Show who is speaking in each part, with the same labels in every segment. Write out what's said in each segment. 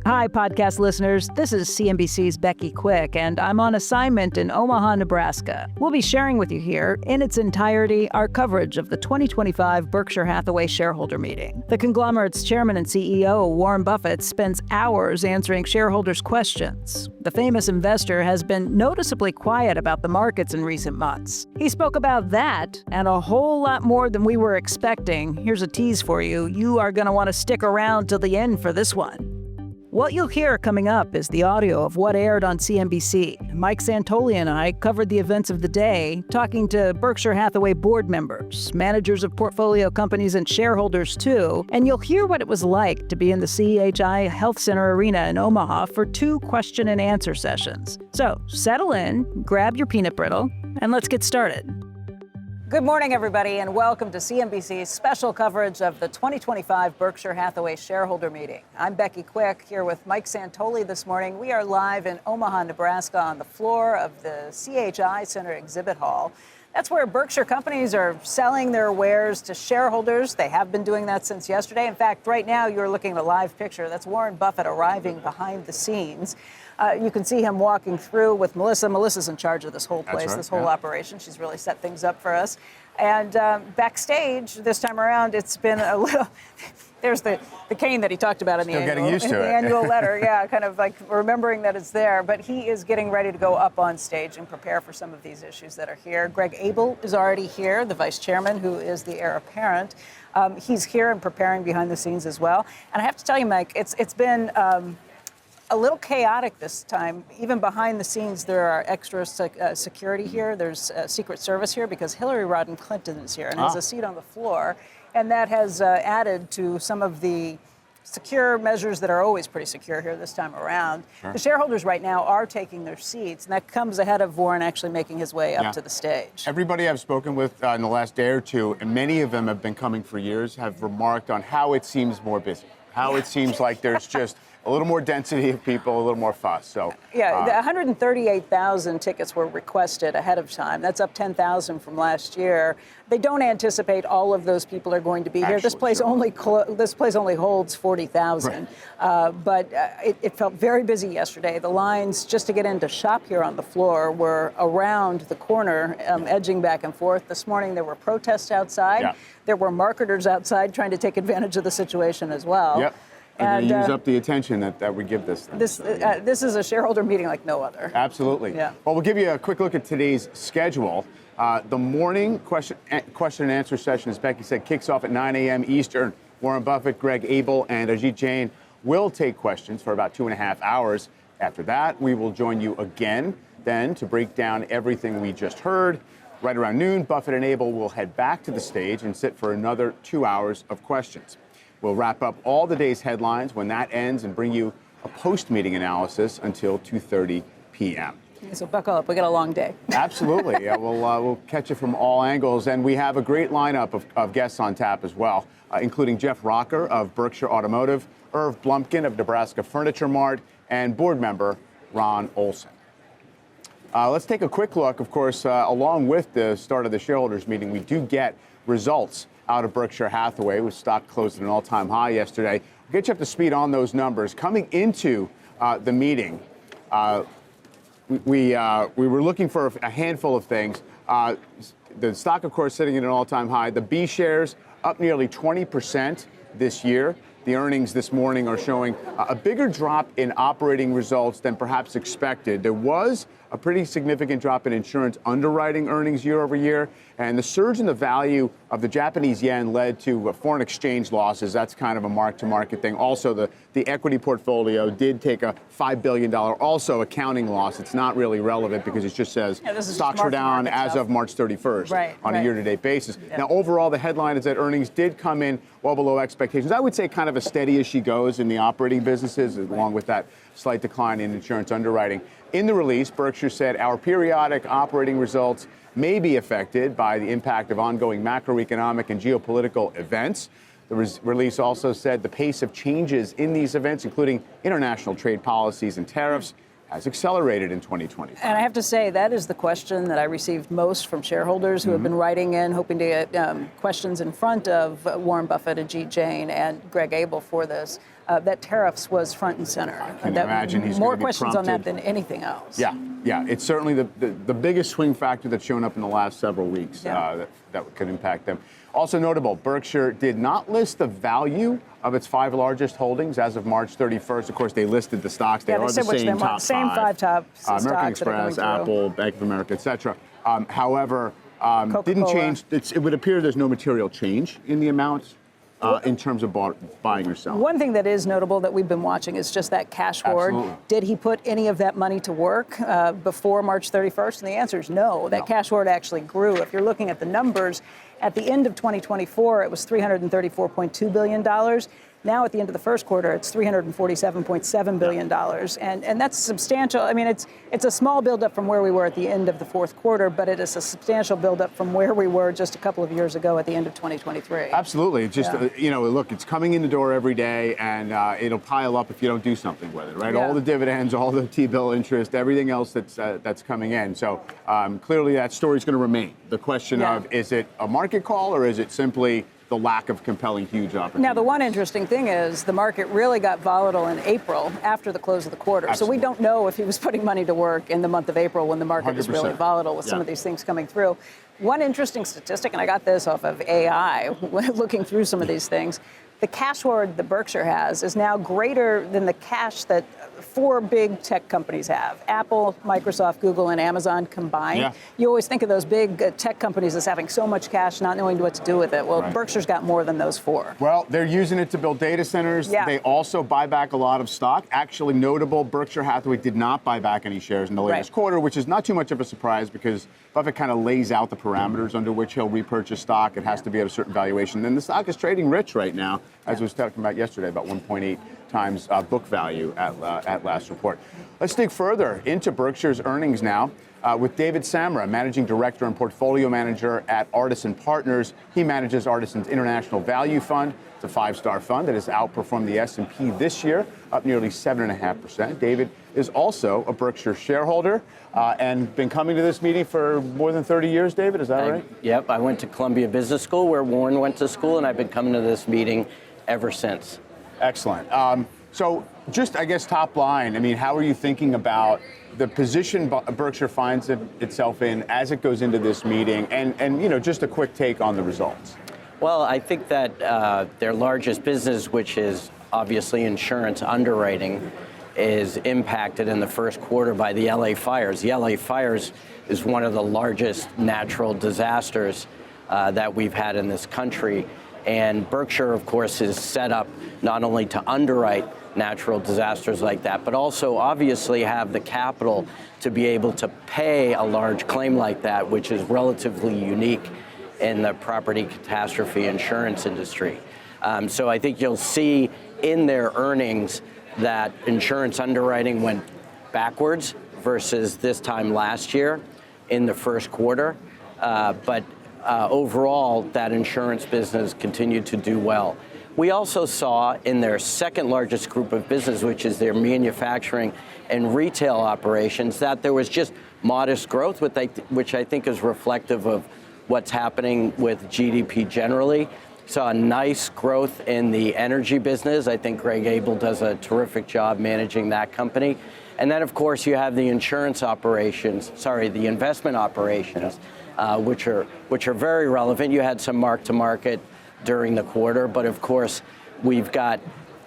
Speaker 1: Hi, podcast listeners. This is CNBC's Becky Quick, and I'm on assignment in Omaha, Nebraska. We'll be sharing with you here, in its entirety, our coverage of the 2025 Berkshire Hathaway shareholder meeting. The conglomerate's chairman and CEO, Warren Buffett, spends hours answering shareholders' questions. The famous investor has been noticeably quiet about the markets in recent months. He spoke about that and a whole lot more than we were expecting. Here's a tease for you. You are going to want to stick around till the end for this one. What you'll hear coming up is the audio of what aired on CNBC. Mike Santoli and I covered the events of the day, talking to Berkshire Hathaway board members, managers of portfolio companies, and shareholders too. And you'll hear what it was like to be in the CHI Health Center Arena in Omaha for 2 question and answer sessions. So settle in, grab your peanut brittle, and let's get started. Good morning, everybody, and welcome to CNBC's special coverage of the 2025 Berkshire Hathaway shareholder meeting. I'm Becky Quick, here with Mike Santoli this morning. We are live in Omaha, Nebraska, on the floor of the CHI Center Exhibit Hall. That's where Berkshire companies are selling their wares to shareholders. They have been doing that since yesterday. In fact, right now, you're looking at a live picture. That's Warren Buffett arriving behind the scenes. You can see him walking through with Melissa. Melissa's in charge of this whole place, right, this whole operation. She's really set things up for us. And backstage this time around, it's been a little... There's the cane that he talked about in the annual letter. Yeah, kind of like remembering that it's there. But he is getting ready to go up on stage and prepare for some of these issues that are here. Greg Abel is already here, the vice chairman, who is the heir apparent. He's here and preparing behind the scenes as well. And I have to tell you, Mike, it's been... a little chaotic this time. Even behind the scenes, there are extra security here. There's Secret Service here because Hillary Rodham Clinton is here and has a seat on the floor. And that has added to some of the secure measures that are always pretty secure here this time around. Sure. The shareholders right now are taking their seats, and that comes ahead of Warren actually making his way up to the stage. Everybody I've spoken with in the last day or two, and many of them have been coming for years, have remarked on how it seems more busy, how it seems like there's just a little more density of people, a little more fuss. So yeah, 138,000 tickets were requested ahead of time. That's up 10,000 from last year. They don't anticipate all of those people are going to be here. This place only holds 40,000. Right. But it felt very busy yesterday. The lines just to get in to shop here on the floor were around the corner, edging back and forth. This morning there were protests outside. Yeah. There were marketers outside trying to take advantage of the situation as well. Yep. And use up the attention that we give this thing. This is a shareholder meeting like no other. Absolutely. Yeah. Well, we'll give you a quick look at today's schedule. The morning question and answer session, as Becky said, kicks off at 9 a.m. Eastern. Warren Buffett, Greg Abel, and Ajit Jain will take questions for about 2.5 hours. After that, we will join you again then to break down everything we just heard. Right around noon, Buffett and Abel will head back to the stage and sit for another 2 hours of questions. We'll wrap up all the day's headlines when that ends and bring you a post-meeting analysis until 2:30 p.m. So buckle up. We got a long day. Absolutely. Yeah, we'll catch you from all angles. And we have a great lineup of guests on tap as well, including Jeff Rachor of Berkshire Automotive, Irv Blumkin of Nebraska Furniture Mart, and board member Ron Olson. Let's take a quick look. Of course, along with the start of the shareholders meeting, we do get results out of Berkshire Hathaway, with stock closed at an all-time high yesterday. We'll get you up to speed on those numbers. Coming into the meeting, we were looking for a handful of things. The stock, of course, sitting at an all-time high. The B shares up nearly 20% this year. The earnings this morning are showing a bigger drop in operating results than perhaps expected. There was a pretty significant drop in insurance underwriting earnings year over year, and the surge in the value of the Japanese yen led to foreign exchange losses. That's kind of a mark-to-market thing. Also, the equity portfolio did take a $5 billion also accounting loss. It's not really relevant because it just says stocks were down as of March 31st on a year-to-date basis. Yeah. Now, overall, the headline is that earnings did come in well below expectations. I would say kind of a steady as she goes in the operating businesses, along with that slight decline in insurance underwriting. In the release, Berkshire said our periodic operating results may be affected by the impact of ongoing macroeconomic and geopolitical events. The release also said the pace of changes in these events, including international trade policies and tariffs,
Speaker 2: has accelerated in 2020.
Speaker 1: And I have to say, that is the question that I received most from shareholders who have been writing in, hoping to get questions in front of Warren Buffett and G. Jane and Greg Abel for this. That tariffs was front and center.
Speaker 2: I can imagine he's
Speaker 1: more
Speaker 2: going to be
Speaker 1: questions
Speaker 2: prompted
Speaker 1: on that than anything else.
Speaker 2: Yeah, it's certainly the biggest swing factor that's shown up in the last several weeks that could impact them. Also notable, Berkshire did not list the value of its 5 largest holdings as of March 31st. Of course, they listed the stocks. They are the same top
Speaker 1: same 5 top stocks.
Speaker 2: American Express, Apple, Bank of America, etc. However,
Speaker 1: Coca-Cola.
Speaker 2: didn't change. It would appear there's no material change in the amounts. In terms of buying or selling.
Speaker 1: One thing that is notable that we've been watching is just that cash hoard.
Speaker 2: Absolutely.
Speaker 1: Did he put any of that money to work before March 31st? And the answer is no. That cash hoard actually grew. If you're looking at the numbers, at the end of 2024, it was $334.2 billion. Now, at the end of the first quarter, it's $347.7 billion. And that's substantial. I mean, it's a small buildup from where we were at the end of the fourth quarter, but it is a substantial buildup from where we were just a couple of years ago at the end of 2023.
Speaker 2: Absolutely. Just, look, it's coming in the door every day, and it'll pile up if you don't do something with it, right?
Speaker 1: Yeah.
Speaker 2: All the dividends, all the T-bill interest, everything else that's coming in. So clearly that story's going to remain. The question of, is it a market call or is it simply the lack of compelling huge opportunities?
Speaker 1: Now, the one interesting thing is the market really got volatile in April after the close of the quarter.
Speaker 2: Absolutely.
Speaker 1: So we don't know if he was putting money to work in the month of April when the market was really
Speaker 2: 100%.
Speaker 1: volatile with some of these things coming through. One interesting statistic, and I got this off of AI, looking through some of these things, the cash hoard that Berkshire has is now greater than the cash that 4 big tech companies have: Apple, Microsoft, Google, and Amazon combined.
Speaker 2: Yeah.
Speaker 1: You always think of those big tech companies as having so much cash, not knowing what to do with it. Well, Berkshire's got more than those 4.
Speaker 2: Well, they're using it to build data centers.
Speaker 1: Yeah.
Speaker 2: They also buy back a lot of stock. Actually notable, Berkshire Hathaway did not buy back any shares in the latest quarter, which is not too much of a surprise because Buffett kind of lays out the parameters under which he'll repurchase stock. It has to be at a certain valuation. And the stock is trading rich right now, as we was talking about yesterday, about 1.8 times book value at last report. Let's dig further into Berkshire's earnings now with David Samra, Managing Director and Portfolio Manager at Artisan Partners. He manages Artisan's International Value Fund. It's a 5-star fund that has outperformed the S&P this year, up nearly 7.5%. David is also a Berkshire shareholder and been coming to this meeting for more than 30 years, David, is that right?
Speaker 3: Yep, I went to Columbia Business School where Warren went to school, and I've been coming to this meeting ever since.
Speaker 2: Excellent. So just, I guess, top line, I mean, how are you thinking about the position Berkshire finds itself in as it goes into this meeting? And just a quick take on the results.
Speaker 3: Well, I think that their largest business, which is obviously insurance underwriting, is impacted in the first quarter by the LA fires. The LA fires is one of the largest natural disasters that we've had in this country. And Berkshire, of course, is set up not only to underwrite natural disasters like that, but also obviously have the capital to be able to pay a large claim like that, which is relatively unique in the property catastrophe insurance industry. So I think you'll see in their earnings that insurance underwriting went backwards versus this time last year in the first quarter. But overall, that insurance business continued to do well. We also saw in their second largest group of business, which is their manufacturing and retail operations, that there was just modest growth, which I think is reflective of what's happening with GDP generally. Saw a nice growth in the energy business. I think Greg Abel does a terrific job managing that company. And then, of course, you have the investment operations, which are very relevant. You had some mark-to-market during the quarter, but of course, we've got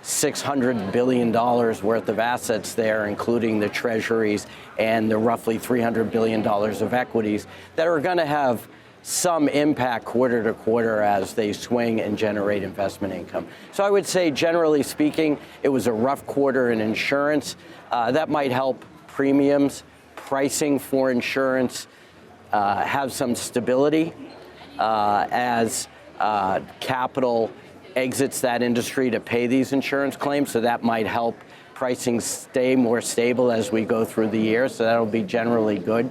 Speaker 3: $600 billion worth of assets there, including the treasuries and the roughly $300 billion of equities that are going to have some impact quarter to quarter as they swing and generate investment income. So I would say, generally speaking, it was a rough quarter in insurance. That might help premiums, pricing for insurance, have some stability as capital exits that industry to pay these insurance claims. So that might help pricing stay more stable as we go through the year. So that'll be generally good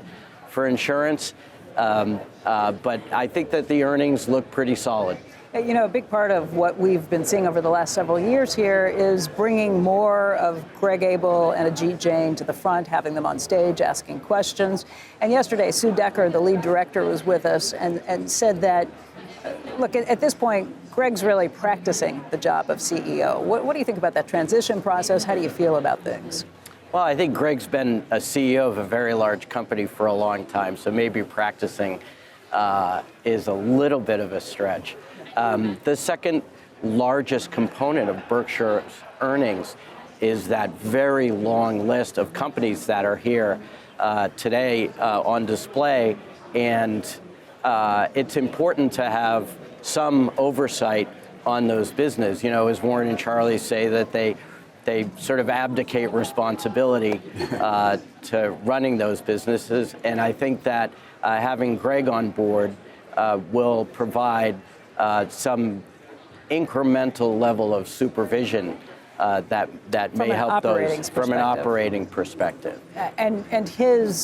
Speaker 3: for insurance. But I think that the earnings look pretty solid.
Speaker 1: You know, a big part of what we've been seeing over the last several years here is bringing more of Greg Abel and Ajit Jain to the front, having them on stage, asking questions. And yesterday, Sue Decker, the lead director, was with us and said that, look, at this point, Greg's really practicing the job of CEO. What do you think about that transition process? How do you feel about things?
Speaker 3: Well, I think Greg's been a CEO of a very large company for a long time, so maybe practicing is a little bit of a stretch. The second largest component of Berkshire's earnings is that very long list of companies that are here today on display, and it's important to have some oversight on those businesses. You know, as Warren and Charlie say, that they sort of abdicate responsibility to running those businesses, and I think that having Greg on board will provide some incremental level of supervision that may help those from an operating perspective.
Speaker 1: And his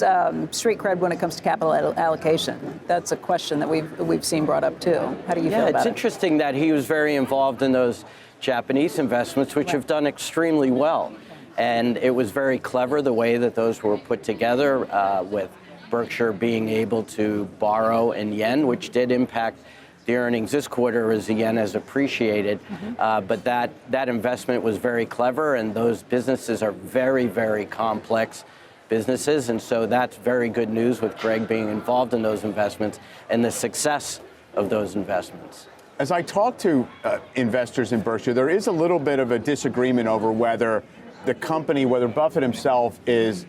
Speaker 1: street cred when it comes to capital allocation, that's a question that we've seen brought up too. How do you feel about it?
Speaker 3: It's interesting that he was very involved in those Japanese investments, which have done extremely well. And it was very clever the way that those were put together, with Berkshire being able to borrow in yen, which did impact the earnings this quarter as the yen has appreciated. But that investment was very clever, and those businesses are very, very complex businesses. And so that's very good news with Greg being involved in those investments and the success of those investments.
Speaker 2: As I talk to investors in Berkshire, there is a little bit of a disagreement over whether the company, whether Buffett himself is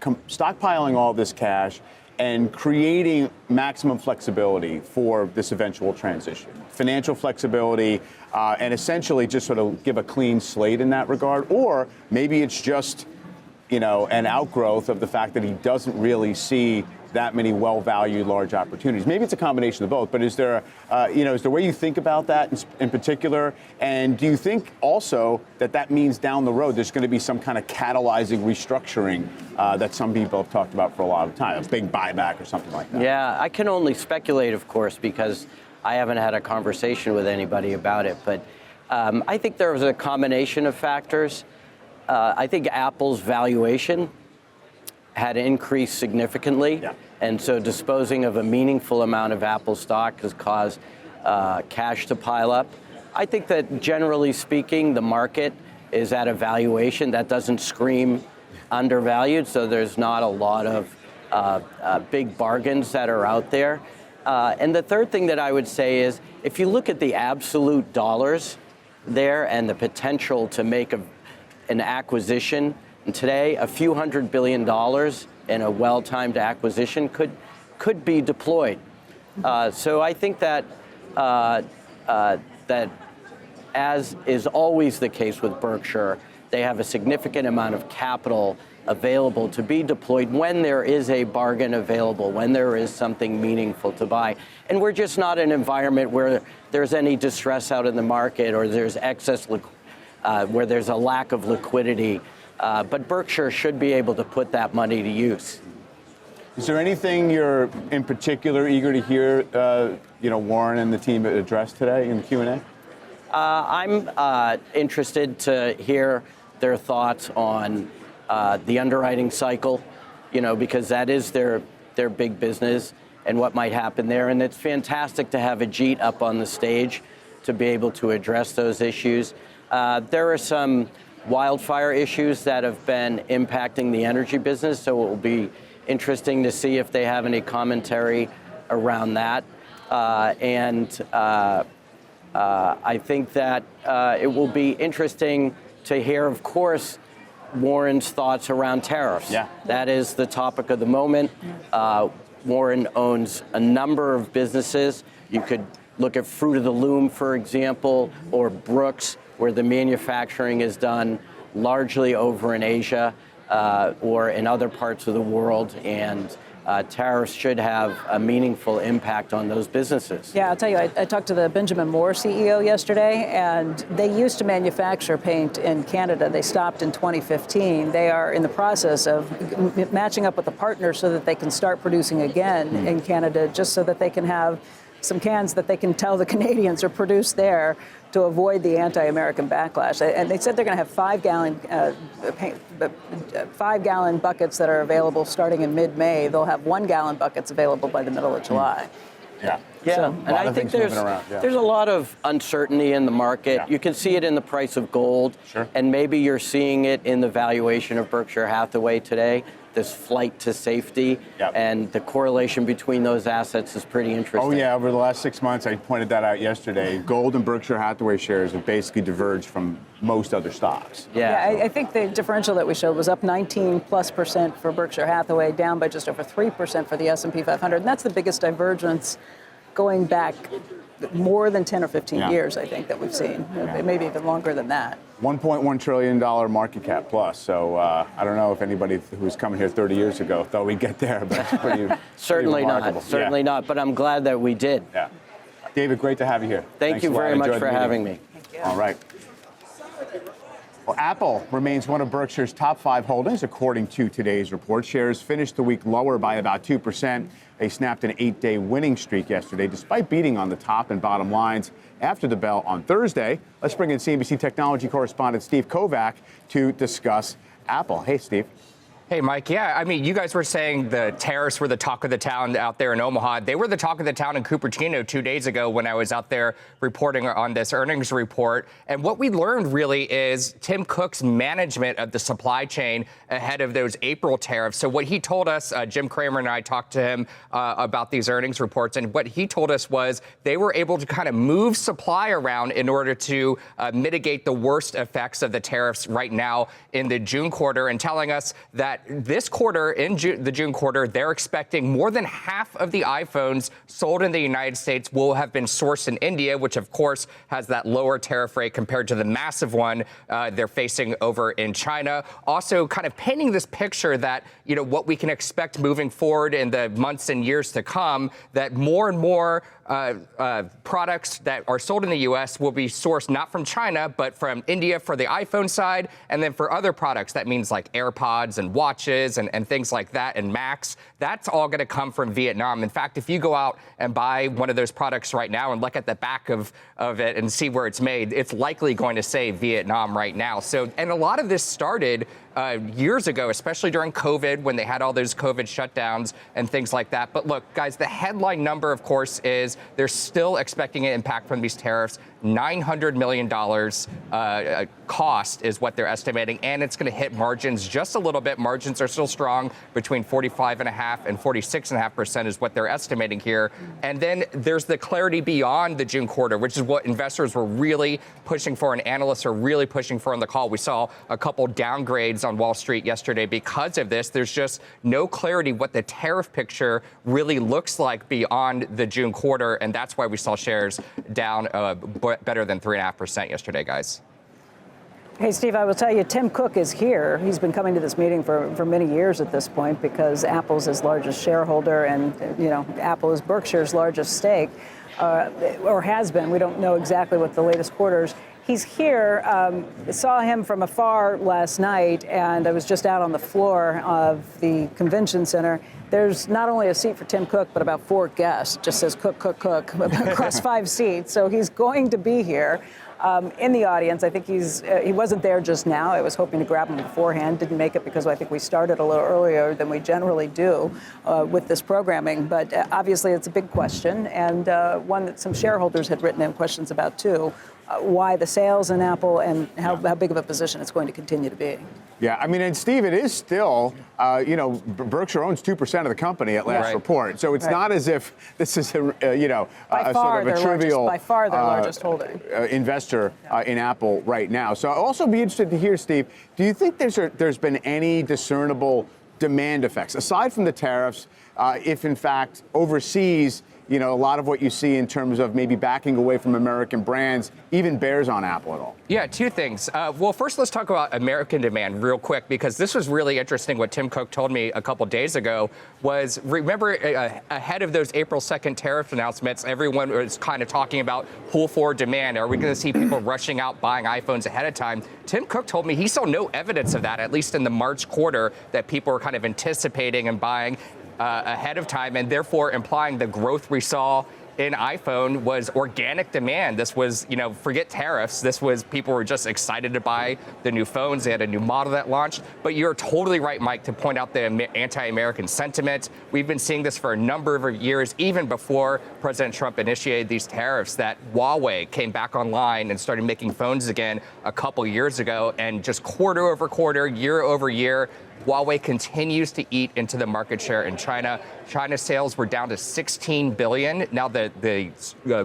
Speaker 2: stockpiling all this cash and creating maximum flexibility for this eventual transition, financial flexibility, and essentially just sort of give a clean slate in that regard. Or maybe it's just, you know, an outgrowth of the fact that he doesn't really see that many well-valued large opportunities. Maybe it's a combination of both, but is there, is there a way you think about that in particular? And do you think also that means down the road there's going to be some kind of catalyzing restructuring that some people have talked about for a lot of time, a big buyback or something like that?
Speaker 3: Yeah, I can only speculate, of course, because I haven't had a conversation with anybody about it. But I think there was a combination of factors. I think Apple's valuation had increased significantly.
Speaker 2: Yeah.
Speaker 3: And so disposing of a meaningful amount of Apple stock has caused cash to pile up. I think that generally speaking, the market is at a valuation that doesn't scream undervalued, so there's not a lot of big bargains that are out there. And the third thing that I would say is, if you look at the absolute dollars there and the potential to make an acquisition, and today, a few $100 billion in a well-timed acquisition could be deployed. So I think that that, as is always the case with Berkshire, they have a significant amount of capital available to be deployed when there is a bargain available, when there is something meaningful to buy. And we're just not in an environment where there's any distress out in the market or there's excess, where there's a lack of liquidity. But Berkshire should be able to put that money to use.
Speaker 2: Is there anything you're in particular eager to hear, Warren and the team address today in the Q&A?
Speaker 3: I'm interested to hear their thoughts on the underwriting cycle, because that is their big business and what might happen there. And it's fantastic to have Ajit up on the stage to be able to address those issues. There are some wildfire issues that have been impacting the energy business, so it will be interesting to see if they have any commentary around that. And I think that it will be interesting to hear, of course, Warren's thoughts around tariffs.
Speaker 2: Yeah.
Speaker 3: That is the topic of the moment. Warren owns a number of businesses. You could look at Fruit of the Loom, for example, or Brooks, where the manufacturing is done largely over in Asia or in other parts of the world, and tariffs should have a meaningful impact on those businesses.
Speaker 1: Yeah, I'll tell you, I talked to the Benjamin Moore CEO yesterday, and they used to manufacture paint in Canada. They stopped in 2015. They are in the process of matching up with a partner so that they can start producing again in Canada, just so that they can have some cans that they can tell the Canadians are produced there to avoid the anti-American backlash. And they said they're going to have 5-gallon buckets that are available starting in mid-May. They'll have 1-gallon buckets available by the middle of July.
Speaker 2: Yeah.
Speaker 3: Yeah, and I think there's a lot of uncertainty in the market. Yeah. You can see it in the price of gold, and maybe you're seeing it in the valuation of Berkshire Hathaway today. This flight to safety, and the correlation between those assets is pretty interesting.
Speaker 2: Oh yeah, over the last 6 months, I pointed that out yesterday. Gold and Berkshire Hathaway shares have basically diverged from most other stocks.
Speaker 1: Yeah, I think the differential that we showed was up 19+% for Berkshire Hathaway, down by just over 3% for the S&P 500, and that's the biggest divergence going back more than 10 or 15 years, I think, that we've seen. Maybe even longer than that.
Speaker 2: $1.1 trillion market cap plus. So I don't know if anybody who was coming here 30 years ago thought we'd get there, but it's pretty
Speaker 3: certainly not. Certainly not. But I'm glad that we did.
Speaker 2: Yeah. David, great to have you here.
Speaker 3: Thanks you very much for having me.
Speaker 1: Thank you.
Speaker 2: All right. Well, Apple remains one of Berkshire's top 5 holdings, according to today's report. Shares finished the week lower by about 2%. They snapped an 8-day winning streak yesterday, despite beating on the top and bottom lines after the bell on Thursday. Let's bring in CNBC technology correspondent Steve Kovac to discuss Apple. Hey, Steve.
Speaker 4: Hey, Mike. Yeah, I mean, you guys were saying the tariffs were the talk of the town out there in Omaha. They were the talk of the town in Cupertino 2 days ago when I was out there reporting on this earnings report. And what we learned really is Tim Cook's management of the supply chain ahead of those April tariffs. So what he told us, Jim Cramer and I talked to him about these earnings reports, and what he told us was they were able to kind of move supply around in order to mitigate the worst effects of the tariffs right now in the June quarter, and telling us that this quarter, in the June quarter, they're expecting more than half of the iPhones sold in the United States will have been sourced in India, which, of course, has that lower tariff rate compared to the massive one they're facing over in China. Also, kind of painting this picture that, you know, what we can expect moving forward in the months and years to come, that more and more products that are sold in the U.S. will be sourced not from China, but from India for the iPhone side. And then for other products, that means like AirPods and watches and things like that, and Macs, that's all going to come from Vietnam. In fact, if you go out and buy one of those products right now and look at the back of it and see where it's made, it's likely going to say Vietnam right now. So, and a lot of this started years ago, especially during COVID, when they had all those COVID shutdowns and things like that. But look, guys, the headline number, of course, is they're still expecting an impact from these tariffs. $900 million cost is what they're estimating, and it's going to hit margins just a little bit. Margins are still strong, between 45.5% and 46.5% is what they're estimating here. And then there's the clarity beyond the June quarter, which is what investors were really pushing for and analysts are really pushing for on the call. We saw a couple downgrades on Wall Street yesterday because of this. There's just no clarity what the tariff picture really looks like beyond the June quarter, and that's why we saw shares down better than 3.5% yesterday, guys.
Speaker 1: Hey, Steve, I will tell you, Tim Cook is here. He's been coming to this meeting for many years at this point because Apple's his largest shareholder, and, you know, Apple is Berkshire's largest stake, or has been. We don't know exactly what the latest quarters. He's here. Saw him from afar last night, and I was just out on the floor of the convention center. There's not only a seat for Tim Cook, but about 4 guests. It just says Cook, Cook, Cook across 5 seats. So he's going to be here in the audience. I think he wasn't there just now. I was hoping to grab him beforehand. Didn't make it because I think we started a little earlier than we generally do with this programming. But obviously, it's a big question, and one that some shareholders had written in questions about, too. Why the sales in Apple and how big of a position it's going to continue to be.
Speaker 2: Yeah, I mean, and Steve, it is still, Berkshire owns 2% of the company at last report. So it's not as if this is, a sort of a trivial
Speaker 1: by far their largest holding
Speaker 2: investor in Apple right now. So I'll also be interested to hear, Steve, do you think there's been any discernible demand effects, aside from the tariffs, if in fact overseas, a lot of what you see in terms of maybe backing away from American brands even bears on Apple at all? Yeah,
Speaker 4: 2 things. Well, first, let's talk about American demand real quick, because this was really interesting. What Tim Cook told me a couple days ago was, remember, ahead of those April 2nd tariff announcements, everyone was kind of talking about pull forward demand. Are we going to see people rushing out buying iPhones ahead of time? Tim Cook told me he saw no evidence of that, at least in the March quarter, that people were kind of anticipating and buying ahead of time, and therefore implying the growth we saw in iPhone was organic demand. This was, forget tariffs. This was people were just excited to buy the new phones. They had a new model that launched. But you're totally right, Mike, to point out the anti-American sentiment. We've been seeing this for a number of years, even before President Trump initiated these tariffs, that Huawei came back online and started making phones again a couple years ago. And just quarter over quarter, year over year, Huawei continues to eat into the market share in China. China's sales were down to 16 billion. Now the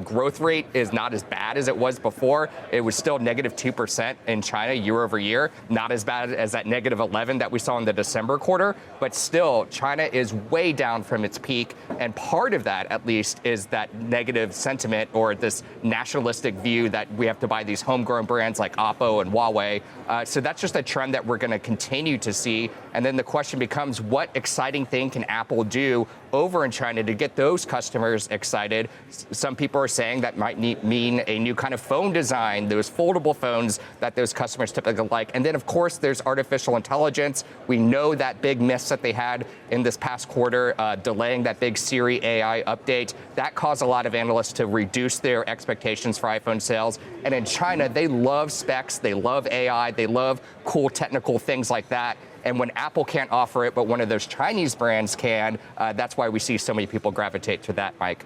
Speaker 4: growth rate is not as bad as it was before. It was still negative 2% in China year over year. Not as bad as that negative 11 that we saw in the December quarter. But still, China is way down from its peak. And part of that, at least, is that negative sentiment or this nationalistic view that we have to buy these homegrown brands like Oppo and Huawei. So that's just a trend that we're going to continue to see. And then the question becomes, what exciting thing can Apple do over in China to get those customers excited? Some people are saying that might mean a new kind of phone design, those foldable phones that those customers typically like. And then, of course, there's artificial intelligence. We know that big miss that they had in this past quarter, delaying that big Siri AI update. That caused a lot of analysts to reduce their expectations for iPhone sales. And in China, they love specs, they love AI, they love cool technical things like that. And when Apple can't offer it, but one of those Chinese brands can, that's why we see so many people gravitate to that, Mike.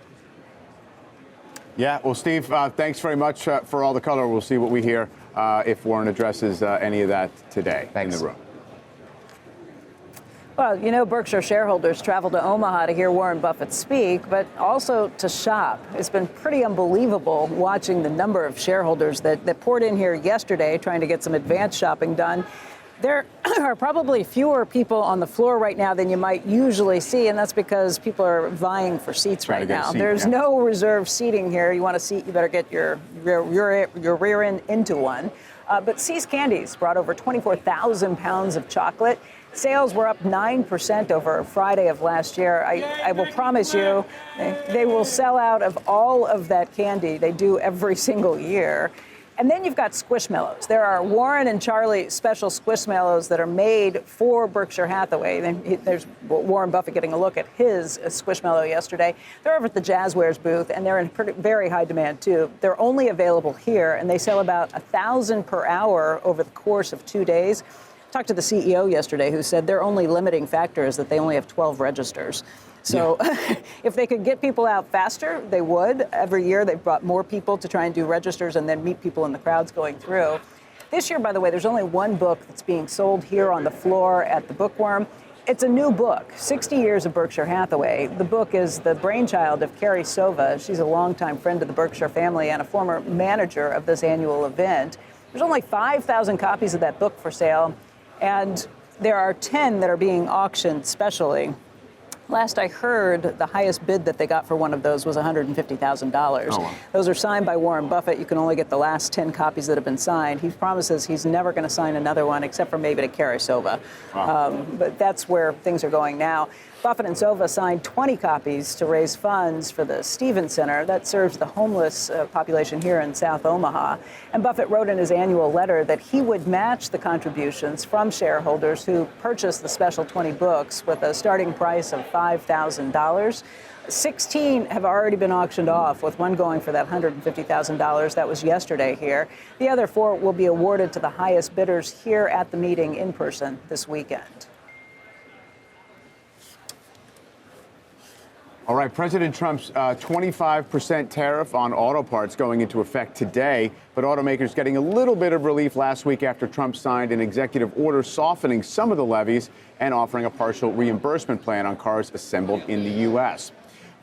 Speaker 2: Yeah, well, Steve, thanks very much for all the color. We'll see what we hear if Warren addresses any of that today in the room.
Speaker 1: Well, Berkshire shareholders traveled to Omaha to hear Warren Buffett speak, but also to shop. It's been pretty unbelievable watching the number of shareholders that poured in here yesterday trying to get some advance shopping done. There are probably fewer people on the floor right now than you might usually see, and that's because people are vying for seats right now. There's no reserved seating here. You want a seat, you better get your rear end into one. But See's Candies brought over 24,000 pounds of chocolate. Sales were up 9% over Friday of last year. I will promise you they will sell out of all of that candy. They do every single year. And then you've got Squishmallows. There are Warren and Charlie special Squishmallows that are made for Berkshire Hathaway. There's Warren Buffett getting a look at his Squishmallow yesterday. They're over at the Jazzwares booth, and they're in very high demand, too. They're only available here, and they sell about 1,000 per hour over the course of 2 days. Talked to the CEO yesterday who said their only limiting factor is that they only have 12 registers. So if they could get people out faster, they would. Every year they've brought more people to try and do registers and then meet people in the crowds going through. This year, by the way, there's only one book that's being sold here on the floor at the Bookworm. It's a new book, 60 Years of Berkshire Hathaway. The book is the brainchild of Carrie Sova. She's a longtime friend of the Berkshire family and a former manager of this annual event. There's only 5,000 copies of that book for sale, and there are 10 that are being auctioned specially. Last I heard, the highest bid that they got for one of those was $150,000. Oh, wow. Those are signed by Warren Buffett. You can only get the last 10 copies that have been signed. He promises he's never going to sign another one except for maybe to Carrie Sova. Wow. But that's where things are going now. Buffett and Sova signed 20 copies to raise funds for the Stevens Center that serves the homeless population here in South Omaha. And Buffett wrote in his annual letter that he would match the contributions from shareholders who purchased the special 20 books with a starting price of $5,000. 16 have already been auctioned off, with one going for that $150,000. That was yesterday here. The other 4 will be awarded to the highest bidders here at the meeting in person this weekend.
Speaker 2: All right, President Trump's 25% tariff on auto parts going into effect today, but automakers getting a little bit of relief last week after Trump signed an executive order softening some of the levies and offering a partial reimbursement plan on cars assembled in the U.S.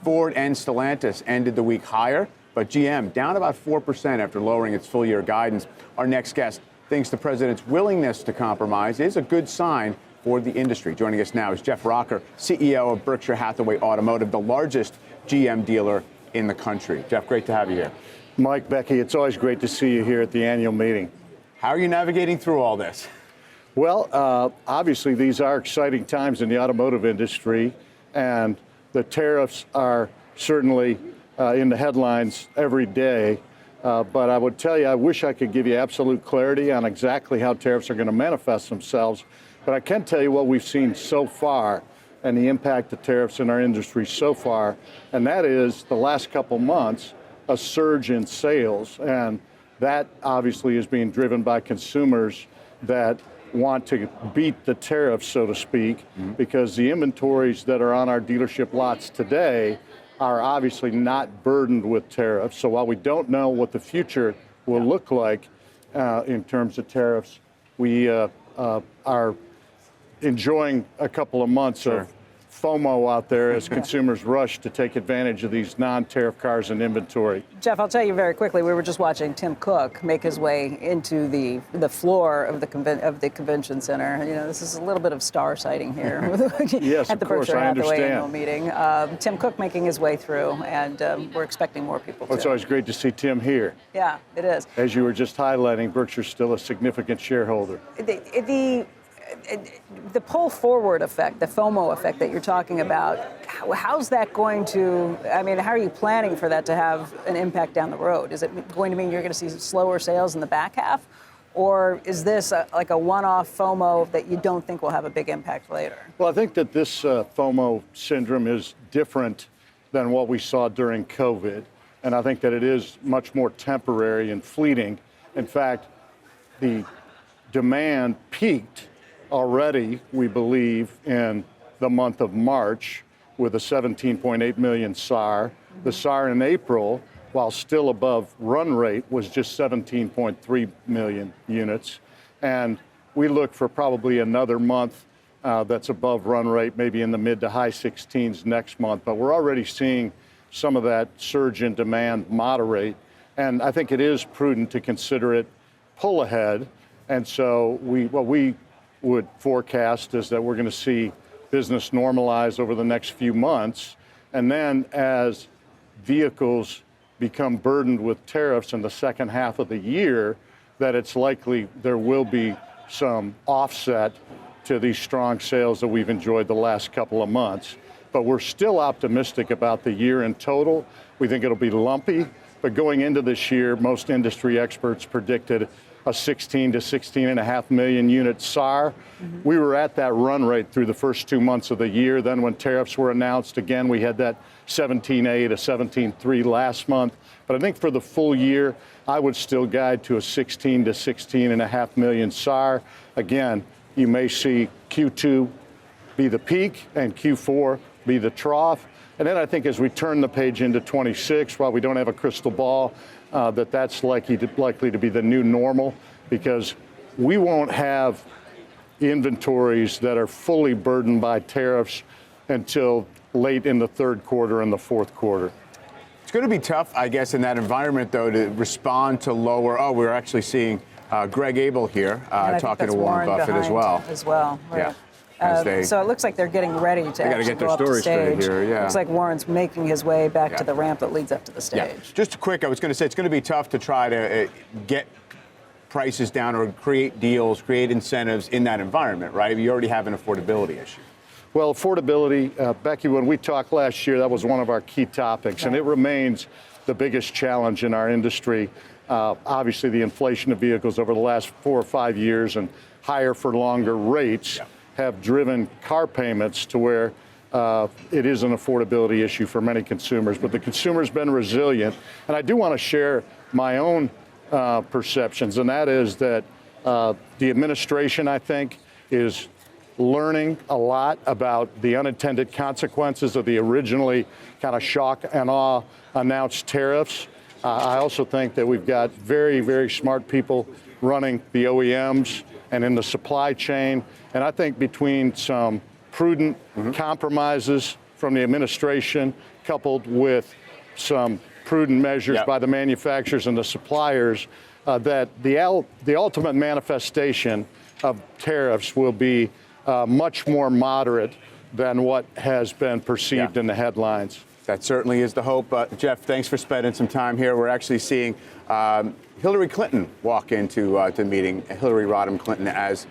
Speaker 2: Ford and Stellantis ended the week higher, but GM down about 4% after lowering its full-year guidance. Our next guest thinks the president's willingness to compromise is a good sign for the industry. Joining us now is Jeff Rachor, CEO of Berkshire Hathaway Automotive, the largest GM dealer in the country. Jeff, great to have you here.
Speaker 5: Mike, Becky, it's always great to see you here at the annual meeting.
Speaker 2: How are you navigating through all this?
Speaker 5: Well, obviously, these are exciting times in the automotive industry, and the tariffs are certainly in the headlines every day. But I would tell you, I wish I could give you absolute clarity on exactly how tariffs are going to manifest themselves. But I can tell you what we've seen so far and the impact of tariffs in our industry so far, and that is the last couple months, a surge in sales. And that obviously is being driven by consumers that want to beat the tariffs, so to speak, because the inventories that are on our dealership lots today are obviously not burdened with tariffs. So while we don't know what the future will look like in terms of tariffs, we are enjoying a couple of months of FOMO out there as consumers rush to take advantage of these non-tariff cars in inventory.
Speaker 1: Jeff, I'll tell you very quickly, we were just watching Tim Cook make his way into the floor of the convention center. You know, this is a little bit of star sighting here
Speaker 5: Yes,
Speaker 1: at the
Speaker 5: of course,
Speaker 1: Berkshire
Speaker 5: I
Speaker 1: Hathaway annual
Speaker 5: understand.
Speaker 1: meeting. Tim Cook making his way through, and we're expecting more people
Speaker 5: Well, it's always great to see Tim here.
Speaker 1: Yeah, it is.
Speaker 5: As you were just highlighting, Berkshire's still a significant shareholder.
Speaker 1: The pull forward effect, the FOMO effect that you're talking about, how's that going to, I mean, how are you planning for that to have an impact down the road? Is it going to mean you're going to see slower sales in the back half? Or is this like a one-off FOMO that you don't think will have a big impact later?
Speaker 5: Well, I think that this FOMO syndrome is different than what we saw during COVID. And I think that it is much more temporary and fleeting. In fact, the demand peaked already, we believe, in the month of March with a 17.8 million SAR. The SAR in April, while still above run rate, was just 17.3 million units. And we look for probably another month that's above run rate, maybe in the mid to high 16s next month. But we're already seeing some of that surge in demand moderate. And I think it is prudent to consider it pull ahead. And so what we would forecast is that we're going to see business normalize over the next few months. And then as vehicles become burdened with tariffs in the second half of the year, that it's likely there will be some offset to these strong sales that we've enjoyed the last couple of months. But we're still optimistic about the year in total. We think it'll be lumpy, but going into this year, most industry experts predicted a 16 to 16.5 million unit SAR. We were at that run rate through the first 2 months of the year. Then when tariffs were announced, again, we had that 17.8 to 17.3 last month. But I think for the full year, I would still guide to a 16 to 16.5 million SAR. Again, you may see Q2 be the peak and Q4 be the trough. And then I think as we turn the page into 26, while we don't have a crystal ball, that's likely to be the new normal, because we won't have inventories that are fully burdened by tariffs until late in the third quarter and the fourth quarter.
Speaker 2: It's going to be tough, I guess, in that environment, though, to respond to lower. Oh, we're actually seeing Greg Abel here talking to Warren Buffett as well.
Speaker 1: Right.
Speaker 2: Yeah.
Speaker 1: So it looks like they're getting ready to actually go up the stage.
Speaker 2: Here, yeah.
Speaker 1: Looks like Warren's making his way back to the ramp that leads up to the stage.
Speaker 2: Yeah. Just quick, I was going to say it's going to be tough to try to get prices down or create deals, create incentives in that environment, right? You already have an affordability issue.
Speaker 5: Well, affordability, Becky, when we talked last year, that was one of our key topics, and it remains the biggest challenge in our industry. Obviously, the inflation of vehicles over the last 4 or 5 years and higher for longer rates have driven car payments to where it is an affordability issue for many consumers. But the consumer's been resilient. And I do want to share my own perceptions, and that is that the administration, I think, is learning a lot about the unintended consequences of the originally kind of shock and awe announced tariffs. I also think that we've got very, very smart people running the OEMs and in the supply chain. And I think between some prudent compromises from the administration, coupled with some prudent measures by the manufacturers and the suppliers, that the ultimate manifestation of tariffs will be much more moderate than what has been perceived in the headlines.
Speaker 2: That certainly is the hope. Jeff, thanks for spending some time here. We're actually seeing Hillary Clinton walk into the meeting. Hillary Rodham Clinton, as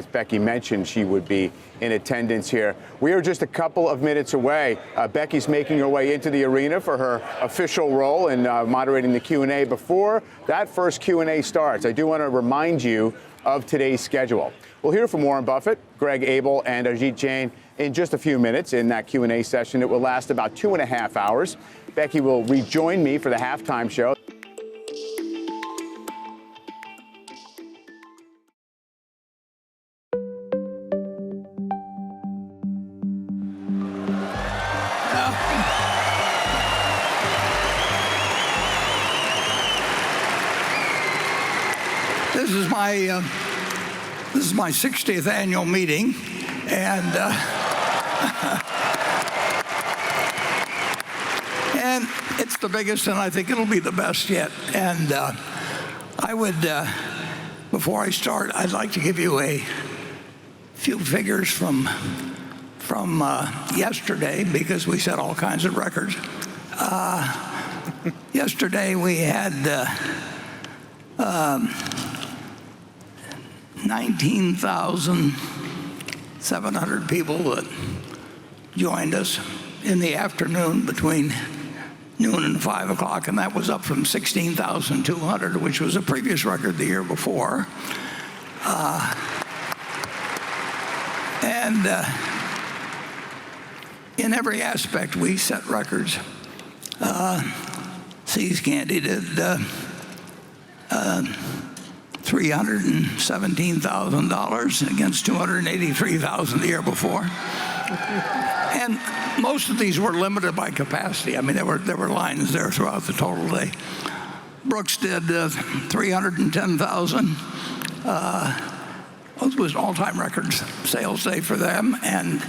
Speaker 2: Becky mentioned, she would be in attendance here. We are just a couple of minutes away. Becky's making her way into the arena for her official role in moderating the Q&A. Before that first Q&A starts, I do want to remind you of today's schedule. We'll hear from Warren Buffett, Greg Abel, and Ajit Jain in just a few minutes in that Q&A session. It will last about 2.5 hours. Becky will rejoin me for the halftime show.
Speaker 6: This is my 60th annual meeting, and and it's the biggest, and I think it'll be the best yet. And I would, before I start, I'd like to give you a few figures from yesterday, because we set all kinds of records. Yesterday we had 19,700 people that joined us in the afternoon between noon and 5 o'clock, and that was up from 16,200, which was a previous record the year before. And in every aspect, we set records. See's Candy did $317,000 against $283,000 the year before. And most of these were limited by capacity. I mean, there were lines there throughout the total day. Brooks did $310,000. It was an all-time record sales day for them, and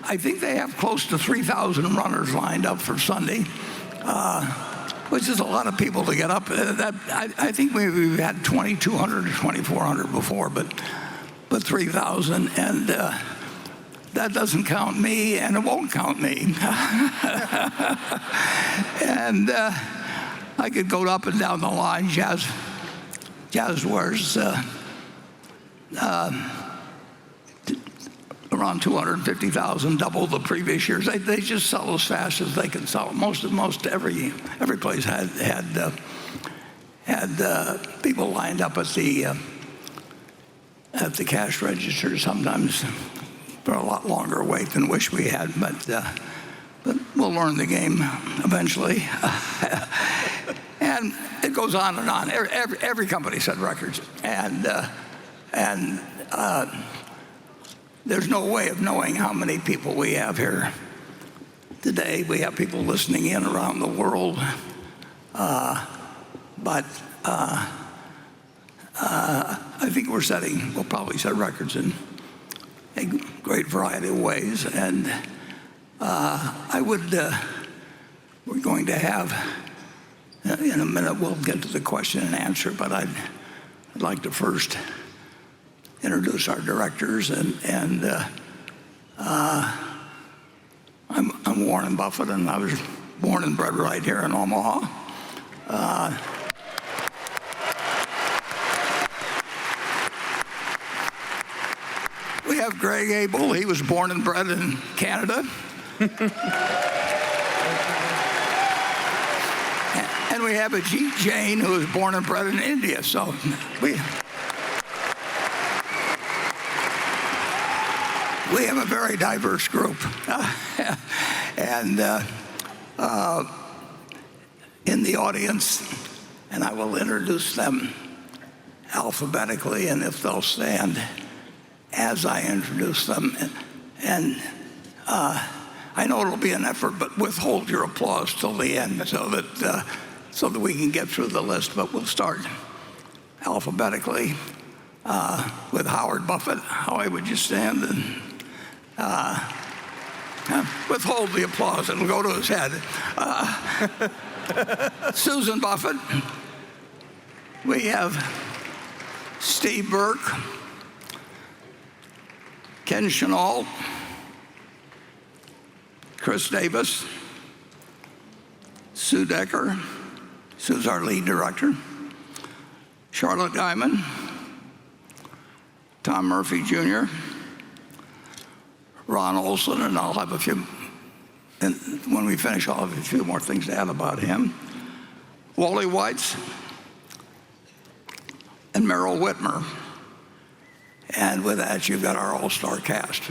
Speaker 6: I think they have close to 3,000 runners lined up for Sunday, which is a lot of people to get up. I think we've had 2,200 or 2,400 before, but 3,000, and that doesn't count me, and it won't count me. And I could go up and down the line. Jazz wears around 250,000, double the previous years. They just sell as fast as they can sell. Most every place had people lined up at the cash register, sometimes for a lot longer wait than wish we had, but we'll learn the game eventually. And it goes on and on. Every company set records, and there's no way of knowing how many people we have here today. We have people listening in around the world, but I think we'll probably set records in a great variety of ways. And we're going to have, in a minute, we'll get to the question and answer, but I'd like to first introduce our directors, and I'm Warren Buffett, and I was born and bred right here in Omaha. We have Greg Abel. He was born and bred in Canada. And we have Ajit Jain, who was born and bred in India. So we have a very diverse group. And in the audience, and I will introduce them alphabetically, and if they'll stand as I introduce them. And I know it'll be an effort, but withhold your applause till the end so that we can get through the list. But we'll start alphabetically with Howard Buffett. Howie, would you stand? And withhold the applause. It'll go to his head. Susan Buffett. We have Steve Burke, Ken Chenault, Chris Davis, Sue Decker. Sue's our lead director. Charlotte Guyman, Tom Murphy Jr., Ron Olson, and I'll have a few, and when we finish, I'll have a few more things to add about him, Wally Weitz, and Merrill Whitmer. And with that, you've got our all-star cast.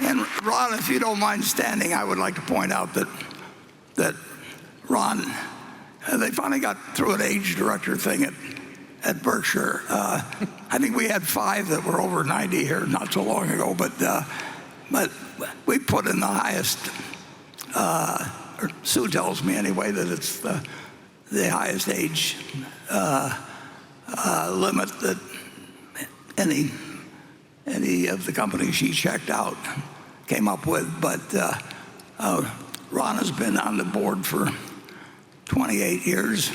Speaker 6: And Ron, if you don't mind standing, I would like to point out that Ron, they finally got through an age director thing at Berkshire. I think we had 5 that were over 90 here not so long ago, but we put in the highest, or Sue tells me anyway, that it's the highest age limit that any of the companies she checked out came up with. But Ron has been on the board for 28 years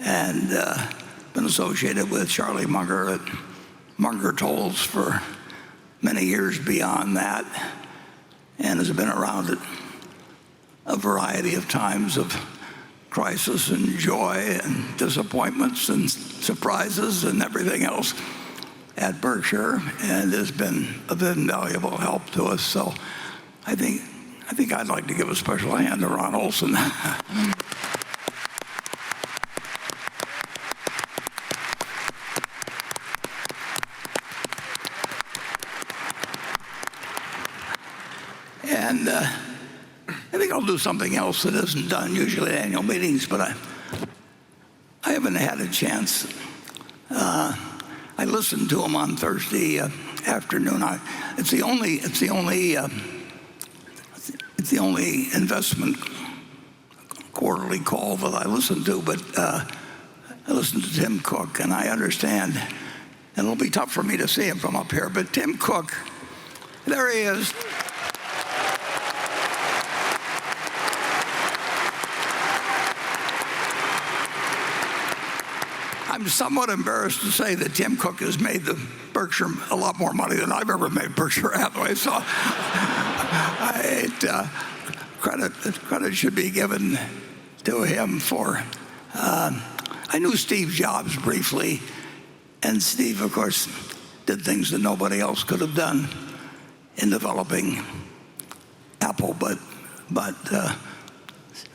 Speaker 6: and been associated with Charlie Munger at Munger Tolls for many years beyond that, and has been around at a variety of times of crisis and joy and disappointments and surprises and everything else at Berkshire, and has been of invaluable help to us. So I think I'd like to give a special hand to Ron Olson. And I think I'll do something else that isn't done usually at annual meetings, but I haven't had a chance. I listened to him on Thursday afternoon. It's the only investment quarterly call that I listen to, but I listened to Tim Cook, and I understand, and it'll be tough for me to see him from up here, but Tim Cook, there he is. I'm somewhat embarrassed to say that Tim Cook has made the Berkshire a lot more money than I've ever made Berkshire Hathaway. So credit should be given to him for. I knew Steve Jobs briefly, and Steve, of course, did things that nobody else could have done in developing Apple. But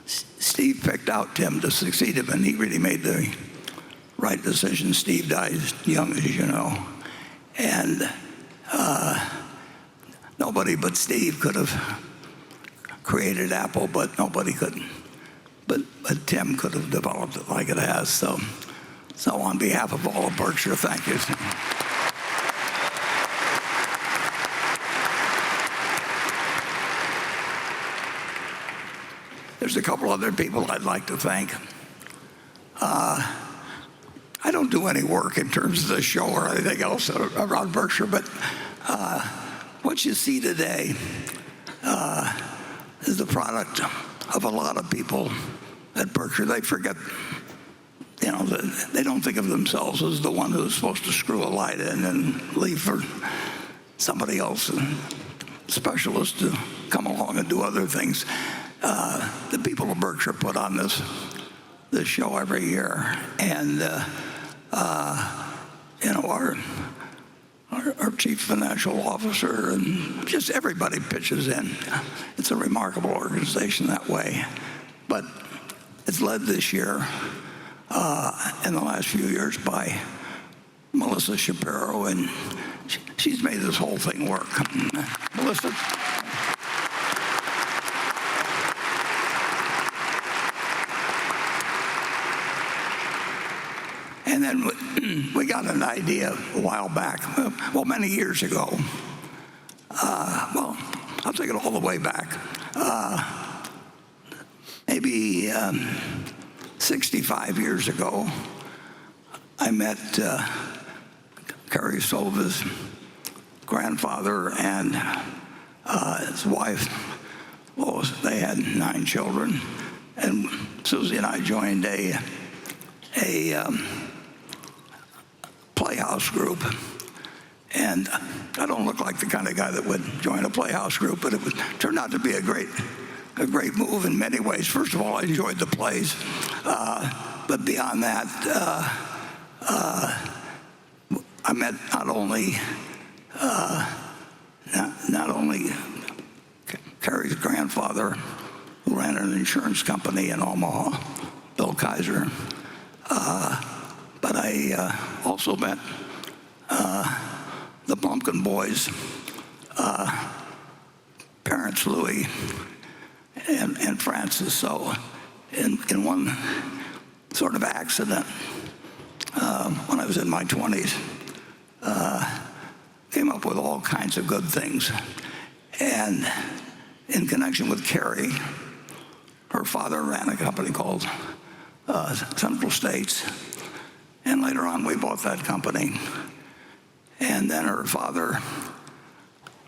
Speaker 6: Steve picked out Tim to succeed him, and he really made the right decision. Steve died young, as you know, and nobody but Steve could have created Apple, but nobody could. But Tim could have developed it like it has. So on behalf of all of Berkshire, thank you. There's a couple other people I'd like to thank. I don't do any work in terms of the show or anything else around Berkshire, but what you see today is the product of a lot of people at Berkshire. They forget, they don't think of themselves as the one who's supposed to screw a light in and leave for somebody else, and specialists to come along and do other things. The people of Berkshire put on this show every year, and our chief financial officer and just everybody pitches in. It's a remarkable organization that way, but it's led this year in the last few years by Melissa Shapiro, and she's made this whole thing work. Melissa. And then we got an idea a while back, many years ago. I'll take it all the way back. Maybe 65 years ago, I met Carrie Sova's grandfather and his wife. Lois. They had 9 children, and Susie and I joined a Playhouse group, And I don't look like the kind of guy that would join a playhouse group, but it turned out to be a great move in many ways. First of all, I enjoyed the plays, but beyond that, I met not only Carrie's grandfather, who ran an insurance company in Omaha, Bill Kaiser, but I also met the Blumkin boys' parents, Louis and Francis. So in one sort of accident, when I was in my 20s, came up with all kinds of good things. And in connection with Carrie, her father ran a company called Central States. And later on, we bought that company. And then her father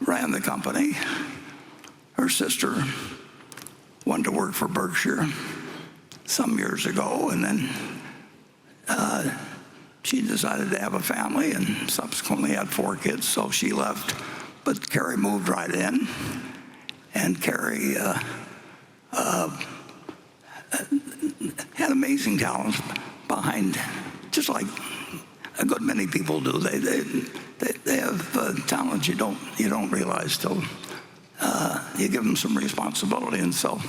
Speaker 6: ran the company. Her sister went to work for Berkshire some years ago, and then she decided to have a family and subsequently had 4 kids, so she left. But Carrie moved right in, and Carrie had amazing talents behind, just like a good many people do. They have talent you don't realize till you give them some responsibility. And so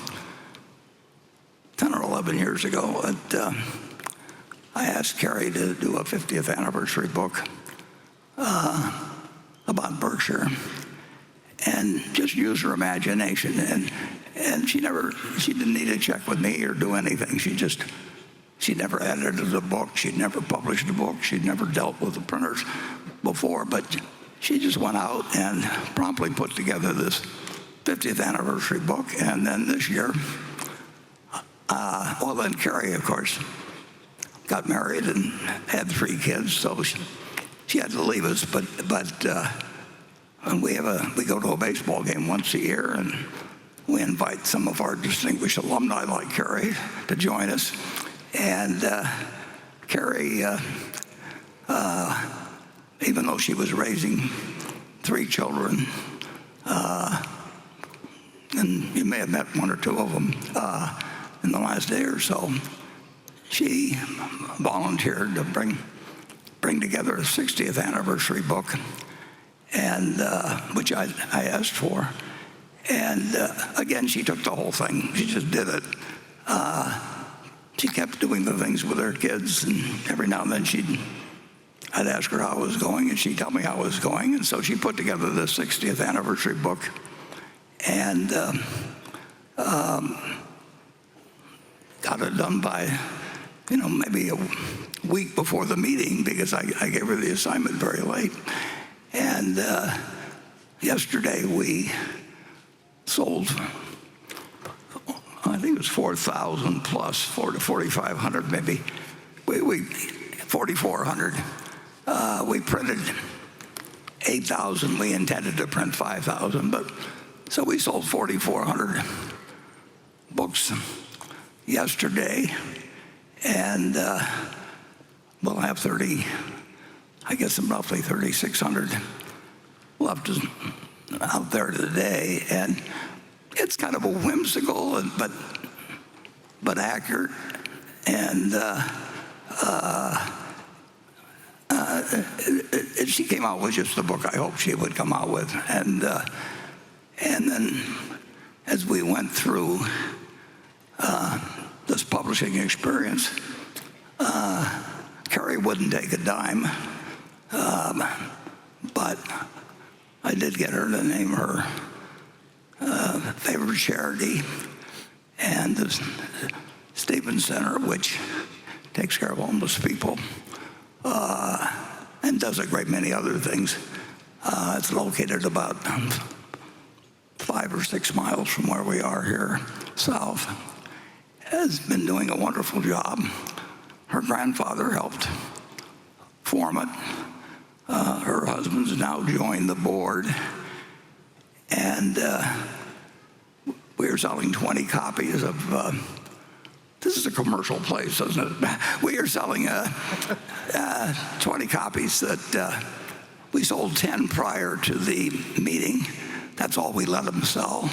Speaker 6: 10 or 11 years ago, I asked Carrie to do a 50th anniversary book about Berkshire and just use her imagination. And she didn't need to check with me or do anything. She never edited a book. She'd never published a book. She'd never dealt with the printers before. But she just went out and promptly put together this 50th anniversary book. And then this year, then Carrie, of course, got married and had 3 kids, so she had to leave us. But we go to a baseball game once a year, and we invite some of our distinguished alumni like Carrie to join us. And Carrie, even though she was raising 3 children, and you may have met 1 or 2 of them in the last day or so, she volunteered to bring together a 60th anniversary book, and which I asked for. And again, she took the whole thing. She just did it. She kept doing the things with her kids, and every now and then I'd ask her how it was going, and she'd tell me how it was going. And so she put together the 60th anniversary book, and got it done by, maybe a week before the meeting, because I gave her the assignment very late. And yesterday we sold, I think it was 4,000 plus, 4,000 to 4,500 maybe. 4,400. We printed 8,000. We intended to print 5,000, but so we sold 4,400 books yesterday, and we'll have roughly 3,600 left out there today. And it's kind of a whimsical but accurate, and she came out with just the book I hoped she would come out with. And then as we went through this publishing experience, Carrie wouldn't take a dime, but I did get her to name her favorite charity, and the Stevens Center, which takes care of homeless people and does a great many other things. It's located about 5 or 6 miles from where we are here south. Has been doing a wonderful job. Her grandfather helped form it. Her husband's now joined the board, and we are selling 20 copies of, this is a commercial place, isn't it? We are selling 20 copies that We sold 10 prior to the meeting. That's all we let them sell.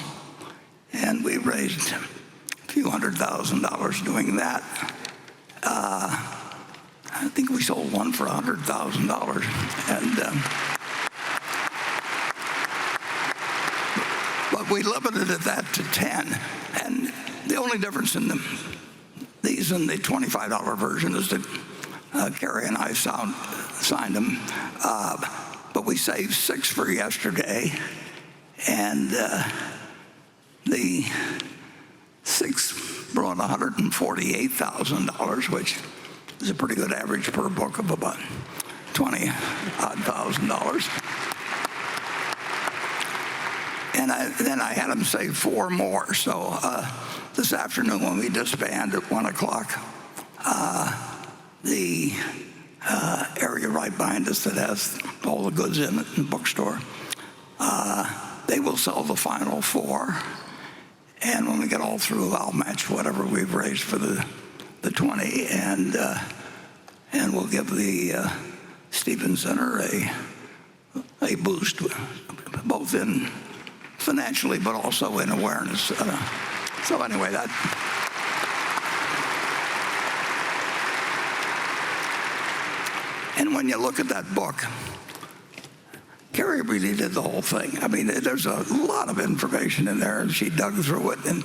Speaker 6: And we raised a few $100,000 doing that. I think we sold one for $100,000. But we limited that to 10. And the only difference in these and the $25 version is that Kerry and I signed them. But we saved 6 for yesterday. And the 6 brought $148,000, which is a pretty good average per book of about $20,000. And then I had them save 4 more. So this afternoon when we disband at 1 o'clock, the area right behind us that has all the goods in it, in the bookstore, they will sell the final 4. And when we get all through, I'll match whatever we've raised for the 20, and we'll give the Stevens Center a boost, both in financially but also in awareness. So anyway, that. And when you look at that book, Kerry really did the whole thing. I mean, there's a lot of information in there, and she dug through it, and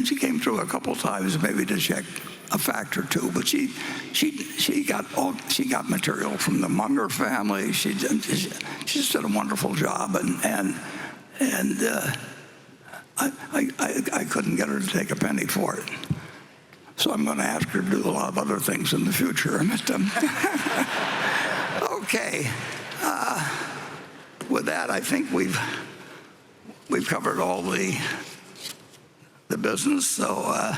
Speaker 6: she came through a couple times maybe to check a fact or two. But she got material from the Munger family. She just did a wonderful job, and I couldn't get her to take a penny for it. So I'm going to ask her to do a lot of other things in the future. Okay. With that, I think we've covered all the business. So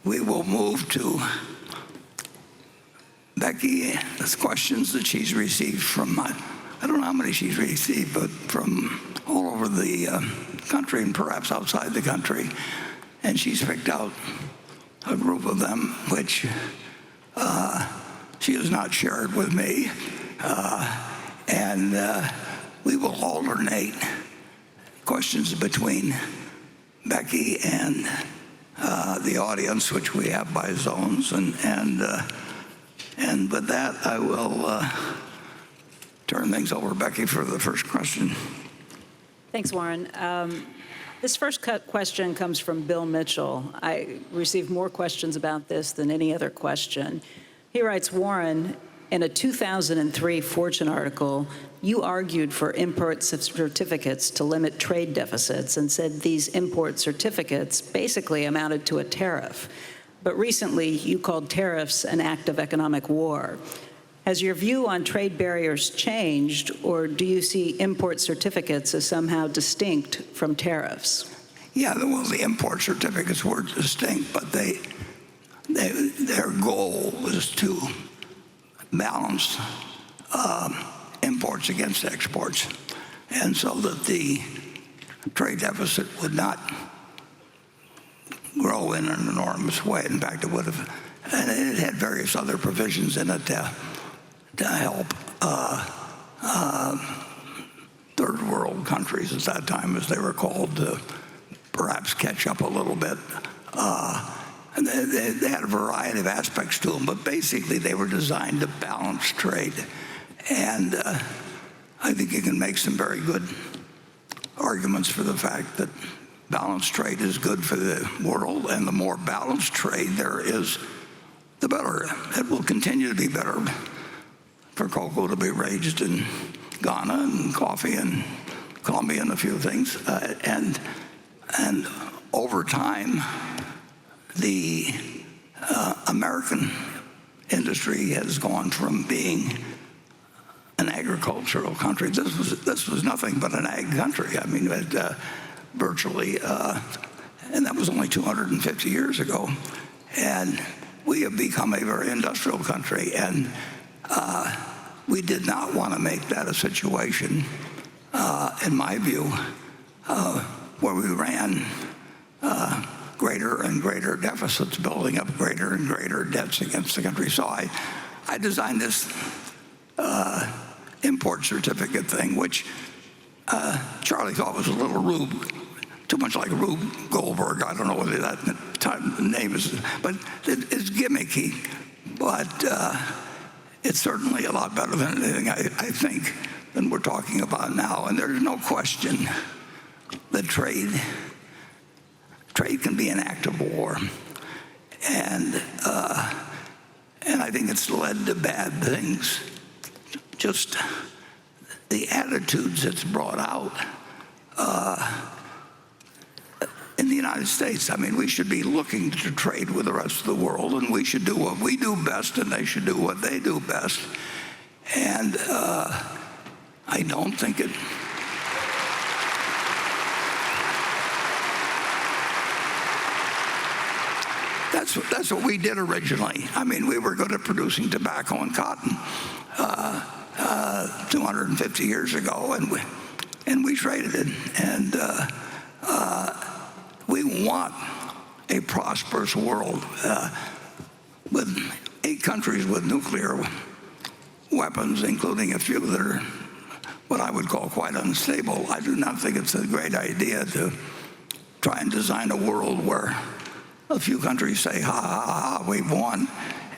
Speaker 6: we will move to Becky's questions that she's received from, I don't know how many she's received, but from all over the country and perhaps outside the country. And she's picked out a group of them, which she has not shared with me. And we will alternate questions between Becky and the audience, which we have by zones. And with that, I will turn things over to Becky for the first question.
Speaker 1: Thanks, Warren. This first question comes from Bill Mitchell. I received more questions about this than any other question. He writes, Warren, in a 2003 Fortune article, you argued for import certificates to limit trade deficits and said these import certificates basically amounted to a tariff. But recently, you called tariffs an act of economic war. Has your view on trade barriers changed, or do you see import certificates as somehow distinct from tariffs?
Speaker 6: Yeah, well, the import certificates were distinct, but their goal was to balance imports against exports, and so that the trade deficit would not grow in an enormous way. In fact, it would have, and it had various other provisions in it to help third world countries at that time, as they were called, to perhaps catch up a little bit. And they had a variety of aspects to them, but basically they were designed to balance trade. And I think you can make some very good arguments for the fact that balanced trade is good for the world, and the more balanced trade there is, the better. It will continue to be better for cocoa to be raised in Ghana, and coffee in Colombia, and a few things. And over time, the American industry has gone from being an agricultural country. This was nothing but an ag country. I mean, virtually, and that was only 250 years ago. And we have become a very industrial country, and we did not want to make that a situation, in my view, where we ran greater and greater deficits, building up greater and greater debts against the country. So I designed this import certificate thing, which Charlie thought was a little too much like Rube Goldberg. I don't know whether that name is, but it's gimmicky. But it's certainly a lot better than anything I think than we're talking about now. And there's no question that trade can be an act of war, and I think it's led to bad things. Just the attitudes it's brought out in the United States. I mean, we should be looking to trade with the rest of the world, and we should do what we do best, and they should do what they do best. And I don't think it. That's what we did originally. I mean, we were good at producing tobacco and cotton 250 years ago, and we traded it. And we want a prosperous world with 8 countries with nuclear weapons, including a few that are what I would call quite unstable. I do not think it's a great idea to try and design a world where a few countries say, ha, ha, ha, we've won,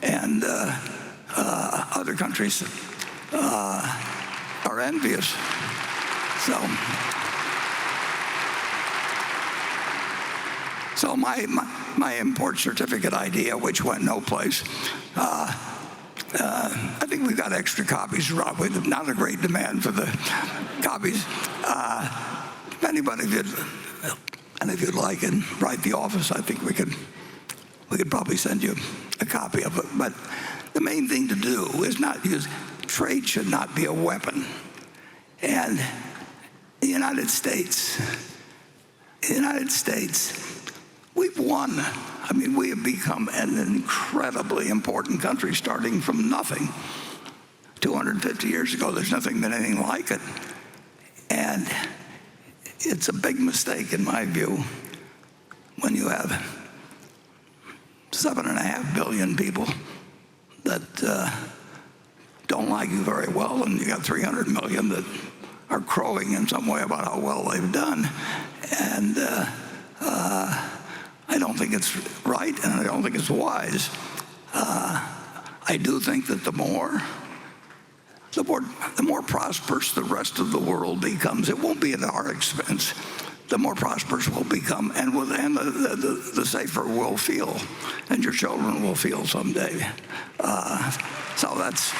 Speaker 6: and other countries are envious. So my import certificate idea, which went no place, I think we've got extra copies, Rob. With not a great demand for the copies. If anybody and if you'd like, and write the office, I think we could probably send you a copy of it. But the main thing to do is not use. Trade should not be a weapon. And the United States, we've won. I mean, we have become an incredibly important country, starting from nothing 250 years ago. There's nothing been anything like it. And it's a big mistake, in my view, when you have 7.5 billion people that don't like you very well, and you got 300 million that are crowing in some way about how well they've done. And I don't think it's right, and I don't think it's wise. I do think that the more prosperous the rest of the world becomes, it won't be at our expense. The more prosperous we'll become, and the safer we'll feel, and your children will feel someday. So that's.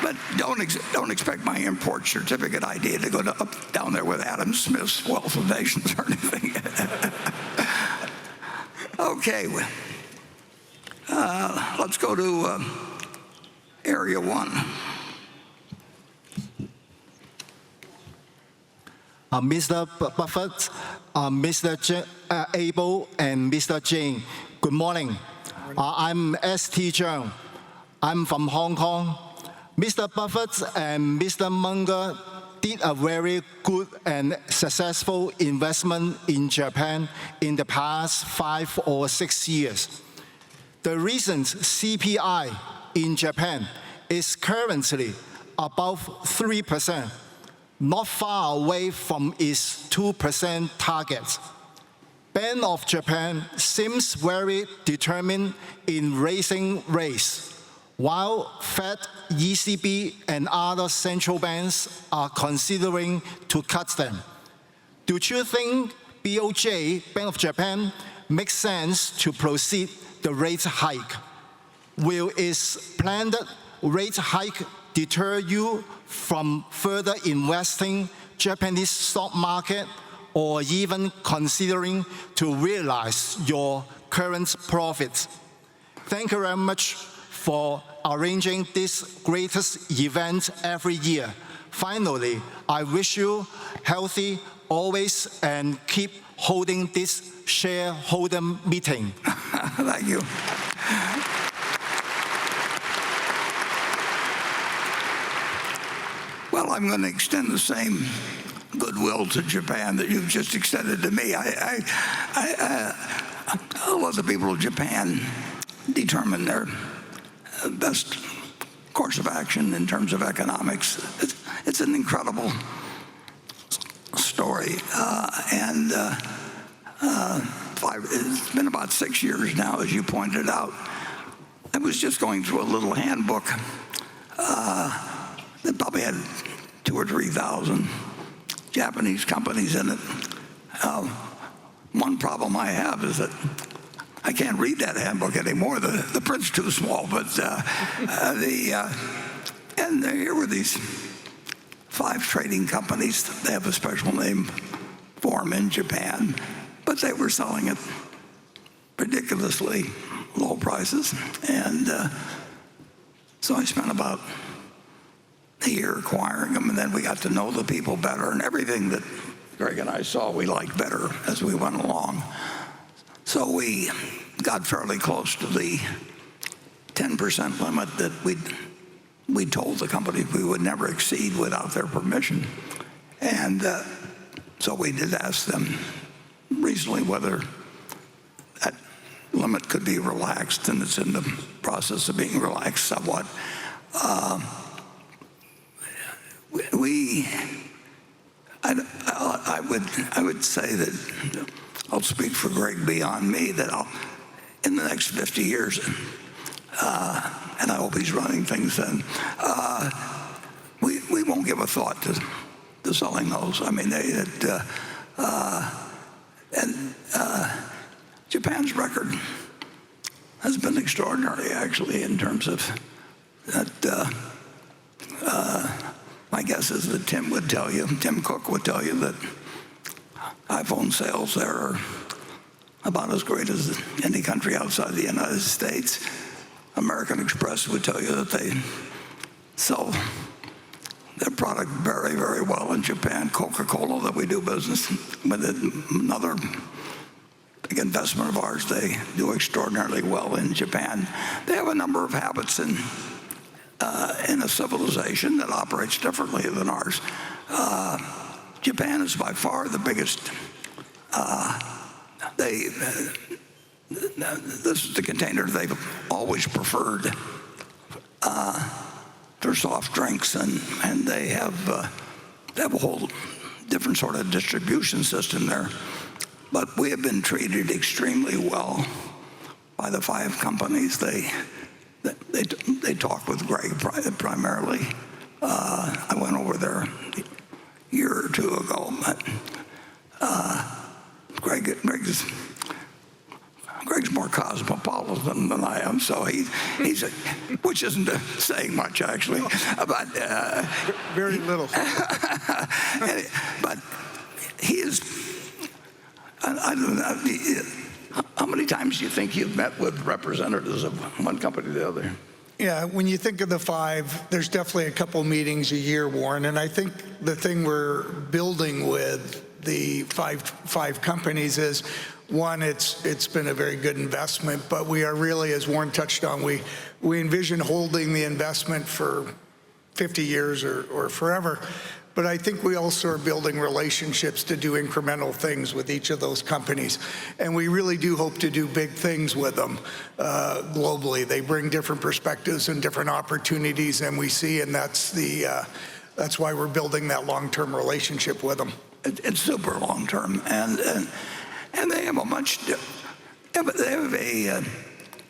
Speaker 6: But don't expect my import certificate idea to go up down there with Adam Smith's Wealth of Nations or anything. Okay, let's go to Area 1.
Speaker 7: Mr. Buffett, Mr. Abel, and Mr. Jane, good morning. I'm S.T. Cheung. I'm from Hong Kong. Mr. Buffett and Mr. Munger did a very good and successful investment in Japan in the past 5 or 6 years. The recent CPI in Japan is currently above 3%, not far away from its 2% target. Bank of Japan seems very determined in raising rates, while Fed, ECB, and other central banks are considering to cut them. Do you think BOJ, Bank of Japan, makes sense to proceed the rate hike? Will its planned rate hike deter you from further investing Japanese stock market or even considering to realize your current profits? Thank you very much for arranging this greatest event every year. Finally, I wish you healthy always and keep holding this shareholder meeting.
Speaker 6: Thank you. Well, I'm going to extend the same goodwill to Japan that you've just extended to me. I'll let the people of Japan determine their best course of action in terms of economics. It's an incredible story. It's been about 6 years now, as you pointed out. I was just going through a little handbook that probably had 2,000 or 3,000 Japanese companies in it. One problem I have is that I can't read that handbook anymore. The print's too small. But and here were these 5 trading companies. They have a special name for them in Japan, but they were selling at ridiculously low prices. And so I spent about a year acquiring them, and then we got to know the people better, and everything that Greg and I saw we liked better as we went along. So we got fairly close to the 10% limit that we told the company we would never exceed without their permission. And so we did ask them recently whether that limit could be relaxed, and it's in the process of being relaxed somewhat. I would say that I'll speak for Greg beyond me, that in the next 50 years, and I hope he's running things then, we won't give a thought to selling those. I mean, Japan's record has been extraordinary, actually, in terms of that. My guess is that Tim Cook would tell you that iPhone sales there are about as great as any country outside the United States. American Express would tell you that they sell their product very, very well in Japan. Coca-Cola, that we do business with, another big investment of ours, they do extraordinarily well in Japan. They have a number of habits in a civilization that operates differently than ours. Japan is by far the biggest. This is the container they've always preferred for soft drinks, and they have a whole different sort of distribution system there. But we have been treated extremely well by the 5 companies. They talk with Greg primarily. I went over there a year or 2 ago. But Greg's more cosmopolitan than I am, so he's which isn't saying much, actually. But
Speaker 8: very little.
Speaker 6: But he is. I don't know. How many times do you think you've met with representatives of one company to the other?
Speaker 8: Yeah, when you think of the 5, there's definitely a couple meetings a year, Warren. And I think the thing we're building with the five companies is, one, it's been a very good investment, but we are really, as Warren touched on, we envision holding the investment for 50 years or forever. But I think we also are building relationships to do incremental things with each of those companies. And we really do hope to do big things with them globally. They bring different perspectives and different opportunities, and we see, and that's why we're building that long-term relationship with them.
Speaker 6: It's super long-term, and they have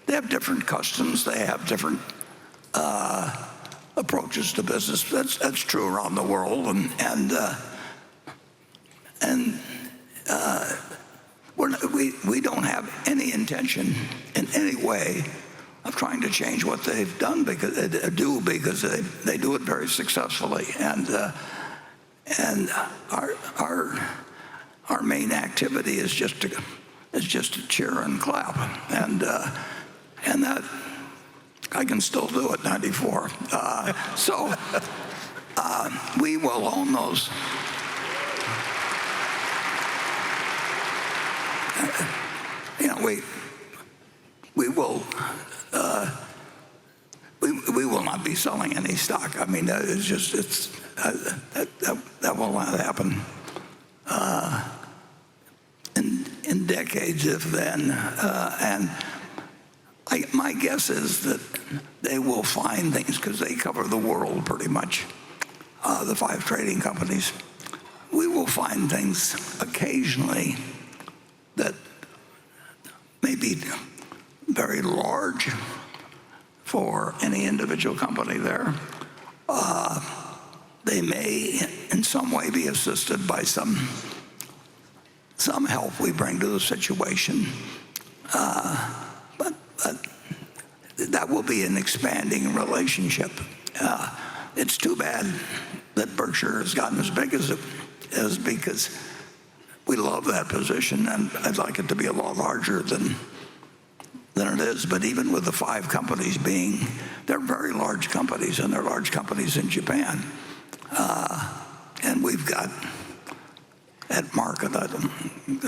Speaker 6: they have different customs. They have different approaches to business. That's true around the world, we don't have any intention in any way of trying to change what they've done because they do it very successfully, and our main activity is just to cheer and clap, and that I can still do at 94. So we will own those. We will not be selling any stock. I mean, that will not happen. In decades, if then. And my guess is that they will find things, because they cover the world pretty much, the 5 trading companies. We will find things occasionally that may be very large for any individual company there. They may in some way be assisted by some help we bring to the situation. But that will be an expanding relationship. It's too bad that Berkshire has gotten as big as it is, because we love that position, and I'd like it to be a lot larger than it is. But even with the 5 companies they're very large companies, and they're large companies in Japan. And we've got at market, in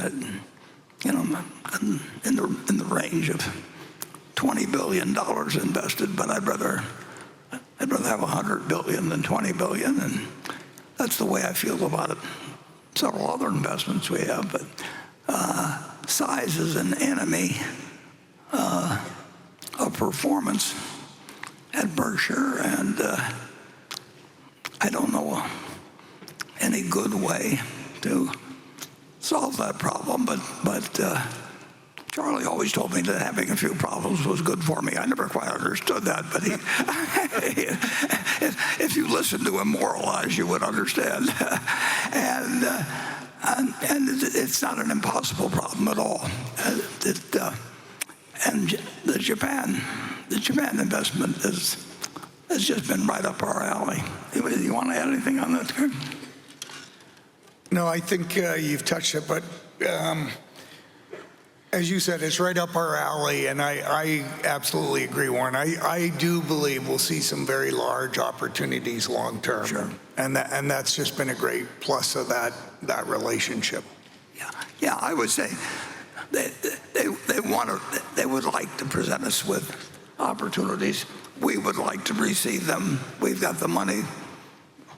Speaker 6: the range of $20 billion invested, but I'd rather have $100 billion than $20 billion, and that's the way I feel about it. Several other investments we have, but size is an enemy of performance at Berkshire, and I don't know any good way to solve that problem, but Charlie always told me that having a few problems was good for me. I never quite understood that, but if you listened to him moralize, you would understand. And it's not an impossible problem at all. And the Japan investment has just been right up our alley. You want to add anything on that, Kurt?
Speaker 8: No, I think you've touched it, but as you said, it's right up our alley, and I absolutely agree, Warren. I do believe we'll see some very large opportunities long term.
Speaker 6: Sure.
Speaker 8: And that's just been a great plus of that relationship.
Speaker 6: Yeah, I would say they would like to present us with opportunities. We would like to receive them. We've got the money.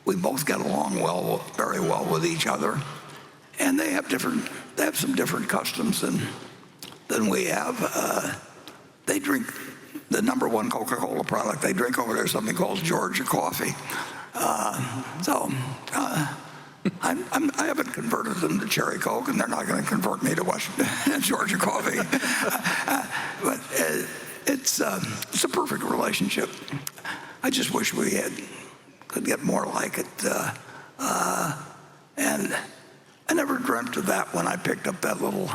Speaker 6: We both get along very well with each other, and they have some different customs than we have. They drink the #1 Coca-Cola product. They drink over there something called Georgia coffee. I haven't converted them to Cherry Coke, and they're not going to convert me to Georgia coffee. But it's a perfect relationship. I just wish we could get more like it. And I never dreamt of that when I picked up that little.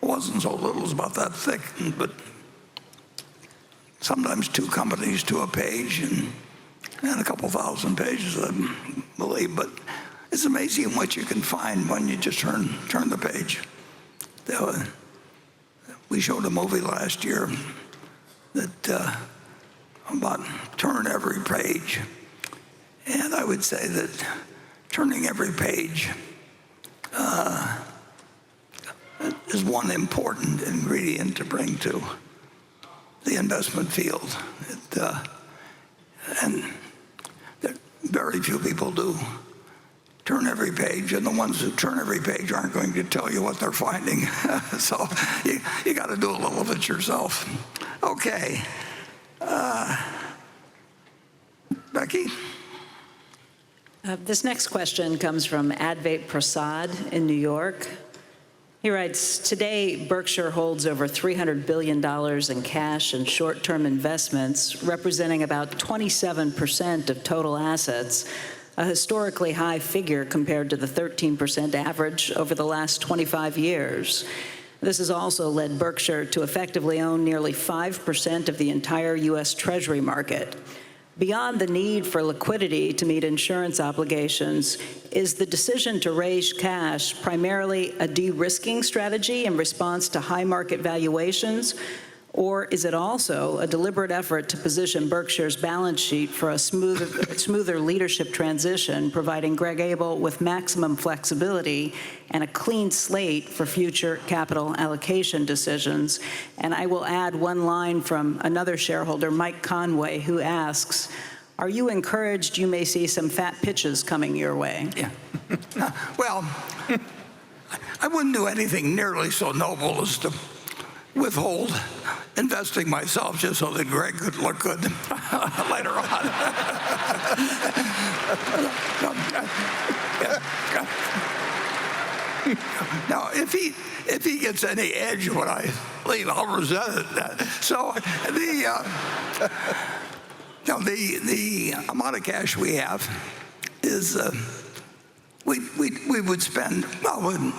Speaker 6: It wasn't so little, it was about that thick, but sometimes 2 companies to a page, and a couple thousand pages, I believe. But it's amazing what you can find when you just turn the page. We showed a movie last year that about turn every page. And I would say that turning every page is one important ingredient to bring to the investment field. And very few people do turn every page, and the ones who turn every page aren't going to tell you what they're finding. So you got to do a little of it yourself. Okay. Becky?
Speaker 1: This next question comes from Advait Prasad in New York. He writes, today, Berkshire holds over $300 billion in cash and short-term investments, representing about 27% of total assets, a historically high figure compared to the 13% average over the last 25 years. This has also led Berkshire to effectively own nearly 5% of the entire U.S. Treasury market. Beyond the need for liquidity to meet insurance obligations, is the decision to raise cash primarily a de-risking strategy in response to high market valuations, or is it also a deliberate effort to position Berkshire's balance sheet for a smoother leadership transition, providing Greg Abel with maximum flexibility and a clean slate for future capital allocation decisions? And I will add one line from another shareholder, Mike Conway, who asks, are you encouraged you may see some fat pitches coming your way?
Speaker 6: Yeah. Well, I wouldn't do anything nearly so noble as to withhold investing myself just so that Greg could look good later on. Now, if he gets any edge when I leave, I'll resent it. So the amount of cash we have is we would spend, well,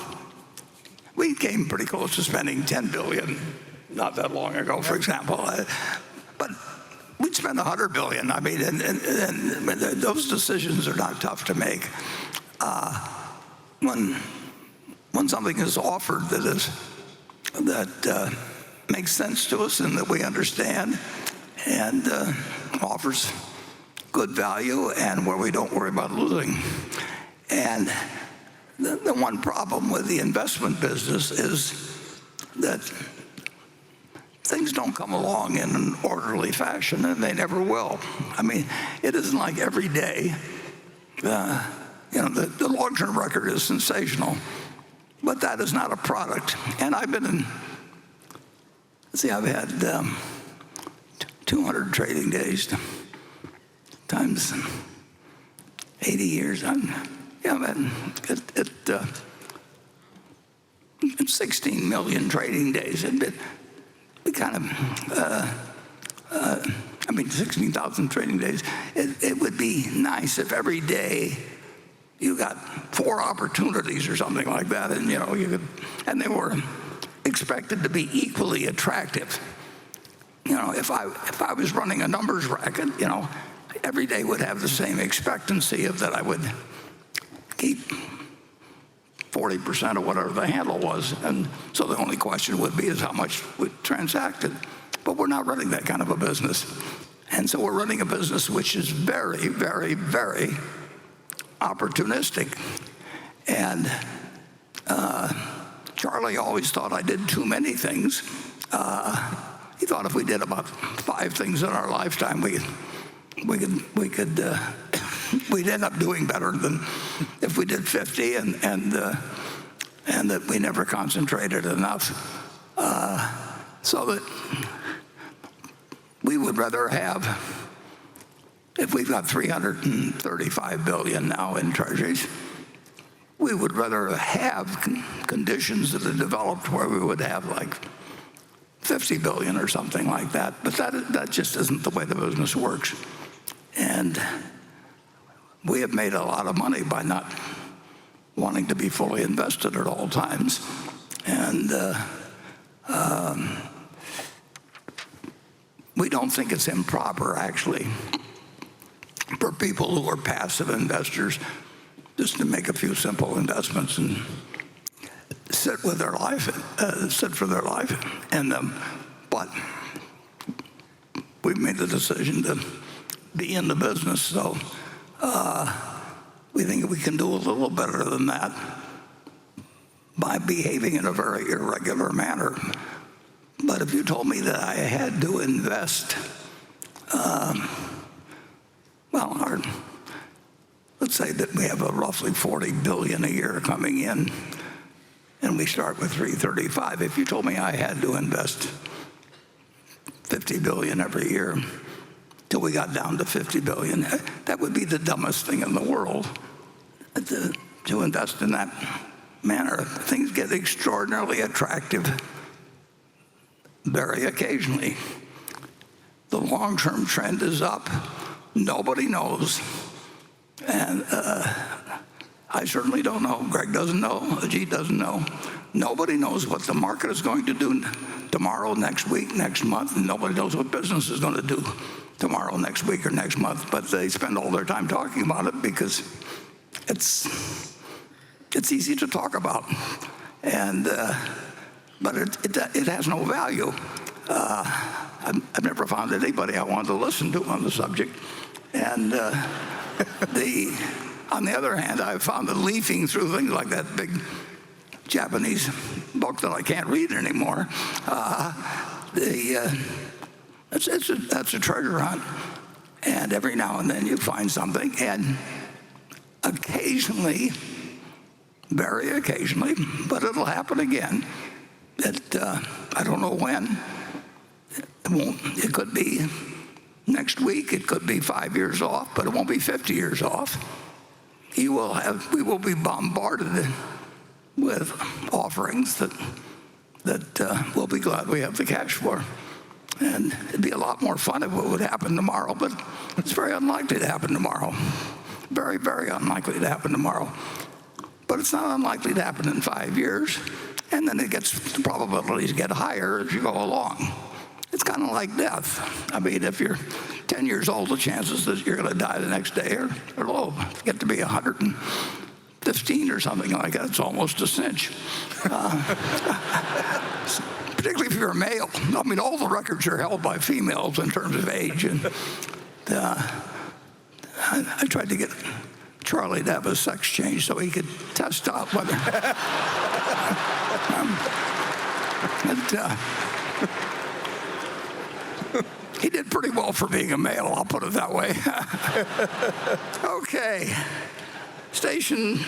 Speaker 6: we came pretty close to spending $10 billion not that long ago, for example, but we'd spend $100 billion. I mean, and those decisions are not tough to make. When something is offered that makes sense to us and that we understand and offers good value and where we don't worry about losing. And the one problem with the investment business is that things don't come along in an orderly fashion, and they never will. I mean, it isn't like every day. The long-term record is sensational, but that is not a product. And I've been in, I've had 200 trading days times 80 years. It's 16 million trading days. It kind of, 16,000 trading days. It would be nice if every day you got 4 opportunities or something like that, and you could, and they were expected to be equally attractive. If I was running a numbers racket, every day would have the same expectancy of that I would keep 40% of whatever the handle was, and so the only question would be is how much we transacted. But we're not running that kind of a business, and so we're running a business which is very, very, very opportunistic. And Charlie always thought I did too many things. He thought if we did about 5 things in our lifetime, we'd end up doing better than if we did 50, and that we never concentrated enough. So that we would rather have, if we've got $335 billion now in treasuries, we would rather have conditions that are developed where we would have like $50 billion or something like that. But that just isn't the way the business works. And we have made a lot of money by not wanting to be fully invested at all times. And we don't think it's improper, actually, for people who are passive investors just to make a few simple investments and sit for their life. But we've made the decision to be in the business, so we think we can do a little better than that by behaving in a very irregular manner. But if you told me that I had to invest, let's say that we have a roughly $40 billion a year coming in, and we start with 335. If you told me I had to invest $50 billion every year till we got down to $50 billion, that would be the dumbest thing in the world to invest in that manner. Things get extraordinarily attractive very occasionally. The long-term trend is up. Nobody knows. And I certainly don't know. Greg doesn't know. Ajit doesn't know. Nobody knows what the market is going to do tomorrow, next week, next month, and nobody knows what business is going to do tomorrow, next week, or next month. But they spend all their time talking about it because it's easy to talk about, and but it has no value. I've never found anybody I wanted to listen to on the subject, and on the other hand, I've found that leafing through things like that big Japanese book that I can't read anymore, that's a treasure hunt. And every now and then you find something, and occasionally very occasionally, but it'll happen again. I don't know when. It could be next week, it could be 5 years off, but it won't be 50 years off. We will be bombarded with offerings that we'll be glad we have the cash for. And it'd be a lot more fun if it would happen tomorrow, but it's very unlikely to happen tomorrow. Very, very unlikely to happen tomorrow. But it's not unlikely to happen in 5 years, and then the probabilities get higher as you go along. It's kind of like death. I mean, if you're 10 years old, the chances that you're going to die the next day are low. Get to be 115 or something like that, it's almost a cinch. Particularly if you're a male. I mean, all the records are held by females in terms of age. And I tried to get Charlie to have a sex change so he could test out whether. He did pretty well for being a male, I'll put it that way. Okay. Station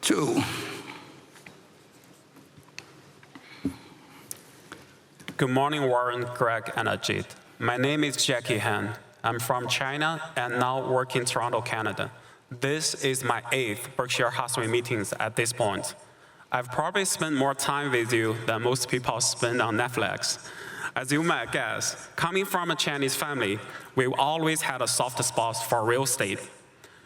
Speaker 6: 2.
Speaker 9: Good morning, Warren, Greg, and Ajit. My name is Jackie Han. I'm from China and now work in Toronto, Canada. This is my 8th Berkshire Hathaway meetings at this point. I've probably spent more time with you than most people spend on Netflix. As you might guess, coming from a Chinese family, we've always had a soft spot for real estate.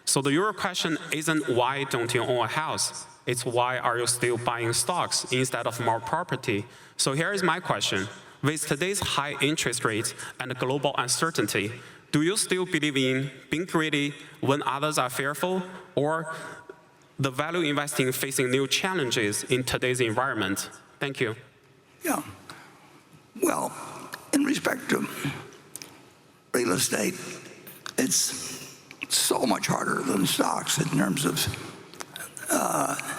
Speaker 9: So the real question isn't why don't you own a house? It's why are you still buying stocks instead of more property? So here is my question. With today's high interest rates and global uncertainty, do you still believe in being greedy when others are fearful, or the value investing facing new challenges in today's environment? Thank you.
Speaker 6: Yeah. Well, in respect to real estate, it's so much harder than stocks in terms of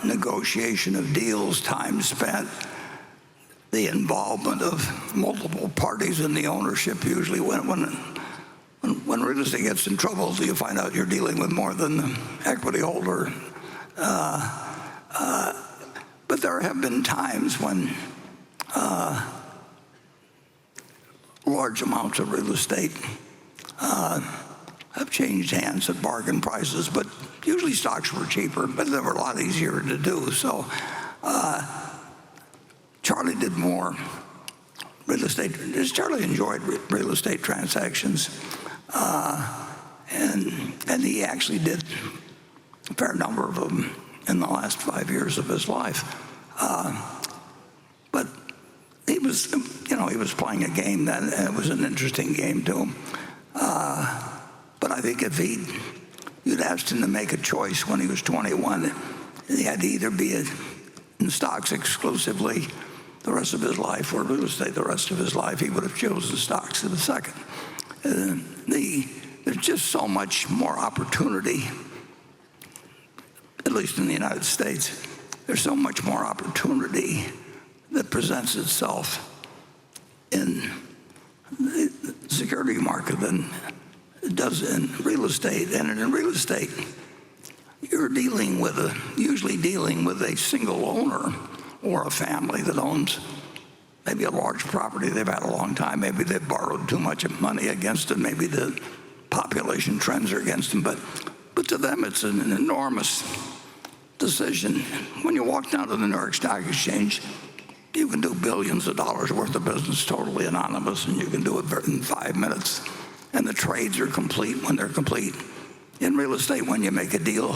Speaker 6: negotiation of deals, time spent, the involvement of multiple parties in the ownership. Usually when real estate gets in trouble, you find out you're dealing with more than the equity holder. But there have been times when large amounts of real estate have changed hands at bargain prices, but usually stocks were cheaper, but they were a lot easier to do. So Charlie did more real estate. Charlie enjoyed real estate transactions, and he actually did a fair number of them in the last 5 years of his life. But he was playing a game then, and it was an interesting game to him. But I think if you'd asked him to make a choice when he was 21, he had to either be in stocks exclusively the rest of his life or real estate the rest of his life, he would have chosen stocks in a second. There's just so much more opportunity, at least in the United States. There's so much more opportunity that presents itself in the security market than it does in real estate. And in real estate, you're usually dealing with a single owner or a family that owns maybe a large property they've had a long time. Maybe they've borrowed too much money against it. Maybe the population trends are against them. But to them, it's an enormous decision. When you walk down to the New York Stock Exchange, you can do billions of dollars worth of business totally anonymous, and you can do it in 5 minutes. And the trades are complete when they're complete. In real estate, when you make a deal,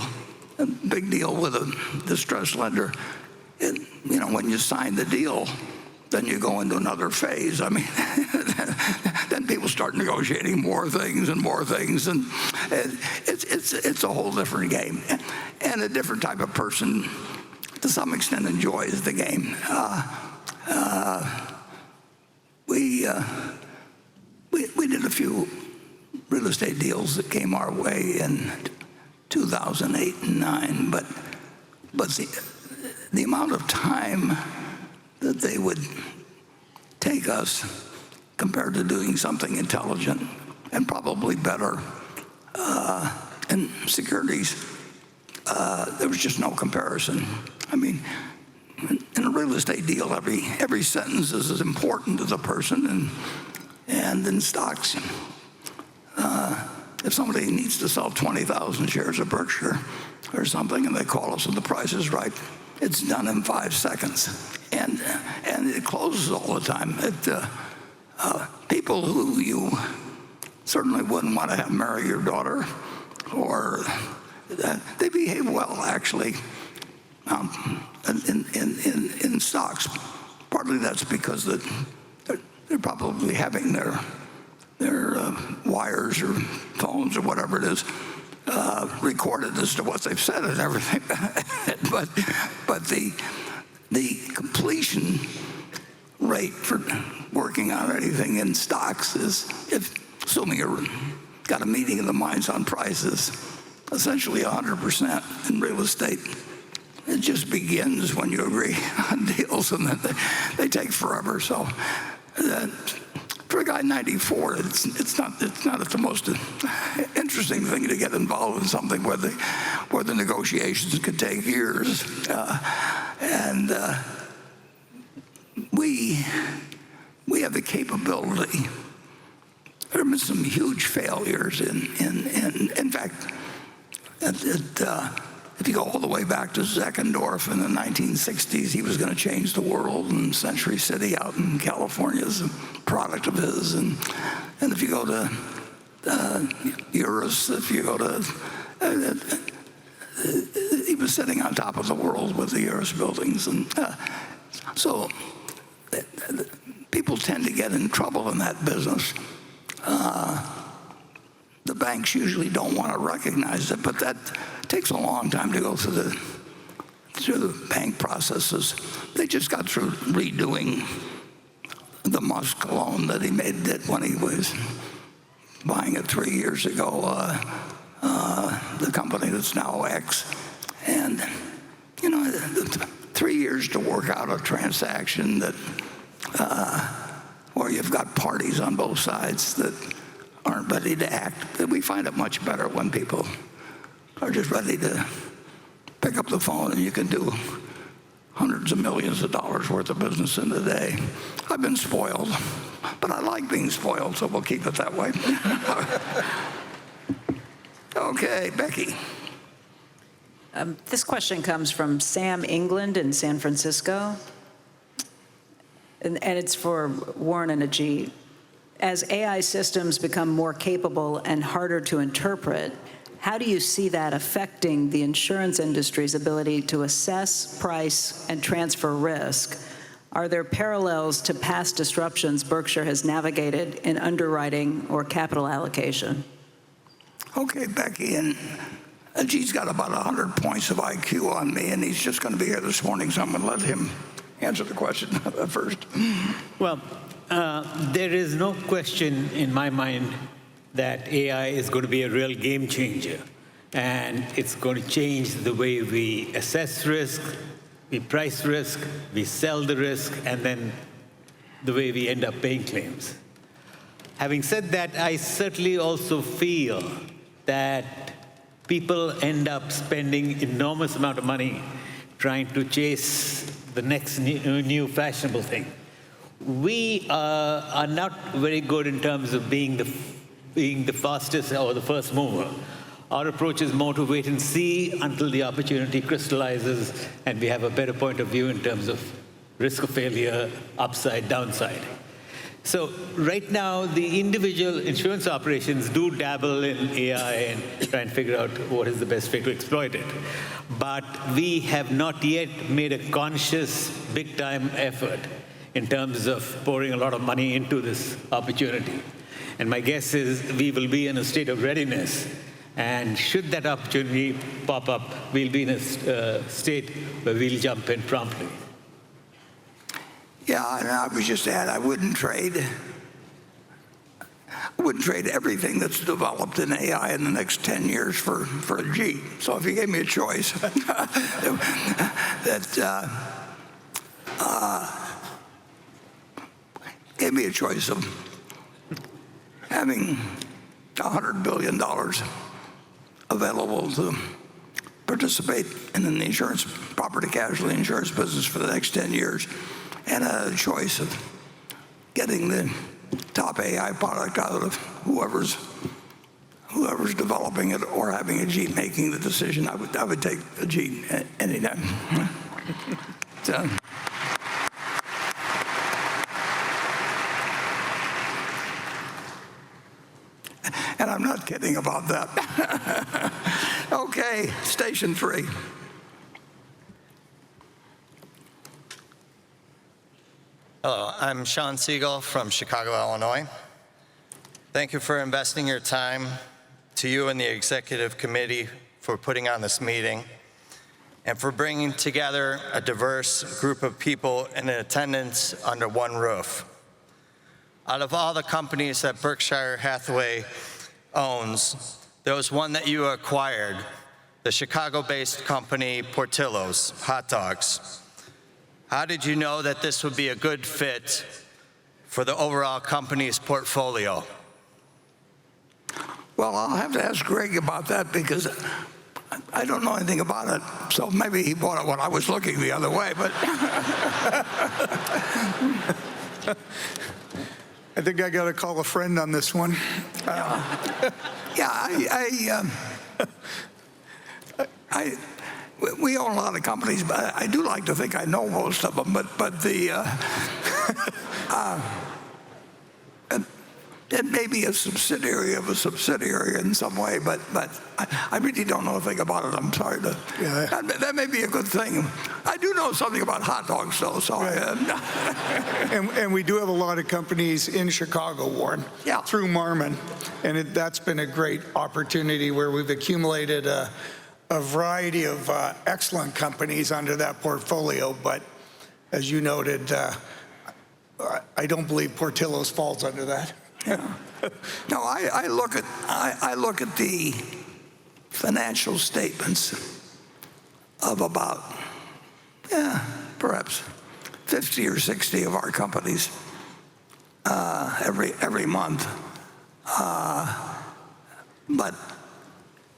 Speaker 6: a big deal with a distressed lender, when you sign the deal, then you go into another phase. I mean, then people start negotiating more things, and it's a whole different game. And a different type of person, to some extent, enjoys the game. We did a few real estate deals that came our way in 2008 and 2009, but the amount of time that they would take us compared to doing something intelligent and probably better in securities, there was just no comparison. I mean, in a real estate deal, every sentence is as important as a person, and in stocks, if somebody needs to sell 20,000 shares of Berkshire or something, and they call us and the price is right, it's done in 5 seconds, and it closes all the time. People who you certainly wouldn't want to have marry your daughter, or they behave well, actually, in stocks. Partly that's because they're probably having their wires or phones or whatever it is recorded as to what they've said and everything. but the completion rate for working on anything in stocks is, assuming you've got a meeting of the minds on prices, essentially 100%. In real estate, it just begins when you agree on deals, and then they take forever. So for a guy 94, it's not the most interesting thing to get involved in something where the negotiations could take years. We have the capability. There have been some huge failures in fact, if you go all the way back to Zeckendorf in the 1960s, he was going to change the world, and Century City out in California is a product of his. And if you go to Urus, if you go to, he was sitting on top of the world with the Urus buildings. And so people tend to get in trouble in that business. The banks usually don't want to recognize it, but that takes a long time to go through the bank processes. They just got through redoing the Musk loan that he did when he was buying it 3 years ago, the company that's now X. And, 3 years to work out a transaction that, where you've got parties on both sides that aren't ready to act. We find it much better when people are just ready to pick up the phone, and you can do hundreds of millions of dollars worth of business in a day. I've been spoiled, but I like being spoiled, so we'll keep it that way. Okay, Becky.
Speaker 1: This question comes from Sam England in San Francisco, and it's for Warren and Ajit. As AI systems become more capable and harder to interpret, how do you see that affecting the insurance industry's ability to assess, price, and transfer risk? Are there parallels to past disruptions Berkshire has navigated in underwriting or capital allocation?
Speaker 6: Okay, Becky, and Ajit's got about 100 points of IQ on me, and he's just going to be here this morning, so I'm going to let him answer the question first.
Speaker 10: Well, there is no question in my mind that AI is going to be a real game changer, and it's going to change the way we assess risk, we price risk, we sell the risk, and then the way we end up paying claims. Having said that, I certainly also feel that people end up spending enormous amount of money trying to chase the next new fashionable thing. We are not very good in terms of being the fastest or the first mover. Our approach is more to wait and see until the opportunity crystallizes and we have a better point of view in terms of risk of failure, upside, downside. So right now, the individual insurance operations do dabble in AI and try and figure out what is the best way to exploit it. But we have not yet made a conscious, big-time effort in terms of pouring a lot of money into this opportunity. And my guess is we will be in a state of readiness. And should that opportunity pop up, we'll be in a state where we'll jump in promptly.
Speaker 6: Yeah, and I would just add, I wouldn't trade everything that's developed in AI in the next 10 years for a G. So if you gave me a choice, gave me a choice of having $100 billion available to participate in the insurance, property casualty insurance business for the next 10 years, and a choice of getting the top AI product out of whoever's developing it or having Ajit making the decision. I would take Ajit any time. So. And I'm not kidding about that. Okay, station 3.
Speaker 11: Hello, I'm Sean Siegel from Chicago, Illinois. Thank you for investing your time, to you and the executive committee for putting on this meeting, and for bringing together a diverse group of people in attendance under one roof. Out of all the companies that Berkshire Hathaway owns, there was one that you acquired, the Chicago-based company Portillo's Hot Dogs. How did you know that this would be a good fit for the overall company's portfolio?
Speaker 6: Well, I'll have to ask Greg about that because I don't know anything about it. So maybe he bought it when I was looking the other way, but.
Speaker 8: I think I got to call a friend on this one.
Speaker 6: We own a lot of companies, but I do like to think I know most of them. But it may be a subsidiary of a subsidiary in some way, but I really don't know a thing about it. I'm sorry to. Yeah. That may be a good thing. I do know something about hot dogs, though. So. Right.
Speaker 8: And we do have a lot of companies in Chicago, Warren.
Speaker 6: Yeah.
Speaker 8: Through Marmon, and that's been a great opportunity where we've accumulated a variety of excellent companies under that portfolio. But as you noted, I don't believe Portillo's falls under that.
Speaker 6: Yeah. No, I look at the financial statements of about perhaps 50 or 60 of our companies every month. But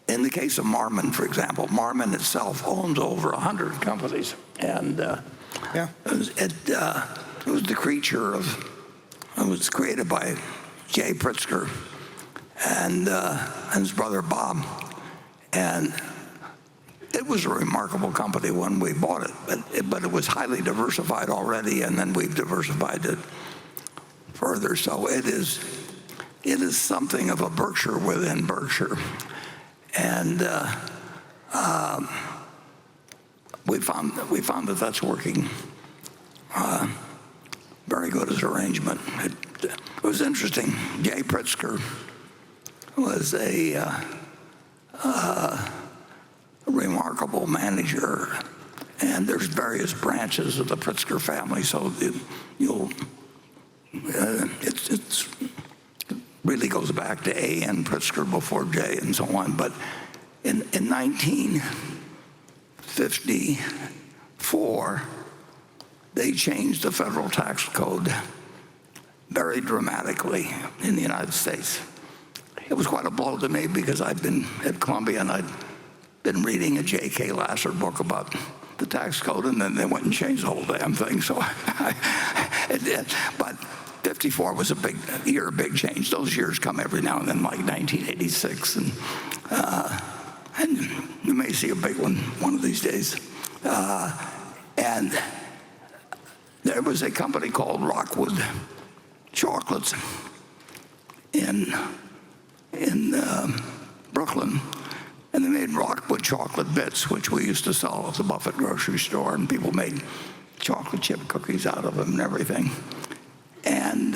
Speaker 6: in the case of Marmon, for example, Marmon itself owns over 100 companies, and it was the creature of. It was created by Jay Pritzker and his brother Bob, and it was a remarkable company when we bought it. But it was highly diversified already, and then we've diversified it further. So it is something of a Berkshire within Berkshire, and we found that that's working very good as an arrangement. It was interesting. Jay Pritzker was a remarkable manager, and there's various branches of the Pritzker family. So it really goes back to A.N. Pritzker before Jay and so on. But in 1954. They changed the federal tax code very dramatically in the United States. It was quite a blow to me because I'd been at Columbia and I'd been reading a J.K. Lasser book about the tax code, and then they went and changed the whole damn thing. So it did. But 54 was a big year, a big change. Those years come every now and then, like 1986, and you may see a big one of these days. And there was a company called Rockwood Chocolates in Brooklyn, and they made Rockwood chocolate bits, which we used to sell at the Buffett grocery store, and people made chocolate chip cookies out of them and everything. And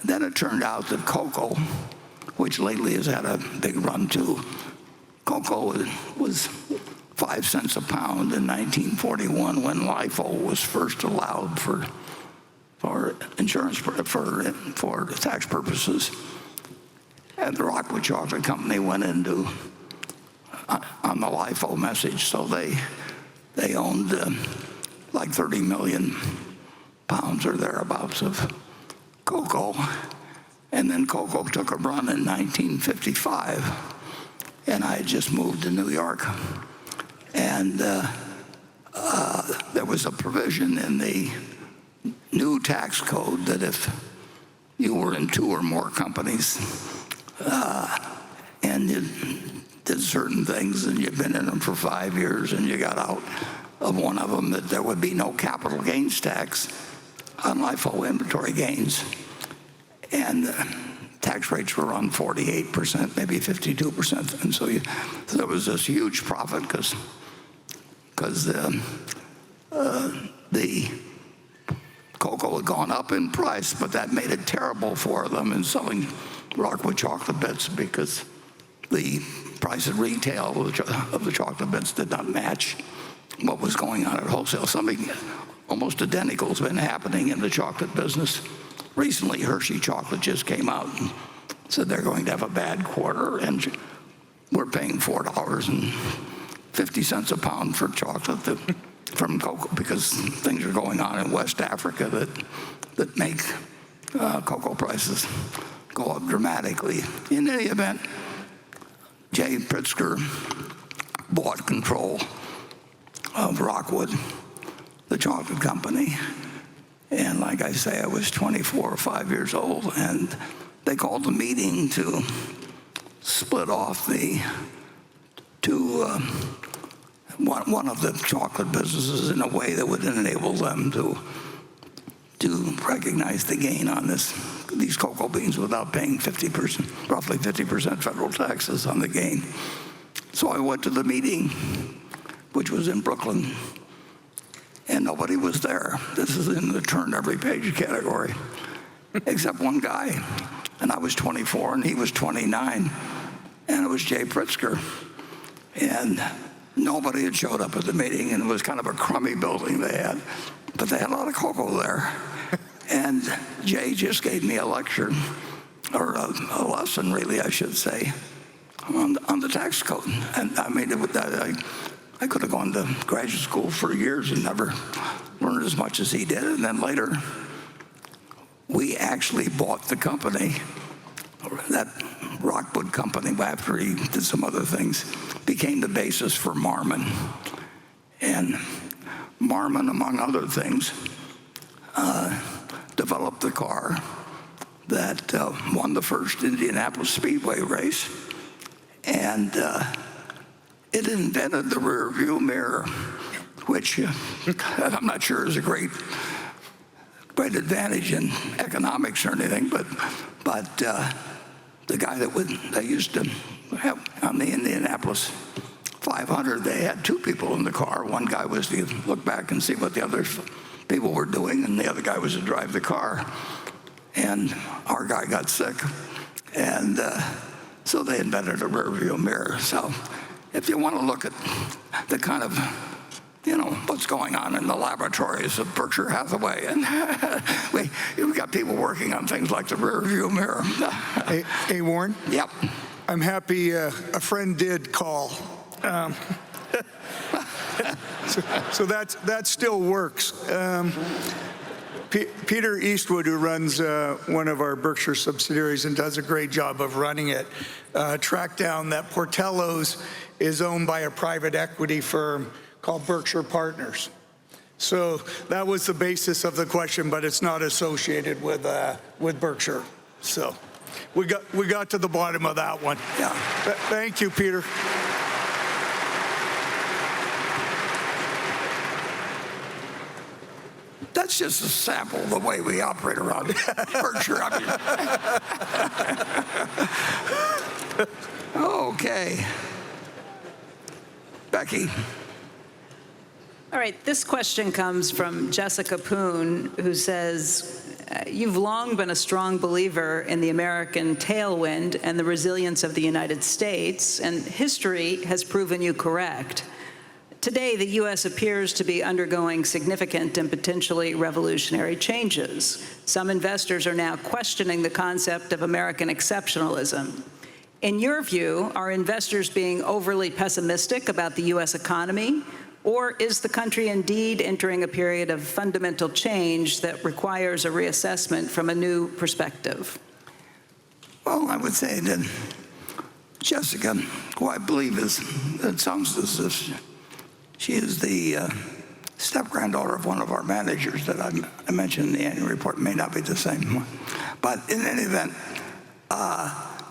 Speaker 6: then it turned out that cocoa, which lately has had a big run too, cocoa was 5 cents a pound in 1941 when LIFO was first allowed for insurance for tax purposes. And the Rockwood Chocolate Company went into on the LIFO message, so they owned like 30 million pounds or thereabouts of cocoa. And then cocoa took a run in 1955. and I had just moved to New York. And there was a provision in the new tax code that if you were in 2 or more companies and you did certain things and you'd been in them for 5 years and you got out of one of them, that there would be no capital gains tax on LIFO inventory gains. And tax rates were on 48%, maybe 52%. And so there was this huge profit because the cocoa had gone up in price, but that made it terrible for them in selling Rockwood chocolate bits because the price at retail of the chocolate bits did not match what was going on at wholesale. Something almost identical has been happening in the chocolate business. Recently, Hershey Chocolate just came out and said they're going to have a bad quarter, and we're paying $4.50 a pound for chocolate from cocoa because things are going on in West Africa that make cocoa prices go up dramatically. In any event, Jay Pritzker bought control of Rockwood, the chocolate company. And like I say, I was 24 or 5 years old, and they called a meeting to split off one of the chocolate businesses in a way that would enable them to recognize the gain on these cocoa beans without paying roughly 50% federal taxes on the gain. So I went to the meeting, which was in Brooklyn, and nobody was there. This is in the turn every page category, except one guy. And I was 24 and he was 29, and it was Jay Pritzker. And nobody had showed up at the meeting, and it was kind of a crummy building they had, but they had a lot of cocoa there. And Jay just gave me a lecture, or a lesson, really, I should say, on the tax code. And I mean, I could have gone to graduate school for years and never learned as much as he did. And then later, we actually bought the company, that Rockwood company, after he did some other things, became the basis for Marmon. And Marmon, among other things, developed the car that won the first Indianapolis Speedway race. And it invented the rear view mirror, which I'm not sure is a great advantage in economics or anything, but the guy they used to have on the Indianapolis 500, they had 2 people in the car. One guy was to look back and see what the other people were doing, and the other guy was to drive the car. And our guy got sick, and so they invented a rear view mirror. So if you want to look at the kind of, what's going on in the laboratories of Berkshire Hathaway, and we've got people working on things like the rear view mirror.
Speaker 8: Hey, Warren?
Speaker 6: Yep.
Speaker 8: I'm happy a friend did call. So that still works. Peter Eastwood, who runs one of our Berkshire subsidiaries and does a great job of running it, tracked down that Portello's is owned by a private equity firm called Berkshire Partners. So that was the basis of the question, but it's not associated with Berkshire. So we got to the bottom of that one. Yeah. Thank you, Peter.
Speaker 6: That's just a sample of the way we operate around Berkshire. Okay. Becky.
Speaker 1: All right, this question comes from Jessica Poon, who says, you've long been a strong believer in the American tailwind and the resilience of the United States, and history has proven you correct. Today, the U.S. appears to be undergoing significant and potentially revolutionary changes. Some investors are now questioning the concept of American exceptionalism. In your view, are investors being overly pessimistic about the U.S. economy, or is the country indeed entering a period of fundamental change that requires a reassessment from a new perspective?
Speaker 6: Well, I would say that Jessica, who I believe it sounds as if she is the step-granddaughter of one of our managers that I mentioned in the annual report. It may not be the same one. But in any event,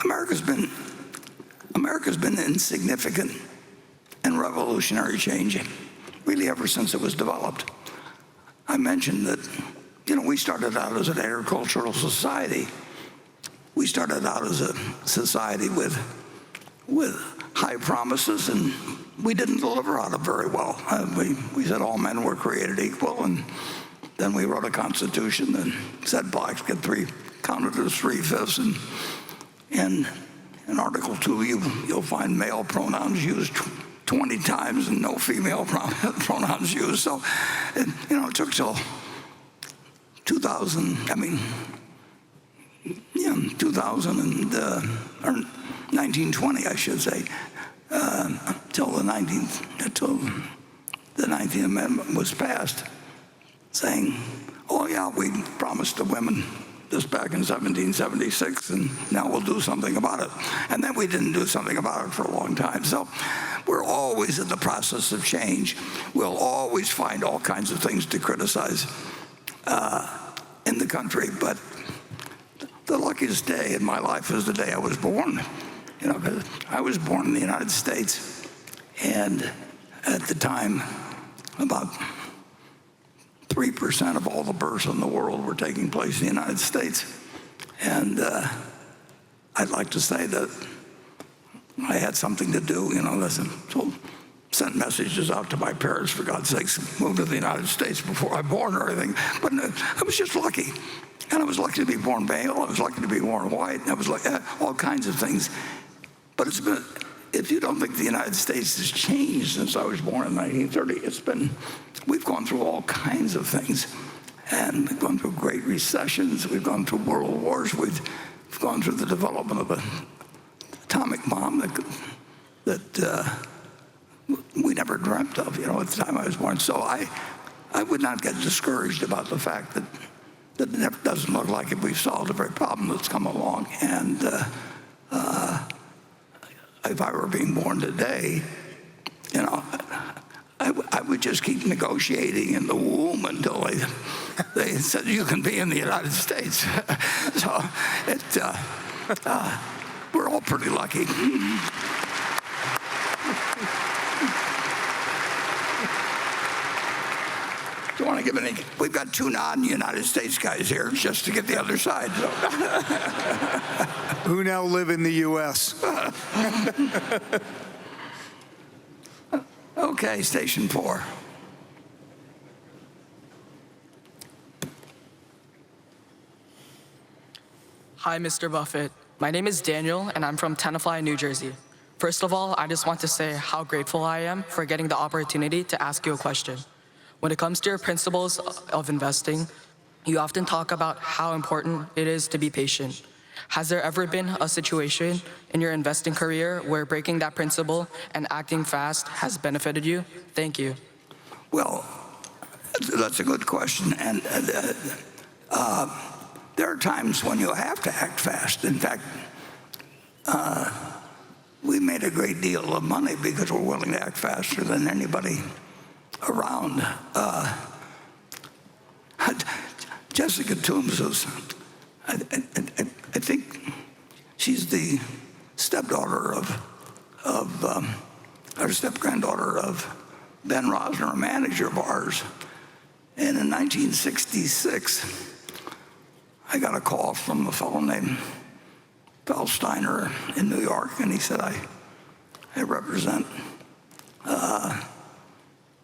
Speaker 6: America's been in significant and revolutionary change really ever since it was developed. I mentioned that, we started out as an agricultural society. We started out as a society with high promises, and we didn't deliver on them very well. We said all men were created equal, and then we wrote a constitution that said blacks get counted as 3/5, and in Article 2, you'll find male pronouns used 20 times and no female pronouns used. So, it took till 1920, I should say, till the 19th Amendment was passed, saying, oh yeah, we promised the women this back in 1776, and now we'll do something about it. And then we didn't do something about it for a long time. So we're always in the process of change. We'll always find all kinds of things to criticize in the country. But the luckiest day in my life was the day I was born. 'Cause I was born in the United States, and at the time, about 3% of all the births in the world were taking place in the United States. And I'd like to say that I had something to do, so sent messages out to my parents, for God's sakes, move to the United States before I was born or anything. But I was just lucky. And I was lucky to be born male. I was lucky to be born white. And I was like all kinds of things. But if you don't think the United States has changed since I was born in 1930, we've gone through all kinds of things. And we've gone through great recessions. We've gone through world wars. We've gone through the development of an atomic bomb that we never dreamt of, at the time I was born. So I would not get discouraged about the fact that it doesn't look like we've solved a very problem that's come along. And if I were being born today, I would just keep negotiating in the womb until they said you can be in the United States. So we're all pretty lucky. Do you want to give any? We've got two non-United States guys here just to get the other side. So.
Speaker 8: Who now live in the U.S.
Speaker 6: Okay, station 4.
Speaker 12: Hi, Mr. Buffett. My name is Daniel, and I'm from Tenafly, New Jersey. First of all, I just want to say how grateful I am for getting the opportunity to ask you a question. When it comes to your principles of investing, you often talk about how important it is to be patient. Has there ever been a situation in your investing career where breaking that principle and acting fast has benefited you? Thank you.
Speaker 6: Well, that's a good question. And there are times when you have to act fast. In fact, we made a great deal of money because we're willing to act faster than anybody around. Jessica Toombs is, I think she's the stepdaughter or step-granddaughter of Ben Rosner, a manager of ours. And in 1966, I got a call from a fellow named Feldsteiner in New York, and he said, I represent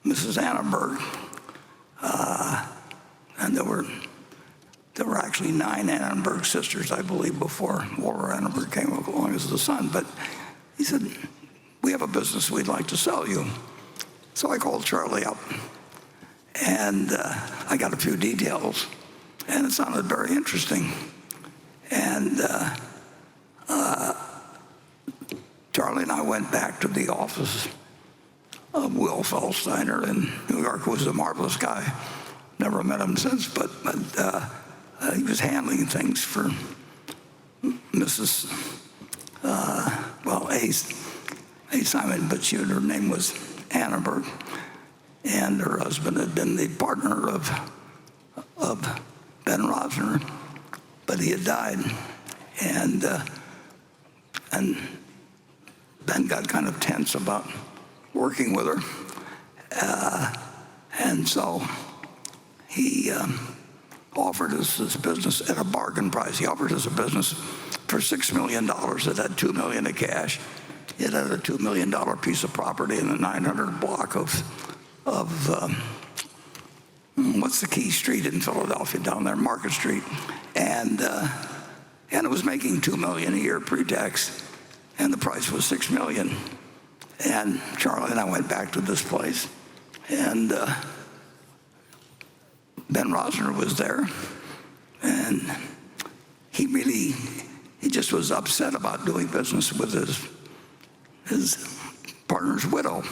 Speaker 6: Mrs. Annenberg. And there were actually 9 Annenberg sisters, I believe, before Walter Annenberg came along as the son. But he said, we have a business we'd like to sell you. So I called Charlie up, and I got a few details, and it sounded very interesting. And Charlie and I went back to the office of Will Feldsteiner in New York, who was a marvelous guy. Never met him since, but he was handling things for Mrs. Hey, Simon, but her name was Annenberg, and her husband had been the partner of Ben Rosner, but he had died, and Ben got kind of tense about working with her, and so he offered us this business at a bargain price. He offered us a business for $6 million. It had $2 million in cash. It had a $2 million piece of property in the 900 block of what's the key street in Philadelphia down there, Market Street, and it was making $2 million a year pre-tax, and the price was $6 million. And Charlie and I went back to this place, and Ben Rosner was there, and he just was upset about doing business with his partner's widow.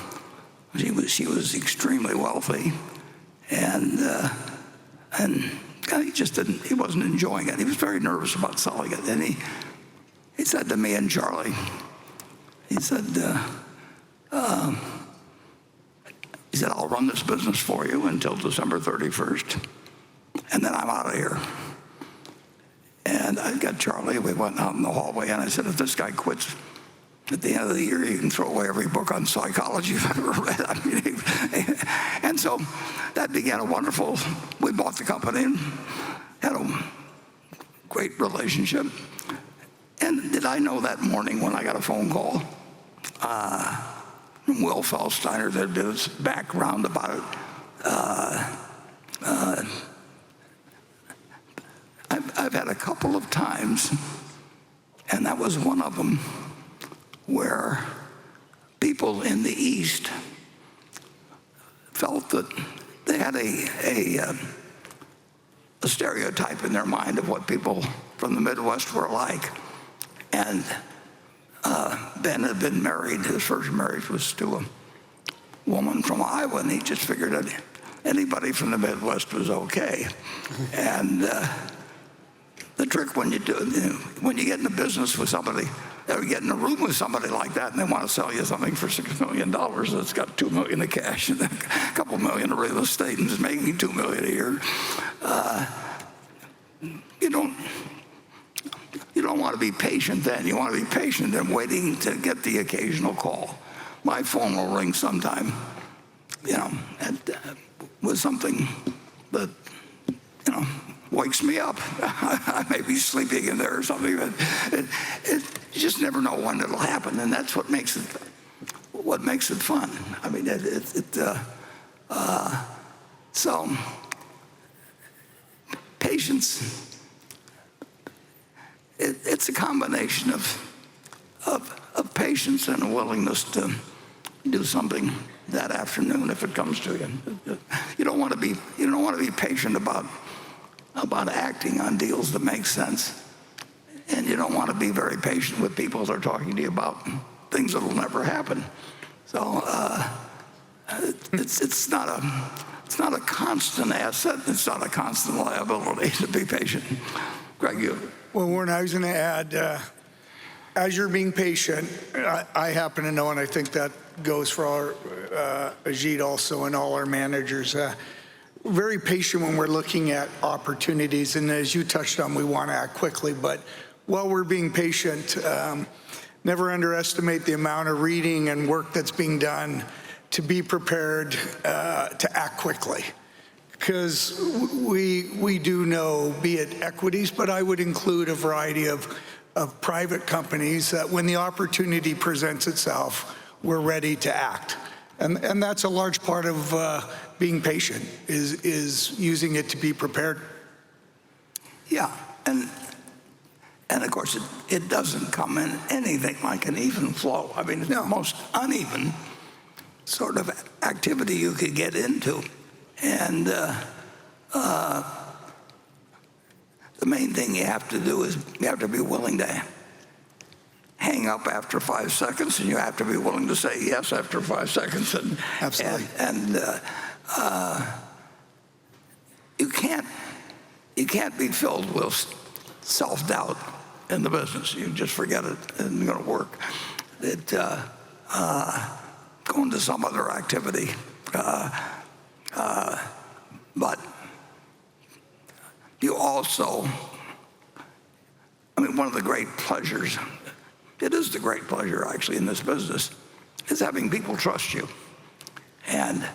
Speaker 6: She was extremely wealthy, and he wasn't enjoying it. He was very nervous about selling it, and he said to me and Charlie, he said, I'll run this business for you until December 31st, and then I'm out of here. And I got Charlie, we went out in the hallway, and I said, if this guy quits at the end of the year, you can throw away every book on psychology you've ever read. I mean, and so that began a wonderful, we bought the company and had a great relationship. And did I know that morning when I got a phone call from Will Feldsteiner that did his background about it? I've had a couple of times, and that was one of them, where people in the East felt that they had a stereotype in their mind of what people from the Midwest were like. And Ben had been married. His first marriage was to a woman from Iowa, and he just figured that anybody from the Midwest was okay. And the trick when you get in a business with somebody, or get in a room with somebody like that, and they want to sell you something for $6 million that's got $2 million in cash and a couple million in real estate and is making $2 million a year, you don't want to be patient then. You want to be patient and waiting to get the occasional call. My phone will ring sometime, with something that, wakes me up. I may be sleeping in there or something, but you just never know when it'll happen, and that's what makes it fun. I mean, so patience. It's a combination of patience and a willingness to do something that afternoon if it comes to you. You don't want to be patient about acting on deals that make sense, and you don't want to be very patient with people that are talking to you about things that will never happen. So it's not a constant asset. It's not a constant liability to be patient. Greg, you.
Speaker 8: Well, Warren, I was going to add, as you're being patient, I happen to know, and I think that goes for our Ajit also and all our managers. Very patient when we're looking at opportunities, and as you touched on, we want to act quickly, but while we're being patient, never underestimate the amount of reading and work that's being done to be prepared to act quickly. Because we do know, be it equities, but I would include a variety of private companies that when the opportunity presents itself, we're ready to act. And that's a large part of being patient, is using it to be prepared.
Speaker 6: Yeah, and of course it doesn't come in anything like an even flow. I mean, it's the most uneven sort of activity you could get into. And the main thing you have to do is you have to be willing to hang up after 5 seconds, and you have to be willing to say yes after 5 seconds. And
Speaker 8: absolutely.
Speaker 6: And you can't be filled with self-doubt in the business. You just forget it, and it's going to work. get going to some other activity. But you also, I mean, one of the great pleasures, it is the great pleasure actually in this business, is having people trust you. And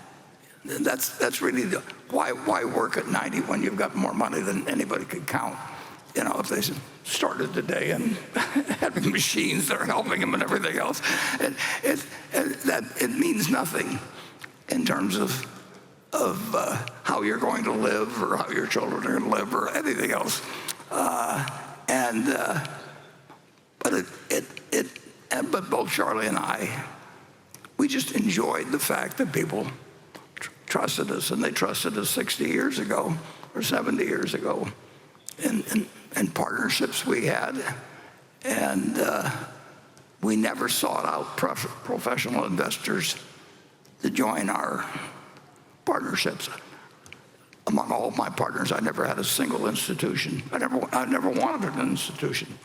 Speaker 6: that's really why work at 90 when you've got more money than anybody could count. You know, if they started today and having machines that are helping them and everything else, it means nothing in terms of how you're going to live or how your children are going to live or anything else. But both Charlie and I, we just enjoyed the fact that people trusted us, and they trusted us 60 years ago or 70 years ago in partnerships we had. And we never sought out professional investors to join our partnerships. Among all of my partners, I never had a single institution. I never wanted an institution.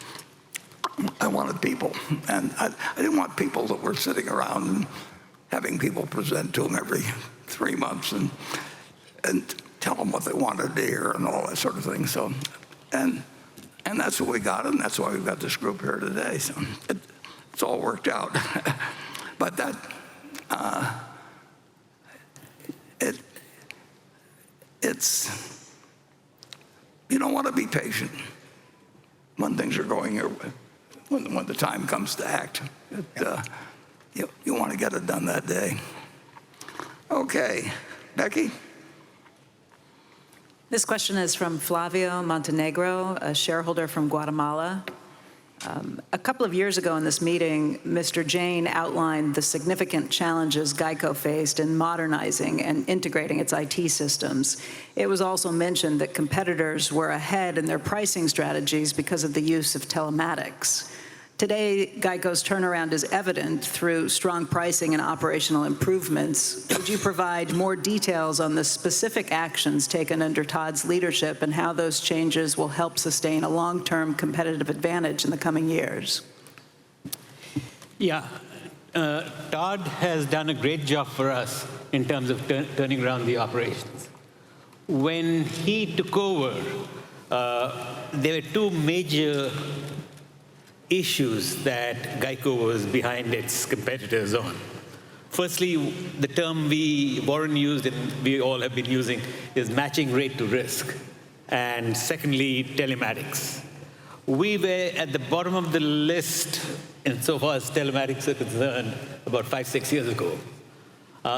Speaker 6: I wanted people, and I didn't want people that were sitting around and having people present to them every 3 months and tell them what they wanted to hear and all that sort of thing. So, and that's what we got, and that's why we've got this group here today. So it's all worked out. But that it's you don't want to be patient when things are going your way. When the time comes to act, you want to get it done that day. Okay, Becky?
Speaker 1: This question is from Flavio Montenegro, a shareholder from Guatemala. A couple of years ago in this meeting, Mr. Jain outlined the significant challenges GEICO faced in modernizing and integrating its IT systems. It was also mentioned that competitors were ahead in their pricing strategies because of the use of telematics. Today, GEICO's turnaround is evident through strong pricing and operational improvements. Could you provide more details on the specific actions taken under Todd's leadership and how those changes will help sustain a long-term competitive advantage in the coming years?
Speaker 10: Yeah, Todd has done a great job for us in terms of turning around the operations. When he took over, there were two major issues that GEICO was behind its competitors on. Firstly, the term Warren used and we all have been using is matching rate to risk. And secondly, telematics. We were at the bottom of the list insofar as telematics are concerned about 5-6 years ago.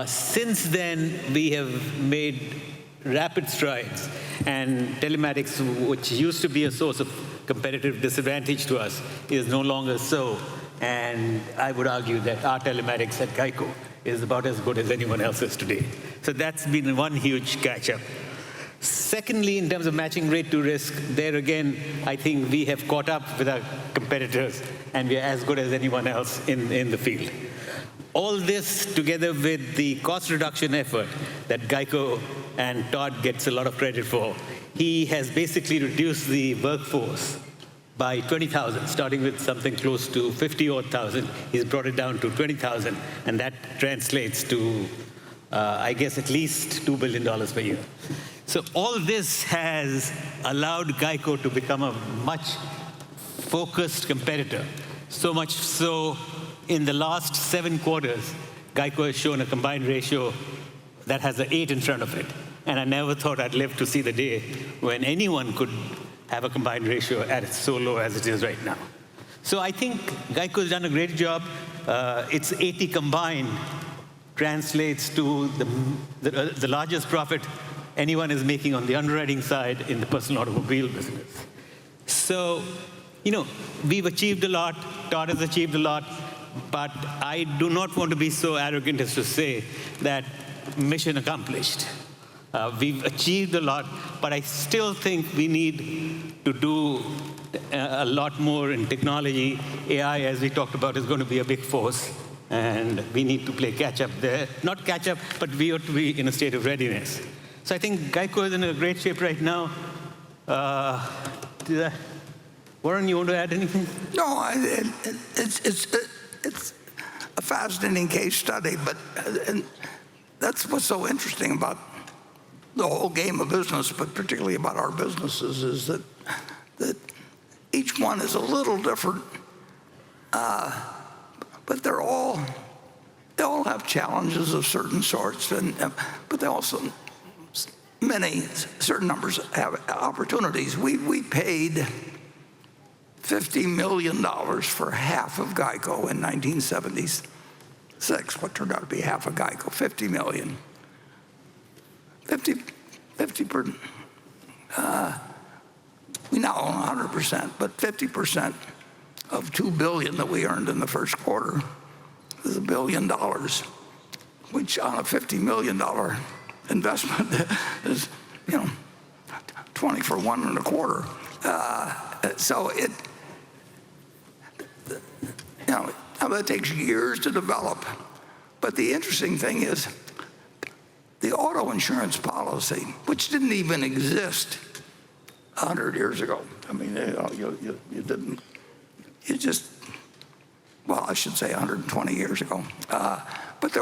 Speaker 10: Since then, we have made rapid strides, and telematics, which used to be a source of competitive disadvantage to us, is no longer so. And I would argue that our telematics at GEICO is about as good as anyone else's today. So that's been one huge catch-up. Secondly, in terms of matching rate to risk, there again, I think we have caught up with our competitors, and we are as good as anyone else in the field. All this together with the cost reduction effort that GEICO and Todd gets a lot of credit for. He has basically reduced the workforce by 20,000, starting with something close to 50,000. He's brought it down to 20,000, and that translates to, I guess, at least $2 billion per year. So all this has allowed GEICO to become a much focused competitor, so much so in the last 7 quarters, GEICO has shown a combined ratio that has an 8 in front of it. And I never thought I'd live to see the day when anyone could have a combined ratio at so low as it is right now. So I think GEICO has done a great job. Its 80 combined translates to the largest profit anyone is making on the underwriting side in the personal automobile business. So, you know, we've achieved a lot. Todd has achieved a lot. But I do not want to be so arrogant as to say that mission accomplished. We've achieved a lot, but I still think we need to do a lot more in technology. AI, as we talked about, is going to be a big force, and we need to play catch-up there. Not catch-up, but we ought to be in a state of readiness. So I think GEICO is in a great shape right now. Warren, you want to add anything?
Speaker 6: No, fascinating case study, and that's what's so interesting about the whole game of business, but particularly about our businesses, is that each one is a little different, but they all have challenges of certain sorts, but they also, certain numbers have opportunities. We paid $50 million for half of Geico in 1976. What turned out to be half of Geico, $50 million. 50%. We now own 100%, but 50% of $2 billion that we earned in the first quarter is $1 billion, which on a $50 million investment is, 20 for 1 1/4. So it takes years to develop. But the interesting thing is the auto insurance policy, which didn't even exist 100 years ago. I mean, you didn't, I should say 120 years ago. But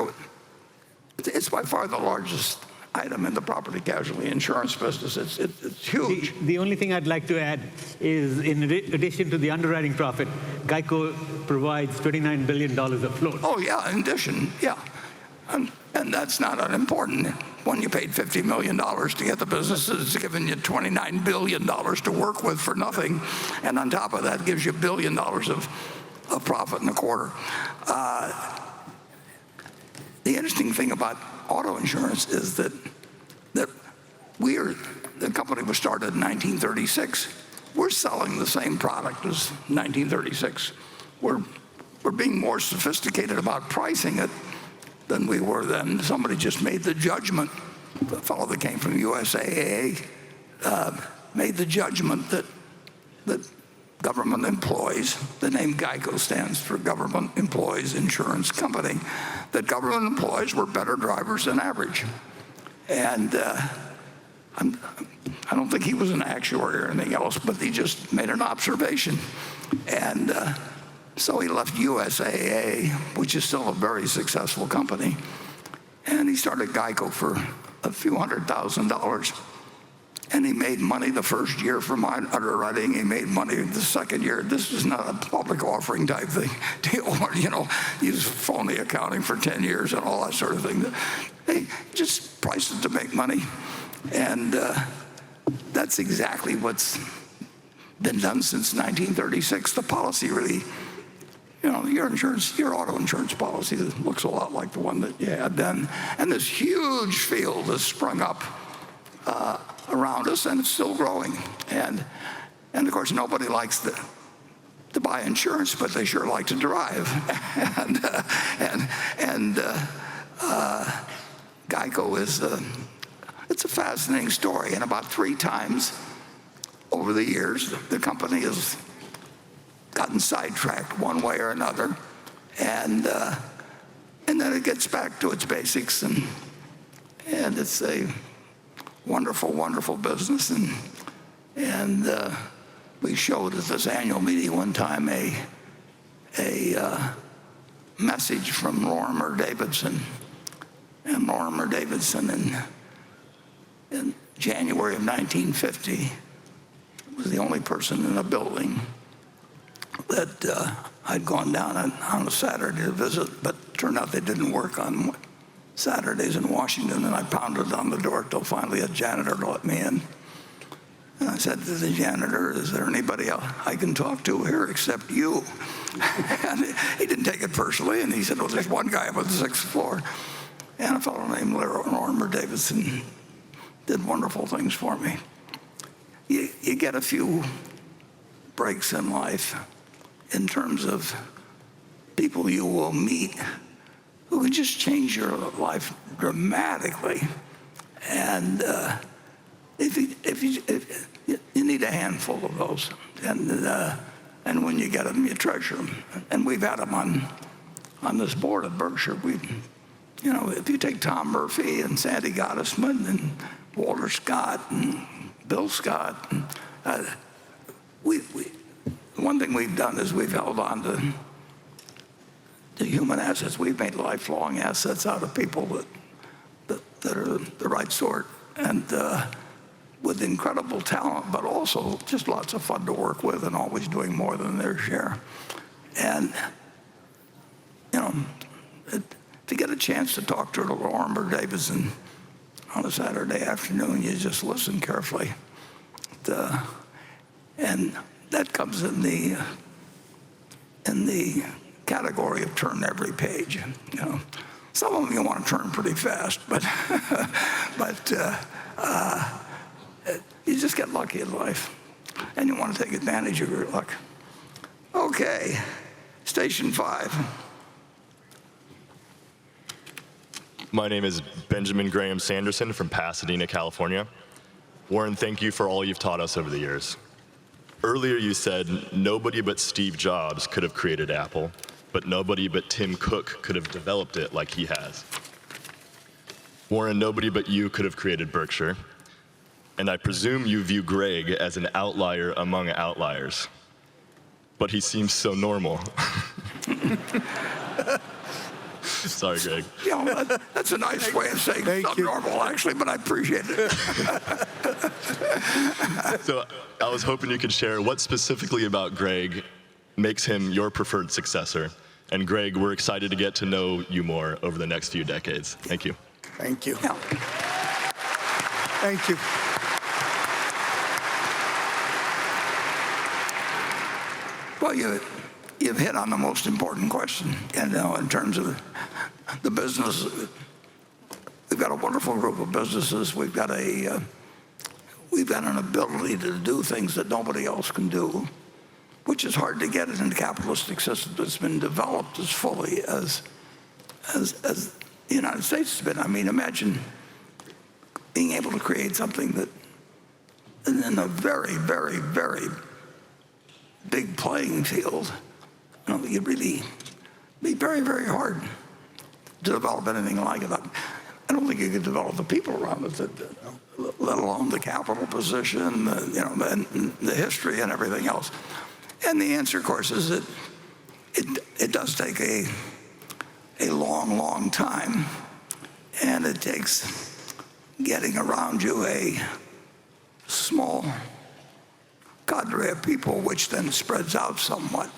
Speaker 6: it's by far the largest item in the property casualty insurance business. It's huge.
Speaker 10: The only thing I'd like to add is, in addition to the underwriting profit, Geico provides $29 billion of float.
Speaker 6: Oh, yeah, in addition, yeah. And that's not unimportant. When you paid $50 million to get the business, it's giving you $29 billion to work with for nothing. And on top of that, gives you $1 billion of profit in a quarter. The interesting thing about auto insurance is that the company was started in 1936. We're selling the same product as 1936. We're being more sophisticated about pricing it than we were then. Somebody just made the judgment, the fellow that came from USAA, made the judgment that government employees, the name GEICO stands for Government Employees Insurance Company, that government employees were better drivers than average. And I don't think he was an actuary or anything else, but he just made an observation. And so he left USAA, which is still a very successful company, and he started GEICO for a few $100,000. And he made money the first year from underwriting. He made money the second year. This is not a public offering type thing, deal where, use phony accounting for 10 years and all that sort of thing. They just priced it to make money. And that's exactly what's been done since 1936. The policy really, your auto insurance policy looks a lot like the one that you had then. And this huge field has sprung up around us, and it's still growing. And of course, nobody likes to buy insurance, but they sure like to drive. and GEICO it's a fascinating story. And about 3 times over the years, the company has gotten sidetracked one way or another, and then it gets back to its basics, and it's a wonderful, wonderful business. And we showed at this annual meeting one time a message from Lorimer Davidson. And Lorimer Davidson in January of 1950 was the only person in a building that I'd gone down on a Saturday to visit, but it turned out they didn't work on Saturdays in Washington, and I pounded on the door till finally a janitor let me in. And I said to the janitor, "Is there anybody else I can talk to here except you?" And he didn't take it personally, and he said, "Well, there's one guy up on the 6th floor." And a fellow named Lorimer Davidson did wonderful things for me. You get a few breaks in life in terms of people you will meet who can just change your life dramatically. And if you need a handful of those, and when you get them, you treasure them. And we've had them on this board at Berkshire. If you take Tom Murphy and Sandy Gottesman and Walter Scott and Bill Scott, one thing we've done is we've held on human assets. We've made lifelong assets out of people that are the right sort, and with incredible talent, but also just lots of fun to work with and always doing more than their share. And, you know, to get a chance to talk to Lorimer Davidson on a Saturday afternoon, you just listen carefully. And that comes in the category of turn every page. You know, some of them you want to turn pretty fast, but you just get lucky in life, and you want to take advantage of your luck. Okay, station 5.
Speaker 13: My name is Benjamin Graham Sanderson from Pasadena, California. Warren, thank you for all you've taught us over the years. Earlier you said nobody but Steve Jobs could have created Apple, but nobody but Tim Cook could have developed it like he has. Warren, nobody but you could have created Berkshire, and I presume you view Greg as an outlier among outliers, but he seems so normal. Sorry, Greg.
Speaker 6: You know, that's a nice way of saying subnormal, actually, but I appreciate it.
Speaker 13: So I was hoping you could share what specifically about Greg makes him your preferred successor. And Greg, we're excited to get to know you more over the next few decades. Thank you.
Speaker 8: Thank you.
Speaker 6: Yeah.
Speaker 8: Thank you.
Speaker 6: Well, you've hit on the most important question. And in terms of the business, we've got a wonderful group of businesses. We've got an ability to do things that nobody else can do, which is hard to get in a capitalistic system that's been developed as fully as the United States has been. I mean, imagine being able to create something that in a very, very, very big playing field, you know, you'd really be very, very hard to develop anything like it. I don't think you could develop the people around it, let alone the capital position, and the history and everything else. And the answer, of course, is that it does take a long, long time, and it takes getting around you a small cadre of people, which then spreads out somewhat.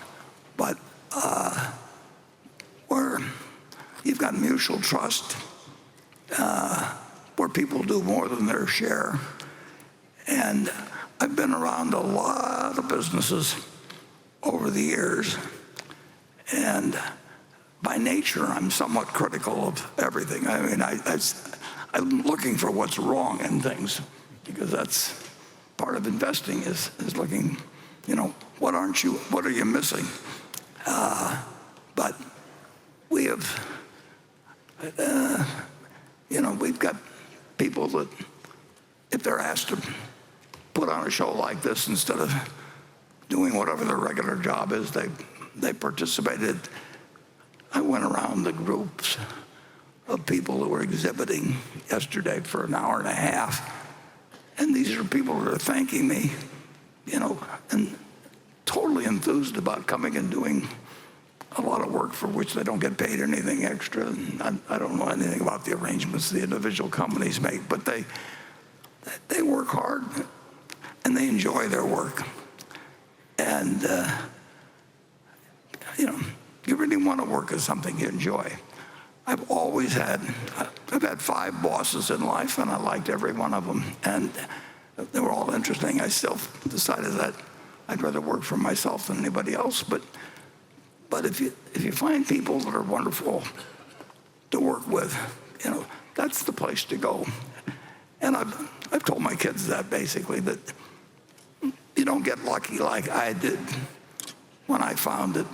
Speaker 6: But where you've got mutual trust, where people do more than their share. And I've been around a lot of businesses over the years, and by nature, I'm somewhat critical of everything. I mean, I'm looking for what's wrong in things, because that's part of investing is looking, you know, what are you missing? But we have, we've got people that, if they're asked to put on a show like this, instead of doing whatever their regular job is, they participated. I went around the groups of people who were exhibiting yesterday for an hour and a half. And these are people that are thanking me, you know, and totally enthused about coming and doing a lot of work for which they don't get paid anything extra. And I don't know anything about the arrangements the individual companies make, but they work hard and they enjoy their work. And, you really want to work at something you enjoy. I've had 5 bosses in life, and I liked every one of them, and they were all interesting. I still decided that I'd rather work for myself than anybody else. But if you find people that are wonderful to work with, you know, that's the place to go. And I've told my kids that basically, that you don't get lucky like I did when I found at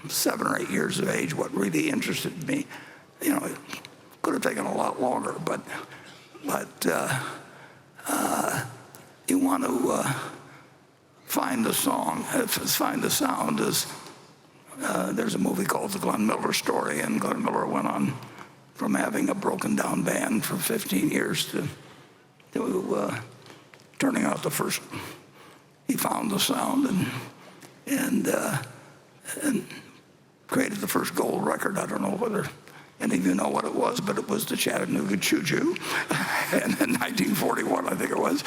Speaker 6: 7 or 8 years of age what really interested me. You know, it could have taken a lot longer, but you want to find the song. Find the sound is, there's a movie called The Glenn Miller Story, and Glenn Miller went on from having a broken down band for 15 years to turning out the first. He found the sound, and created the first gold record. I don't know whether any of you know what it was, but it was the Chattanooga Choo-Choo in 1941, I think it was.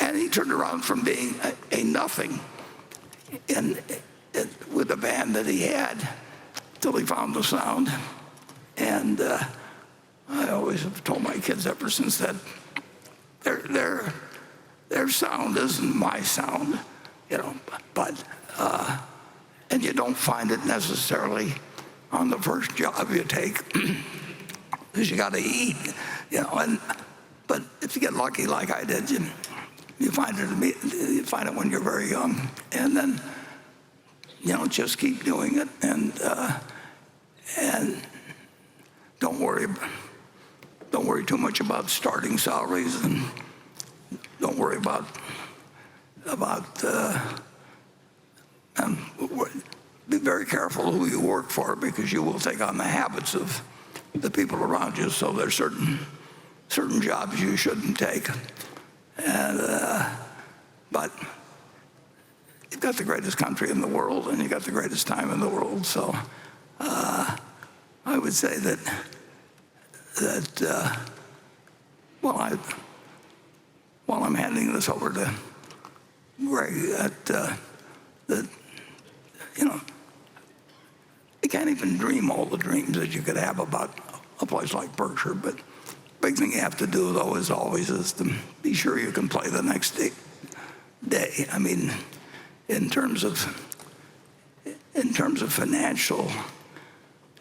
Speaker 6: And he turned around from being a nothing with the band that he had till he found the sound. And I always have told my kids ever since that their sound isn't my sound, you know, but and you don't find it necessarily on the first job you take, because you got to eat, you know. But if you get lucky like I did, you find it when you're very young, and then you know, just keep doing it, and don't worry too much about starting salaries, and don't worry about be very careful who you work for, because you will take on the habits of the people around you. So there's certain jobs you shouldn't take, but you've got the greatest country in the world, and you've got the greatest time in the world. So I would say that while I'm handing this over to Greg, that you know, you can't even dream all the dreams that you could have about a place like Berkshire. But the big thing you have to do, though, is to be sure you can play the next day. I mean, in terms of financial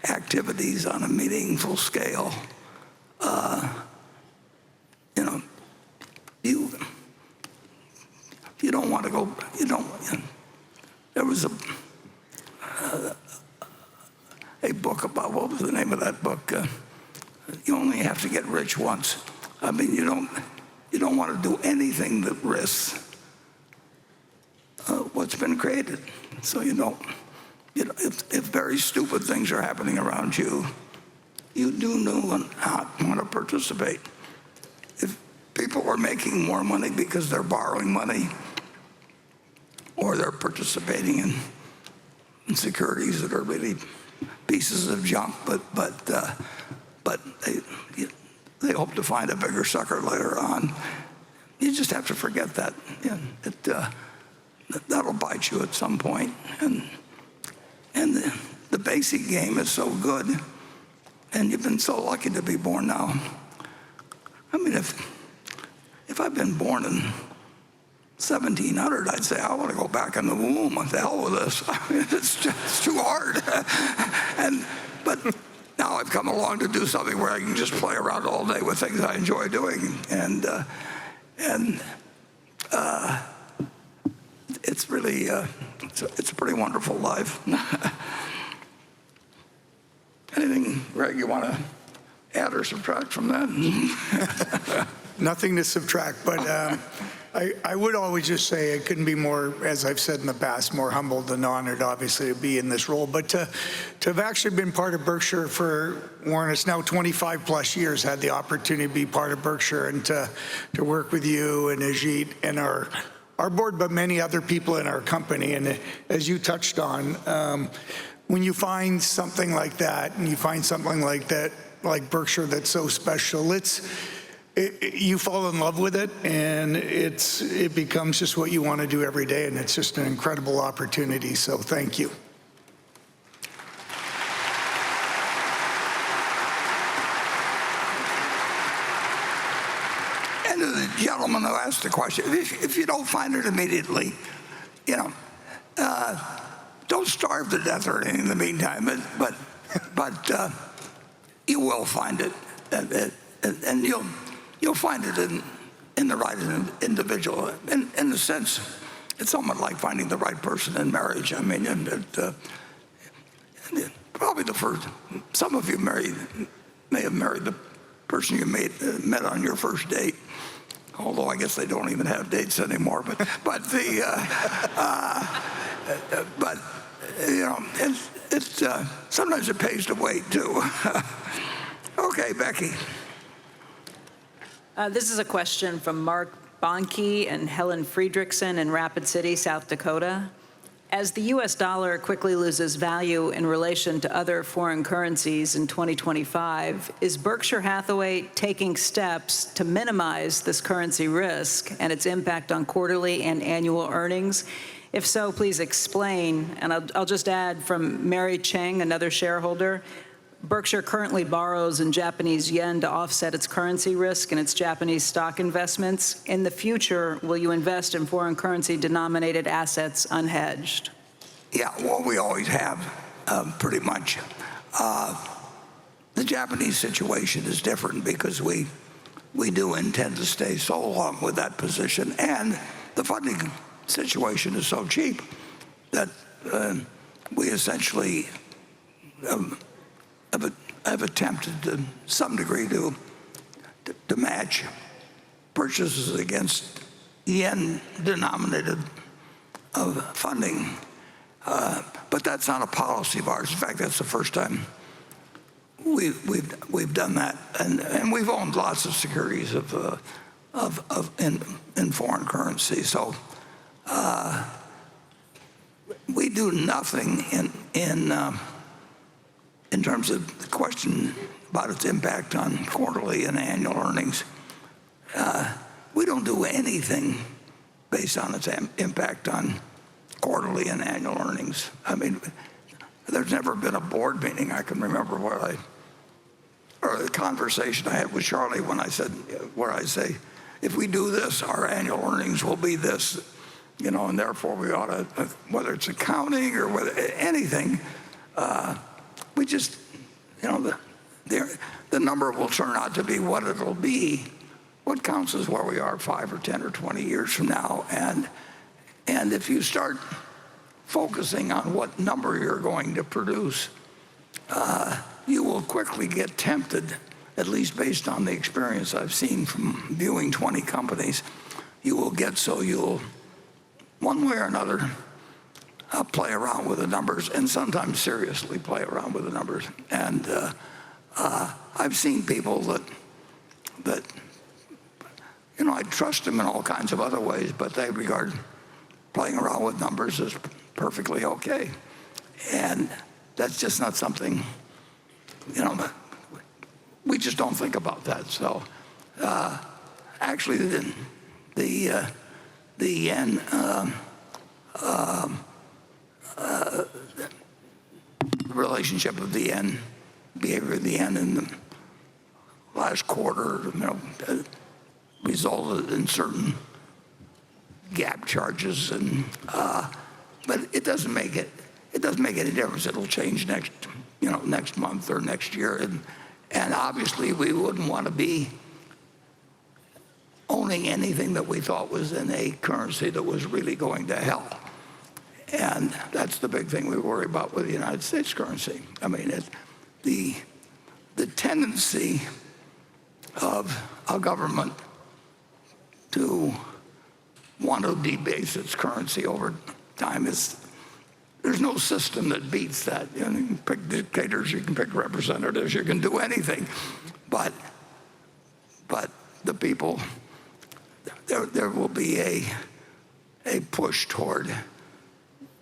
Speaker 6: activities on a meaningful scale, you know, you don't want to go. There was a book about, what was the name of that book? You only have to get rich once. I mean, you don't want to do anything that risks what's been created. So you know, if very stupid things are happening around you, you do not want to participate. If people are making more money because they're borrowing money, or they're participating in securities that are really pieces of junk, but they hope to find a bigger sucker later on. You just have to forget that. That'll bite you at some point. And the basic game is so good, and you've been so lucky to be born now. I mean, if I've been born in 1700, I'd say, I want to go back in the womb. What the hell with this? I mean, it's too hard. But now I've come along to do something where I can just play around all day with things I enjoy doing, and it's really it's a pretty wonderful life. Anything, Greg, you want to add or subtract from that?
Speaker 8: Nothing to subtract, but I would always just say I couldn't be more, as I've said in the past, more humbled and honored, obviously, to be in this role. But to have actually been part of Berkshire for, Warren, it's now 25 plus years, had the opportunity to be part of Berkshire, and to work with you and Ajit and our board, but many other people in our company. And as you touched on, when you find something like that, and you find something like that, like Berkshire, that's so special, you fall in love with it, and it becomes just what you want to do every day, and it's just an incredible opportunity. So thank you.
Speaker 6: And to the gentleman who asked the question, if you don't find it immediately, you know, don't starve to death or anything in the meantime. But you will find it, and you'll find it in the right individual. In the sense, it's somewhat like finding the right person in marriage. I mean, probably the first. Some of you may have married the person you met on your first date. Although I guess they don't even have dates anymore. But you know, it's sometimes it pays to wait too. Okay, Becky.
Speaker 1: This is a question from Mark Bonke and Helen Friedrichsen in Rapid City, South Dakota. As the U.S. dollar quickly loses value in relation to other foreign currencies in 2025, is Berkshire Hathaway taking steps to minimize this currency risk and its impact on quarterly and annual earnings? If so, please explain. And I'll just add from Mary Cheng, another shareholder, Berkshire currently borrows in Japanese yen to offset its currency risk and its Japanese stock investments. In the future, will you invest in foreign currency denominated assets unhedged?
Speaker 6: Yeah, well, we always have, pretty much. The Japanese situation is different because we do intend to stay so long with that position, and the funding situation is so cheap that we essentially have attempted to some degree to match purchases against yen-denominated funding. But that's not a policy of ours. In fact, that's the first time we've done that, and we've owned lots of securities in foreign currency. So we do nothing in terms of the question about its impact on quarterly and annual earnings. We don't do anything based on its impact on quarterly and annual earnings. I mean, there's never been a board meeting I can remember or the conversation I had with Charlie where I say, if we do this, our annual earnings will be this, and therefore we ought to, whether it's accounting or whether anything, we just, the number will turn out to be what it'll be. What counts is where we are 5 or 10 or 20 years from now. And if you start focusing on what number you're going to produce, you will quickly get tempted, at least based on the experience I've seen from viewing 20 companies. You will get so you'll, one way or another, play around with the numbers, and sometimes seriously play around with the numbers. And I've seen people that I trust them in all kinds of other ways, but they regard playing around with numbers as perfectly okay. And that's just not something, we just don't think about that. So actually the yen, the relationship of the yen, behavior of the yen in the last quarter, resulted in certain gap charges, but it doesn't make any difference. It'll change next month or next year, and obviously we wouldn't want to be owning anything that we thought was in a currency that was really going to hell. And that's the big thing we worry about with the United States currency. I mean, the tendency of a government to want to debase its currency over time there's no system that beats that. You can pick dictators, you can pick representatives, you can do anything. But the people, there will be a push toward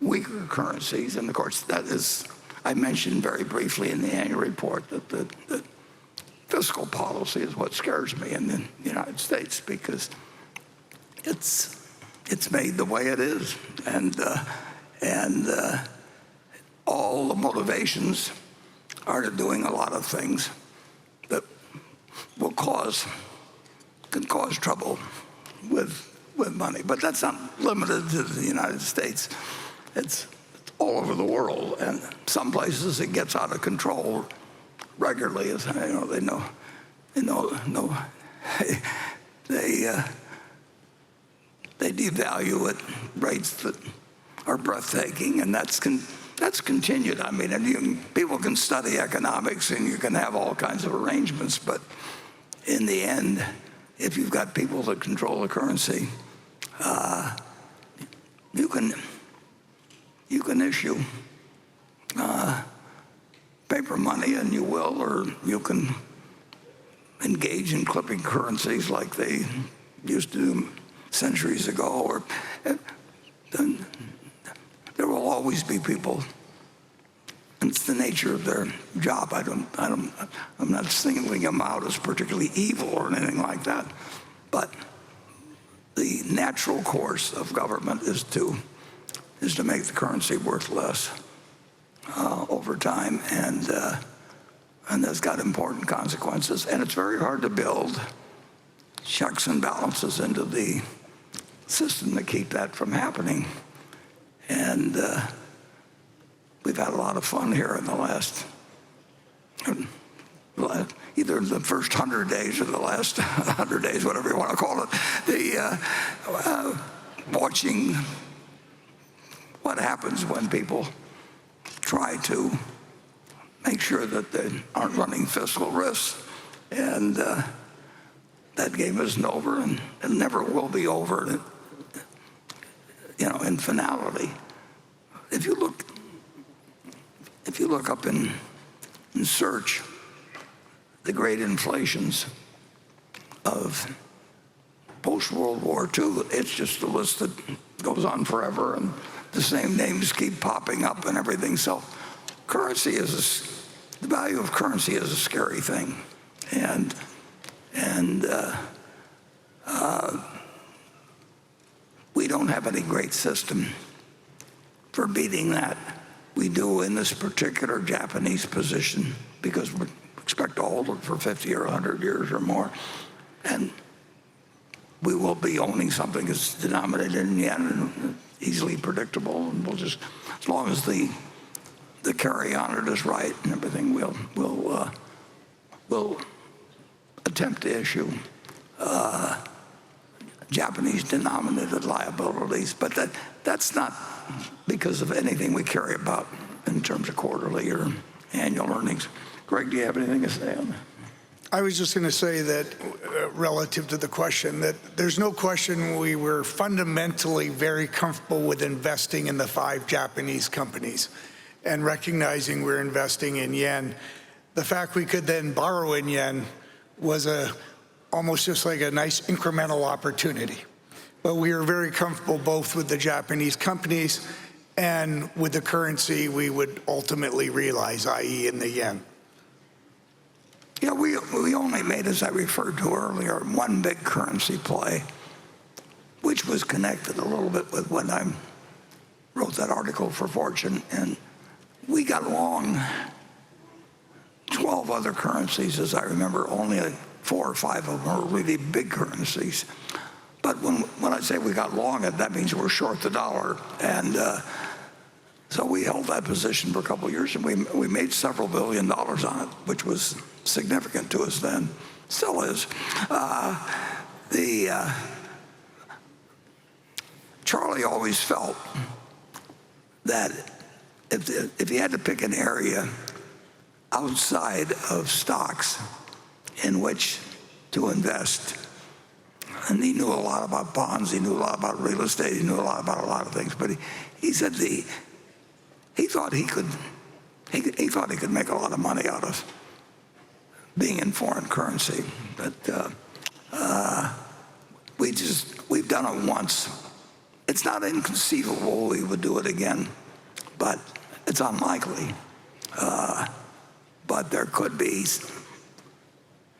Speaker 6: weaker currencies. And of course, that is, I mentioned very briefly in the annual report that the fiscal policy is what scares me in the United States, because it's made the way it is, and all the motivations are to doing a lot of things that can cause trouble with money. But that's not limited to the United States. It's all over the world, and some places it gets out of control regularly. As they know, they devalue at rates that are breathtaking, and that's continued. I mean, and people can study economics and you can have all kinds of arrangements, but in the end, if you've got people that control the currency, you can issue paper money, and you will, or you can engage in clipping currencies like they used to do centuries ago, or there will always be people, and it's the nature of their job. I'm not singling them out as particularly evil or anything like that, but the natural course of government is to make the currency worth less over time, and that's got important consequences. And it's very hard to build checks and balances into the system to keep that from happening. And we've had a lot of fun here in the last, either the first 100 days or the last 100 days, whatever you want to call it, watching what happens when people try to make sure that they aren't running fiscal risks. And that game isn't over, and it never will be over, in finality. If you look up and search the great inflations of post-World War II, it's just a list that goes on forever, and the same names keep popping up and everything. So the value of currency is a scary thing. And we don't have any great system for beating that. We do in this particular Japanese position because we expect to hold it for 50 or 100 years or more. And we will be owning something that's denominated in yen and easily predictable. And we'll just, as long as the carry on it is right and everything, we'll attempt to issue Japanese-denominated liabilities, but that's not because of anything we carry about in terms of quarterly or annual earnings. Greg, do you have anything to say on that?
Speaker 8: I was just going to say that relative to the question, that there's no question we were fundamentally very comfortable with investing in the 5 Japanese companies and recognizing we're investing in yen. The fact we could then borrow in yen was almost just like a nice incremental opportunity. But we are very comfortable both with the Japanese companies and with the currency we would ultimately realize, i.e. in the yen.
Speaker 6: Yeah, we only made, as I referred to earlier, one big currency play, which was connected a little bit with when I wrote that article for Fortune. And we got long 12 other currencies, as I remember. Only 4 or 5 of them are really big currencies. But when I say we got long it, that means we're short the dollar. And so we held that position for a couple of years, and we made several $1 billion on it, which was significant to us then, still is. Charlie always felt that if he had to pick an area outside of stocks in which to invest, and he knew a lot about bonds, he knew a lot about real estate, he knew a lot about a lot of things, but he said he thought he could make a lot of money out of being in foreign currency. But we've done it once. It's not inconceivable we would do it again, but it's unlikely. But there could be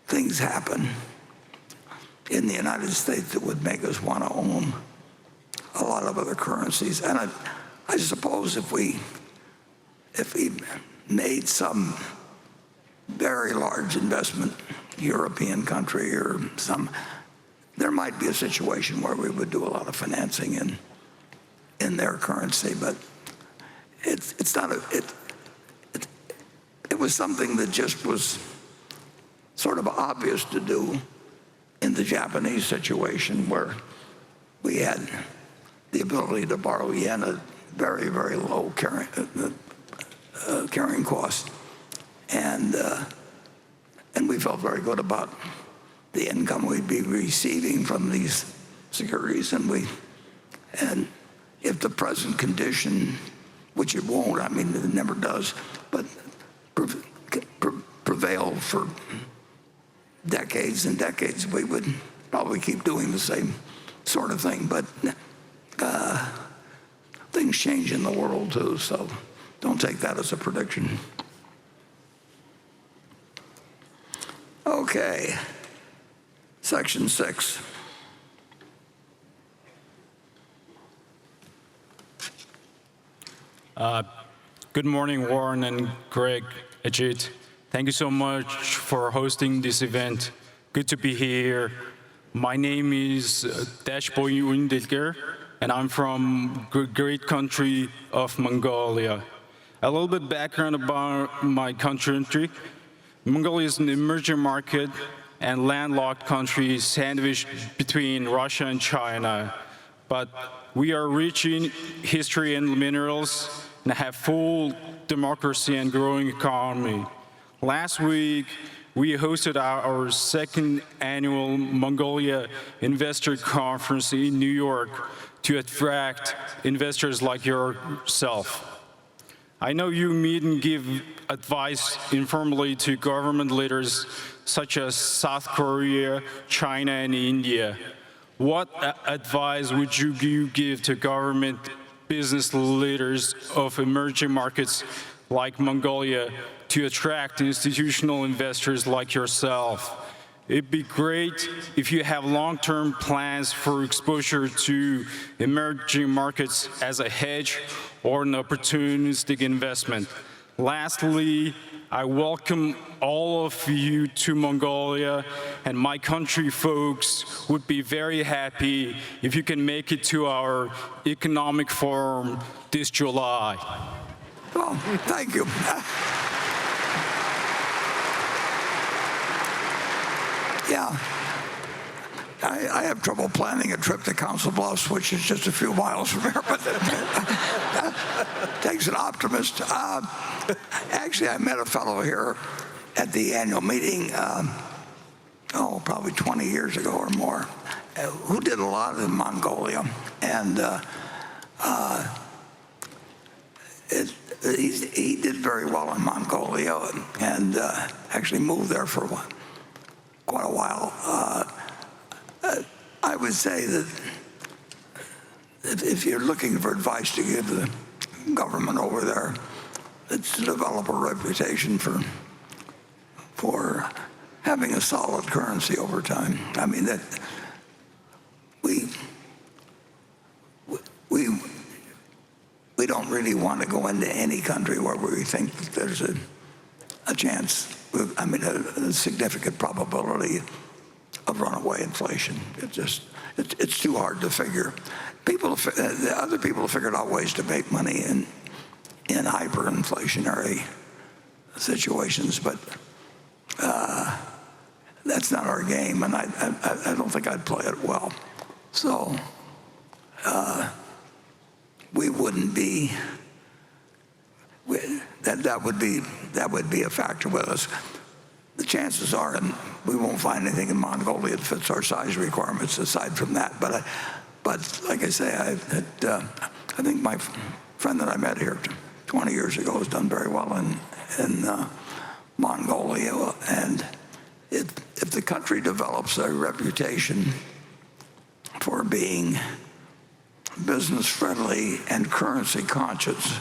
Speaker 6: things happen in the United States that would make us want to own a lot of other currencies. And I suppose if we made some very large investment, European country or there might be a situation where we would do a lot of financing in their currency, but it's not it was something that just was sort of obvious to do in the Japanese situation, where we had the ability to borrow yen at very, very low carrying costs, and we felt very good about the income we'd be receiving from these securities, and if the present condition, which it won't, I mean it never does, but prevail for decades and decades, we would probably keep doing the same sort of thing. But things things change in the world too, so don't take that as a prediction. Okay, section 6.
Speaker 14: Good morning, Warren and Greg, Ajit. Thank you so much for hosting this event. Good to be here. My name is Dashboy Undilger, and I'm from great country of Mongolia. A little bit background about my country. Mongolia is an emerging market and landlocked country sandwiched between Russia and China. But we are rich in history and minerals and have full democracy and growing economy. Last week, we hosted our second annual Mongolia Investor Conference in New York to attract investors like yourself. I know you meet and give advice informally to government leaders such as South Korea, China, and India. What advice would you give to government business leaders of emerging markets like Mongolia to attract institutional investors like yourself? It'd be great if you have long-term plans for exposure to emerging markets as a hedge or an opportunistic investment. Lastly, I welcome all of you to Mongolia, and my country folks would be very happy if you can make it to our economic forum this July.
Speaker 6: Well, thank you. Yeah, I have trouble planning a trip to Council Bluffs, which is just a few miles from here, but that takes an optimist. Actually, I met a fellow here at the annual meeting, probably 20 years ago or more, who did a lot in Mongolia. And he did very well in Mongolia and actually moved there for quite a while. I would say that if you're looking for advice to give the government over there, it's to develop a reputation for having a solid currency over time. I mean, that we don't really want to go into any country where we think that there's a chance, I mean, a significant probability of runaway inflation. It's too hard to figure. Other people have figured out ways to make money in hyperinflationary situations, but that's not our game, and I don't think I'd play it well. So we wouldn't be. That would be a factor with us. The chances are, and we won't find anything in Mongolia that fits our size requirements aside from that. But like I say, I think my friend that I met here 20 years ago has done very well in Mongolia. And if the country develops a reputation for being business friendly and currency conscious,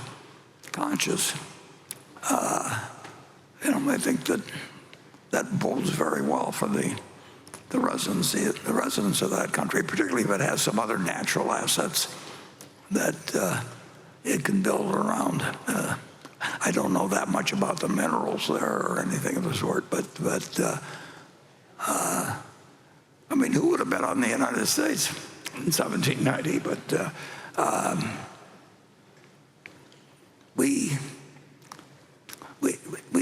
Speaker 6: I think that bodes very well for the residents of that country, particularly if it has some other natural assets that it can build around. I don't know that much about the minerals there or anything of the sort, but I mean, who would have bet on the United States in 1790? But we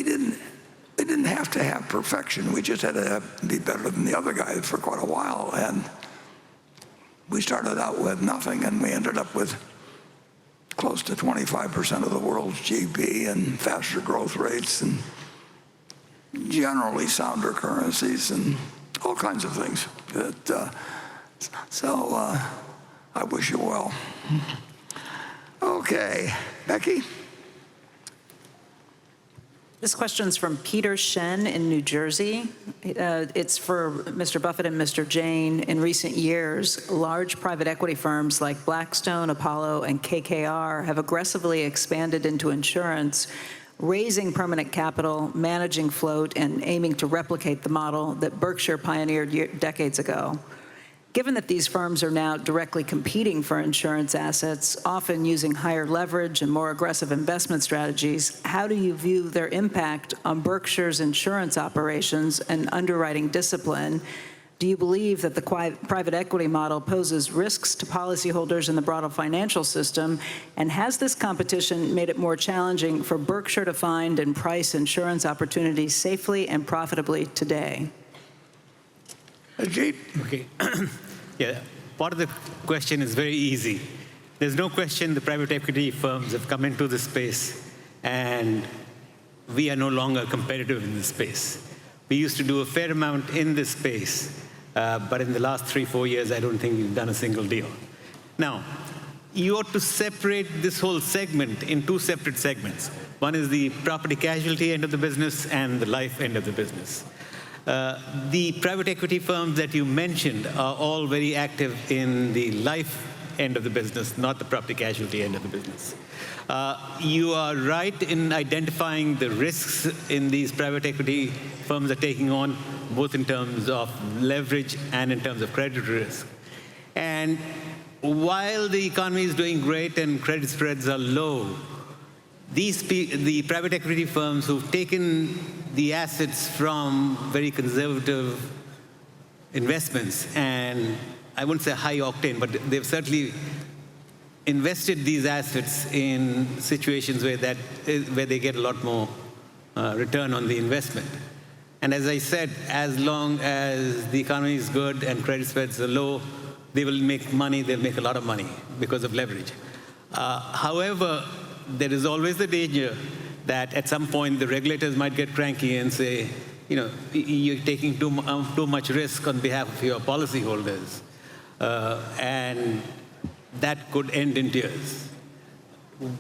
Speaker 6: didn't have to have perfection. We just had to be better than the other guy for quite a while. And we started out with nothing, and we ended up with close to 25% of the world's GDP and faster growth rates and generally sounder currencies and all kinds of things. So I wish you well. Okay, Becky?
Speaker 1: This question's from Peter Shen in New Jersey. It's for Mr. Buffett and Mr. Jain. In recent years, large private equity firms like Blackstone, Apollo, and KKR have aggressively expanded into insurance, raising permanent capital, managing float, and aiming to replicate the model that Berkshire pioneered decades ago. Given that these firms are now directly competing for insurance assets, often using higher leverage and more aggressive investment strategies, how do you view their impact on Berkshire's insurance operations and underwriting discipline? Do you believe that the private equity model poses risks to policyholders in the broader financial system? And has this competition made it more challenging for Berkshire to find and price insurance opportunities safely and profitably today?
Speaker 8: Ajit?
Speaker 10: Okay. Yeah, part of the question is very easy. There's no question the private equity firms have come into this space, and we are no longer competitive in this space. We used to do a fair amount in this space, but in the last 3-4 years, I don't think we've done a single deal. Now, you ought to separate this whole segment in two separate segments. One is the property casualty end of the business and the life end of the business. The private equity firms that you mentioned are all very active in the life end of the business, not the property casualty end of the business. You are right in identifying the risks in these private equity firms are taking on, both in terms of leverage and in terms of credit risk. And while the economy is doing great and credit spreads are low, the private equity firms who've taken the assets from very conservative investments, and I wouldn't say high octane, but they've certainly invested these assets in situations where they get a lot more return on the investment. And as I said, as long as the economy is good and credit spreads are low, they will make money. They'll make a lot of money because of leverage. However, there is always the danger that at some point the regulators might get cranky and say, you know, you're taking too much risk on behalf of your policyholders, and that could end in tears.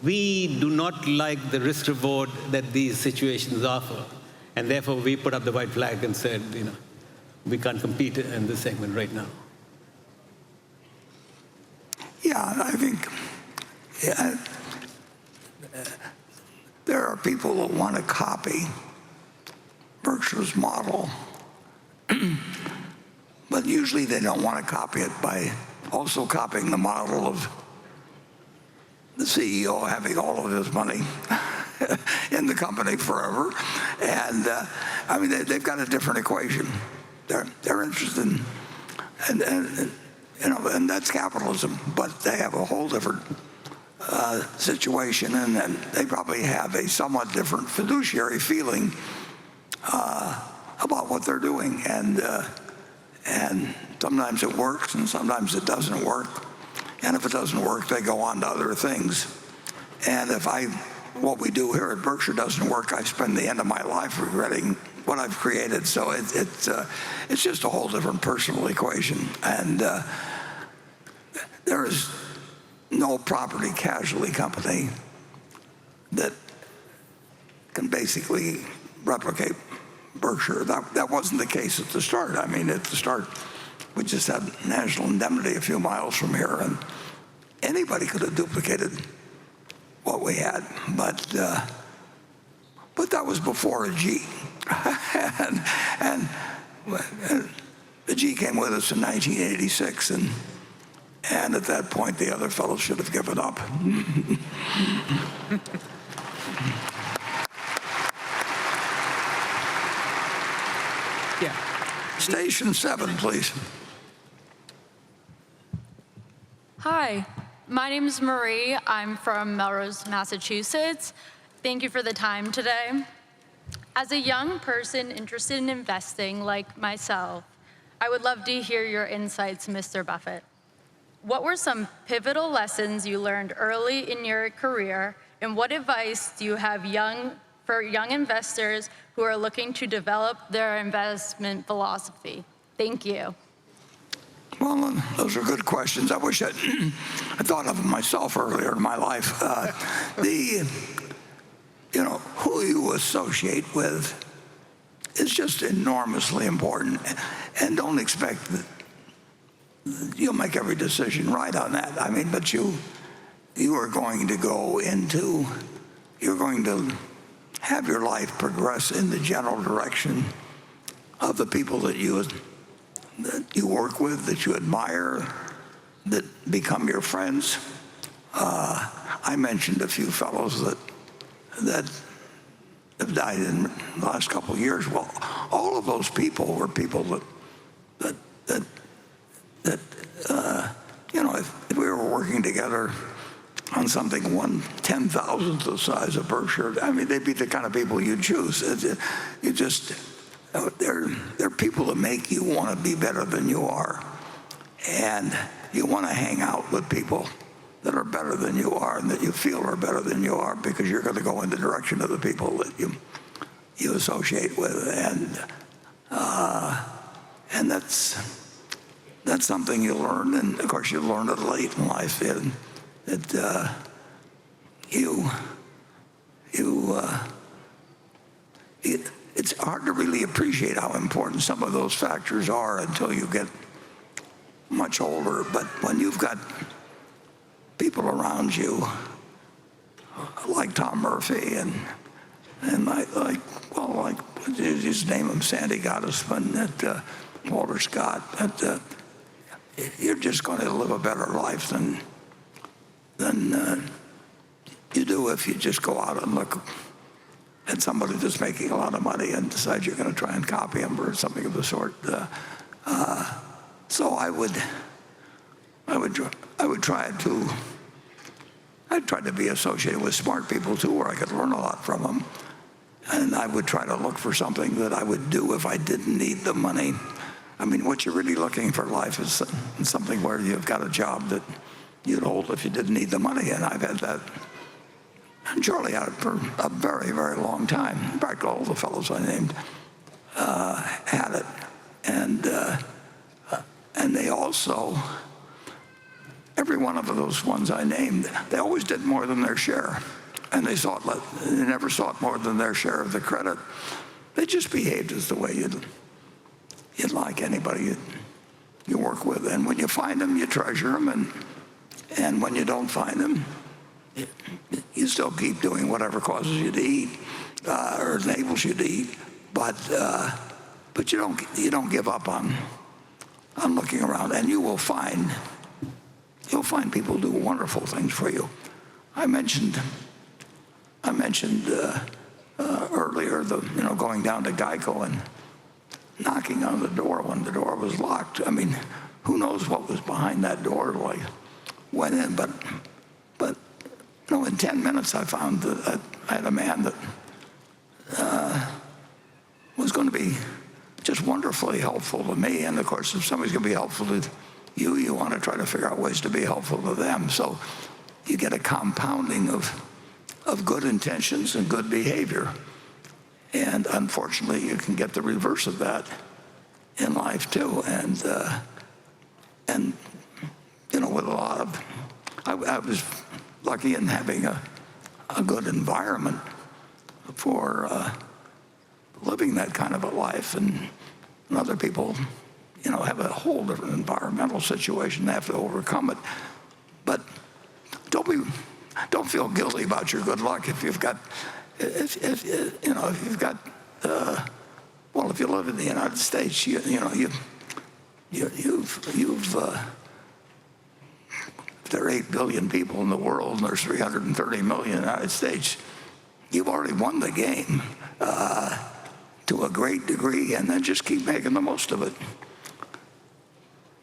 Speaker 10: We do not like the risk reward that these situations offer, and therefore we put up the white flag and said, you know, we can't compete in this segment right now.
Speaker 6: Yeah, I think there are people that want to copy Berkshire's model, but usually they don't want to copy it by also copying the model of the CEO having all of his money in the company forever. And I mean, they've got a different equation. They're interested in, and you know, and that's capitalism, but they have a whole different situation, and they probably have a somewhat different fiduciary feeling about what they're doing, and sometimes it works and sometimes it doesn't work, and if it doesn't work, they go on to other things. And if what we do here at Berkshire doesn't work, I spend the end of my life regretting what I've created. So it's just a whole different personal equation, and there is no property casualty company that can basically replicate Berkshire. That wasn't the case at the start. I mean, at the start, we just had National Indemnity a few miles from here, and anybody could have duplicated what we had. But that was before a G. and the G came with us in 1986, and at that point, the other fellows should have given up.
Speaker 10: Yeah.
Speaker 6: Station 7, please.
Speaker 15: Hi, my name is Marie. I'm from Melrose, Massachusetts. Thank you for the time today. As a young person interested in investing like myself, I would love to hear your insights, Mr. Buffett. What were some pivotal lessons you learned early in your career, and what advice do you have for young investors who are looking to develop their investment philosophy? Thank you.
Speaker 6: Well, those are good questions. I wish I thought of them myself earlier in my life. who you associate with is just enormously important. And don't expect that you'll make every decision right on that. I mean, but you are going to you're going to have your life progress in the general direction of the people that you work with, that you admire, that become your friends. I mentioned a few fellows that have died in the last couple of years. Well, all of those people were people that if we were working together on something 1/10,000th the size of Berkshire, I mean, they'd be the kind of people you'd choose. They're people that make you want to be better than you are. And you want to hang out with people that are better than you are and that you feel are better than you are, because you're going to go in the direction of the people that you associate with. And that's something you learn. And of course, you learn it late in life. It's hard to really appreciate how important some of those factors are until you get much older. But when you've got people around you like Tom Murphy and just name them, Sandy Gottesman, Walter Scott, you're just going to live a better life than you do if you just go out and look at somebody that's making a lot of money and decide you're going to try and copy them or something of the sort. So I'd try to be associated with smart people too, where I could learn a lot from them. And I would try to look for something that I would do if I didn't need the money. I mean, what you're really looking for life is something where you've got a job that you'd hold if you didn't need the money. And I've had that. And Charlie had it for a very, very long time. In fact, all the fellows I named had it. And they also, every one of those ones I named, they always did more than their share. And they never sought more than their share of the credit. They just behaved as the way you'd like anybody you work with. And when you find them, you treasure them. And when you don't find them, you still keep doing whatever causes you to eat or enables you to eat. But you don't give up on looking around, and you'll find people do wonderful things for you. I mentioned earlier going down to Geico and knocking on the door when the door was locked. I mean, who knows what was behind that door? Like, went in, but in 10 minutes I found that I had a man that was going to be just wonderfully helpful to me. And of course, if somebody's going to be helpful to you, you want to try to figure out ways to be helpful to them. So you get a compounding of good intentions and good behavior. And unfortunately, you can get the reverse of that in life too. And with a lot of, I was lucky in having a good environment for living that kind of a life. And other people, have a whole different environmental situation. They have to overcome it. But don't feel guilty about your good luck if you live in the United States, there are 8 billion people in the world and there's 330 million in the United States. You've already won the game to a great degree, and then just keep making the most of it.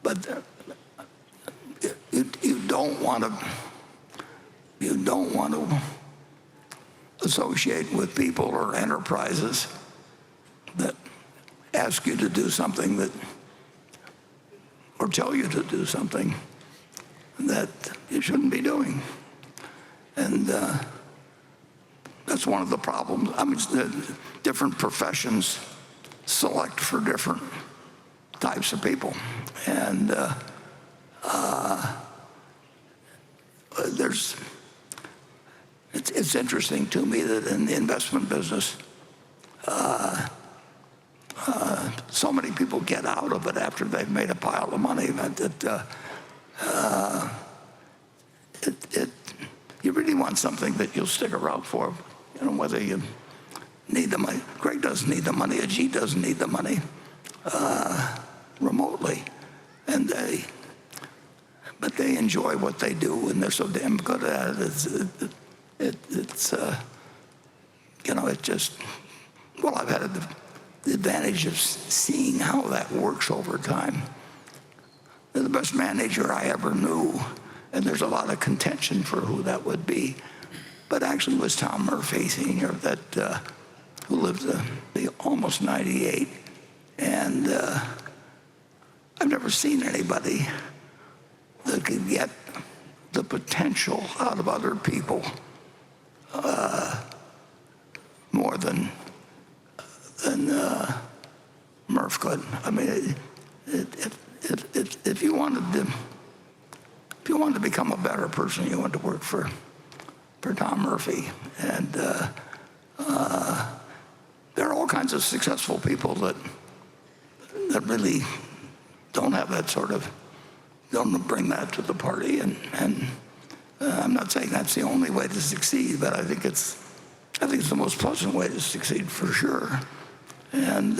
Speaker 6: But you don't want to associate with people or enterprises that ask you to do something or tell you to do something that you shouldn't be doing. And that's one of the problems. I mean, different professions select for different types of people. And it's interesting to me that in the investment business, so many people get out of it after they've made a pile of money. You really want something that you'll stick around for, whether you need the money. Greg doesn't need the money. Ajit doesn't need the money remotely, but they enjoy what they do, and they're so damn good at it. I've had the advantage of seeing how that works over time. The best manager I ever knew, and there's a lot of contention for who that would be, but actually was Tom Murphy Sr., who lived to be almost 98. And I've never seen anybody that could get the potential out of other people more than Murph could. I mean, if you wanted to become a better person, you wanted to work for Tom Murphy. And there are all kinds of successful people that really don't have that don't bring that to the party. And I'm not saying that's the only way to succeed, but I think it's the most pleasant way to succeed for sure. And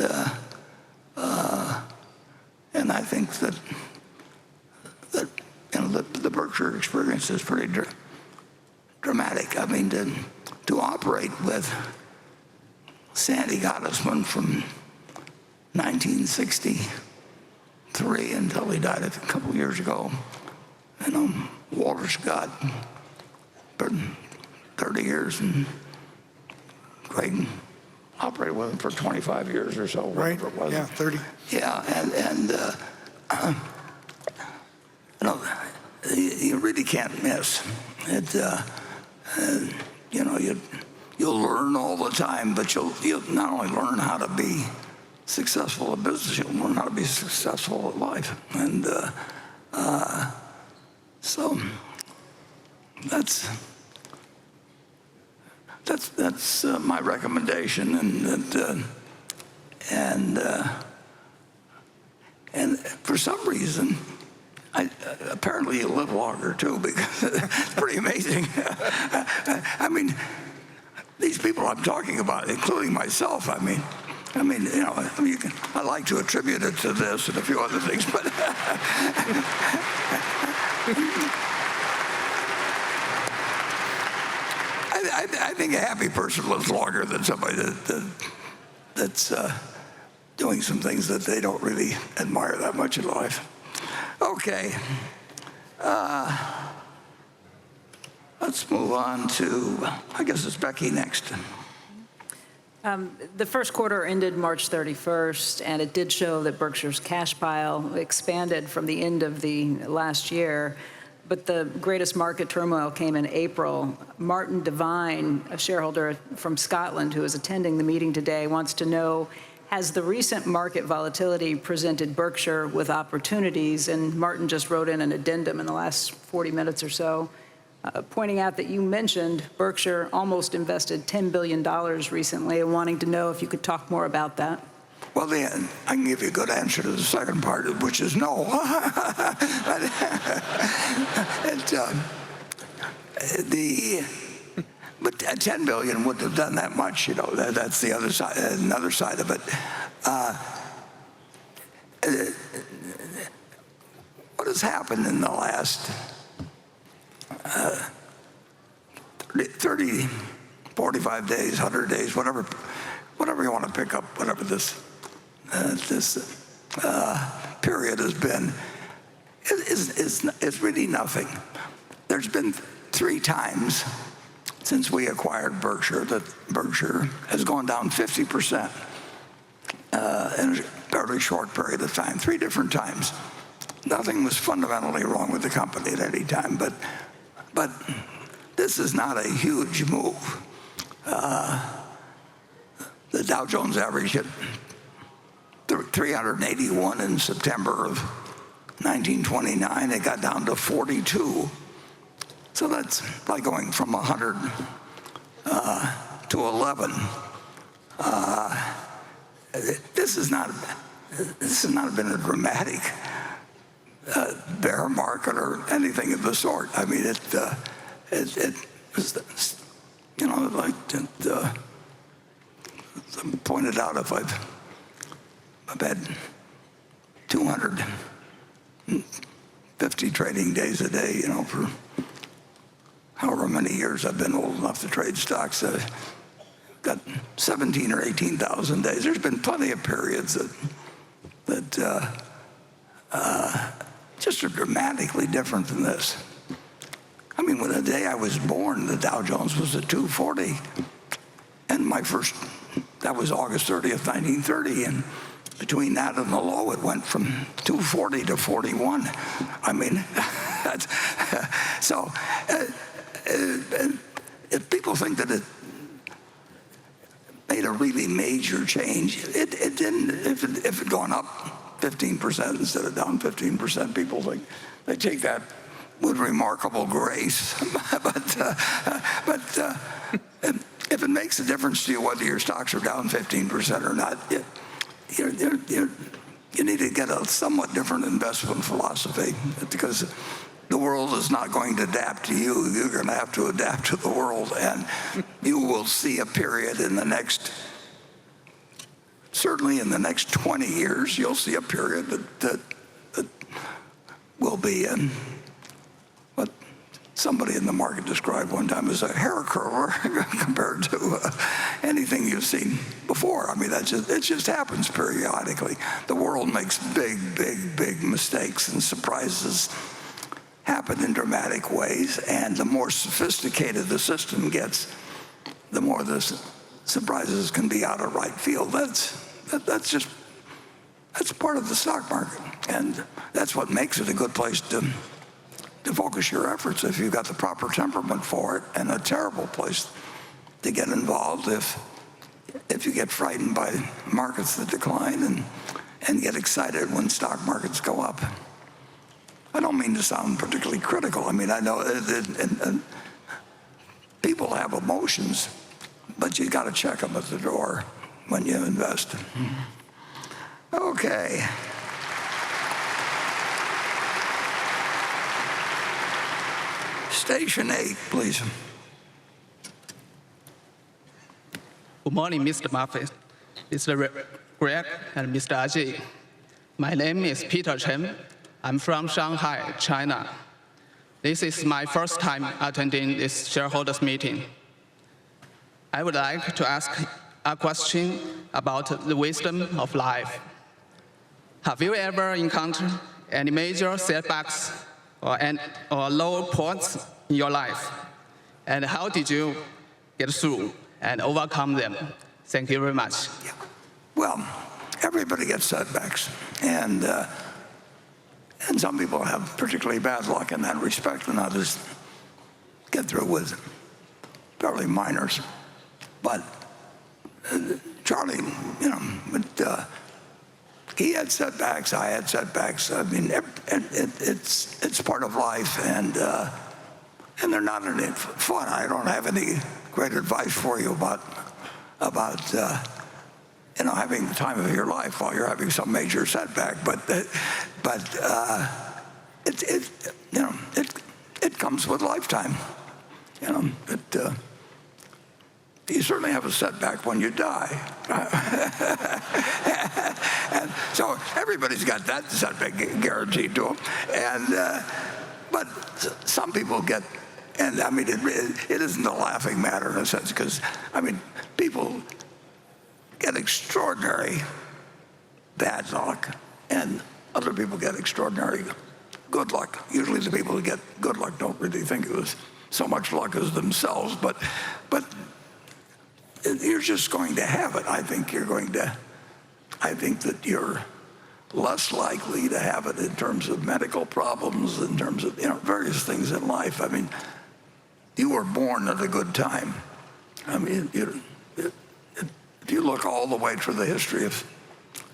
Speaker 6: I think that the Berkshire experience is pretty dramatic. I mean, to operate with Sandy Gottesman from 1963 until he died a couple of years ago, Walter Scott for 30 years, and Craig operated with him for 25 years or so.
Speaker 8: Right,
Speaker 6: It was.
Speaker 8: yeah, 30.
Speaker 6: Yeah, you really can't miss it. You'll learn all the time, but you'll not only learn how to be successful in business, you'll learn how to be successful at life. And so that's my recommendation. And for some reason, apparently you live longer too, because it's pretty amazing. I mean, these people I'm talking about, including myself, I like to attribute it to this and a few other things, but I think a happy person lives longer than somebody that's doing some things that they don't really admire that much in life. Okay. Let's move on to, I guess it's Becky next.
Speaker 1: The first quarter ended March 31st, and it did show that Berkshire's cash pile expanded from the end of the last year. But the greatest market turmoil came in April. Martin Devine, a shareholder from Scotland who is attending the meeting today, wants to know, has the recent market volatility presented Berkshire with opportunities? And Martin just wrote in an addendum in the last 40 minutes or so, pointing out that you mentioned Berkshire almost invested $10 billion recently, and wanting to know if you could talk more about that.
Speaker 6: Well, I can give you a good answer to the second part, which is no. But 10 billion wouldn't have done that much, That's the other side, another side of it. What has happened in the last 30, 45 days, 100 days, whatever you want to pick up, whatever this period has been, it's really nothing. There's been 3 times since we acquired Berkshire that Berkshire has gone down 50% in a fairly short period of time, 3 different times. Nothing was fundamentally wrong with the company at any time, but this is not a huge move. The Dow Jones average hit 381 in September of 1929. It got down to 42. So that's like going from 100 to 11. This has not been a dramatic bear market or anything of the sort. I mean, it was, like pointed out, if I've had 250 trading days a day, for however many years I've been old enough to trade stocks, got 17 or 18,000 days. There's been plenty of periods that just are dramatically different than this. I mean, when the day I was born, the Dow Jones was at 240, and that was August 30th, 1930, and between that and the low, it went from 240 to 41. I mean, so if people think that it made a really major change, it didn't. If it had gone up 15% instead of down 15%, people think they take that with remarkable grace. but if it makes a difference to you whether your stocks are down 15% or not, you need to get a somewhat different investment philosophy, because the world is not going to adapt to you. You're going to have to adapt to the world, and you will see a period certainly in the next 20 years, you'll see a period that will be in what somebody in the market described one time as a hair curler compared to anything you've seen before. I mean, it just happens periodically. The world makes big mistakes, and surprises happen in dramatic ways, and the more sophisticated the system gets, the more the surprises can be out of right field. That's part of the stock market, and that's what makes it a good place to focus your efforts if you've got the proper temperament for it, and a terrible place to get involved if you get frightened by markets that decline and get excited when stock markets go up. I don't mean to sound particularly critical. I mean, I know people have emotions, but you got to check them at the door when you invest. Okay. Station 8, please.
Speaker 16: Good morning, Mr. Buffett, Mr. Greg, and Mr. Ajay. My name is Peter Chen. I'm from Shanghai, China. This is my first time attending this shareholders meeting. I would like to ask a question about the wisdom of life. Have you ever encountered any major setbacks or low points in your life? And how did you get through and overcome them? Thank you very much.
Speaker 6: Well, everybody gets setbacks, and some people have particularly bad luck in that respect, and others get through with fairly minors. But Charlie, he had setbacks. I had setbacks. I mean, it's part of life, and they're not any fun. I don't have any great advice for you about having the time of your life while you're having some major setback. But it comes with lifetime. You certainly have a setback when you die. And so everybody's got that setback guaranteed to them. But some people get, and I mean, it isn't a laughing matter in a sense, because, I mean, people get extraordinary bad luck, and other people get extraordinary good luck. Usually the people who get good luck don't really think it was so much luck as themselves, but you're just going to have it. I think that you're less likely to have it in terms of medical problems, in terms of various things in life. I mean, you were born at a good time. I mean, if you look all the way through the history of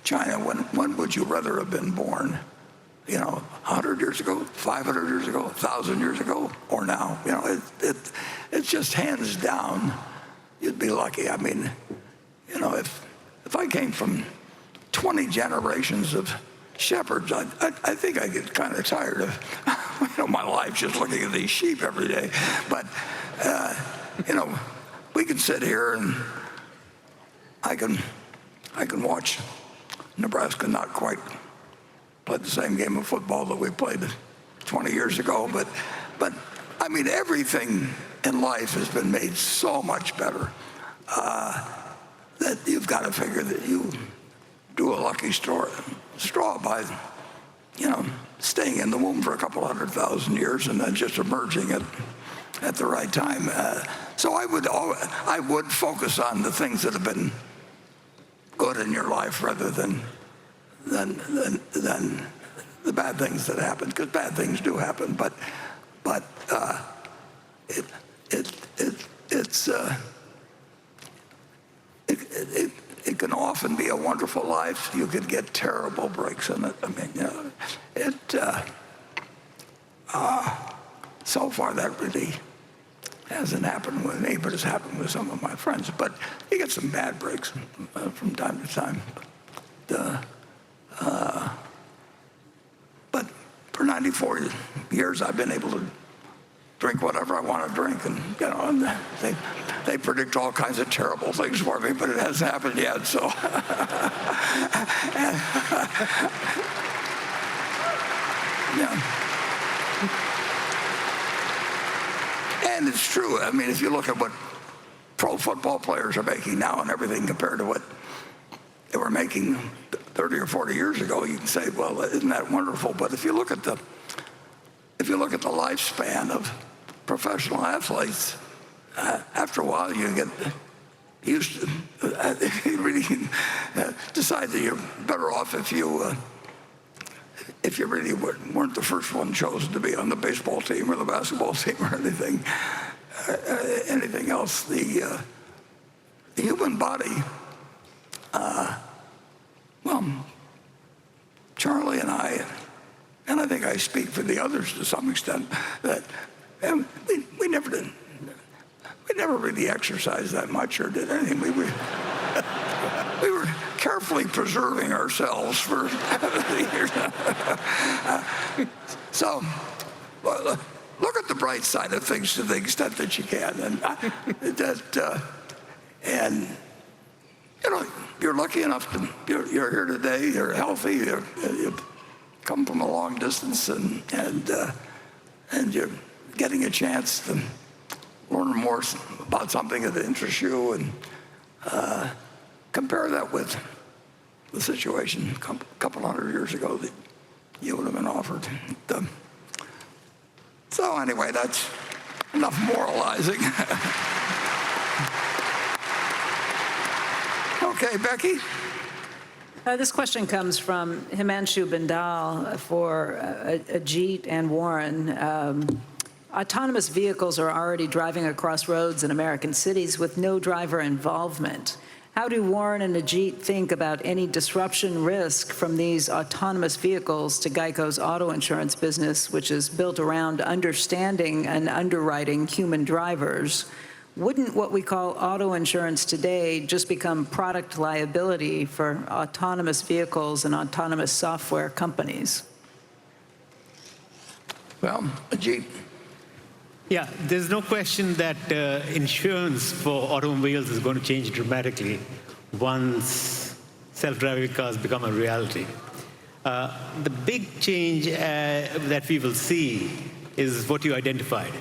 Speaker 6: China, when would you rather have been born? 100 years ago, 500 years ago, 1,000 years ago, or now? It's just hands down you'd be lucky. I mean, you know, if I came from 20 generations of shepherds, I think I get kind of tired of, you know, my life just looking at these sheep every day. But, you know, we can sit here and I can watch Nebraska not quite play the same game of football that we played 20 years ago. But I mean, everything in life has been made so much better that you've got to figure that you do a lucky straw by, you know, staying in the womb for a couple 100,000 years and then just emerging at the right time. So I would focus on the things that have been good in your life rather than the bad things that happen, because bad things do happen. But it can often be a wonderful life. You could get terrible breaks in it. I mean, you know, so far that really hasn't happened with me, but it's happened with some of my friends. But you get some bad breaks from time to time. But for 94 years, I've been able to drink whatever I want to drink, and you know, they predict all kinds of terrible things for me, but it hasn't happened yet. So, yeah. And it's true. I mean, if you look at what pro football players are making now and everything compared to what they were making 30 or 40 years ago, you can say, well, isn't that wonderful? But if you look at the lifespan of professional athletes, after a while you get used to you really decide that you're better off if you really weren't the first one chosen to be on the baseball team or the basketball team or anything else. The human body, well, Charlie and I think I speak for the others to some extent, that we never really exercised that much or did anything. We were carefully preserving ourselves for the years. So look at the bright side of things to the extent that you can, and you know, you're lucky enough to you're here today. You're healthy. You come from a long distance, and you're getting a chance to learn more about something that interests you, and compare that with the situation a couple hundred years ago that you would have been offered. So anyway, that's enough moralizing. Okay, Becky?
Speaker 1: This question comes from Himanshu Bindal for Ajit and Warren. Autonomous vehicles are already driving across roads in American cities with no driver involvement. How do Warren and Ajit think about any disruption risk from these autonomous vehicles to Geico's auto insurance business, which is built around understanding and underwriting human drivers? Wouldn't what we call auto insurance today just become product liability for autonomous vehicles and autonomous software companies?
Speaker 6: Well, Ajit.
Speaker 10: Yeah, there's no question that insurance for automobiles is going to change dramatically once self-driving cars become a reality. The big change that we will see is what you identified.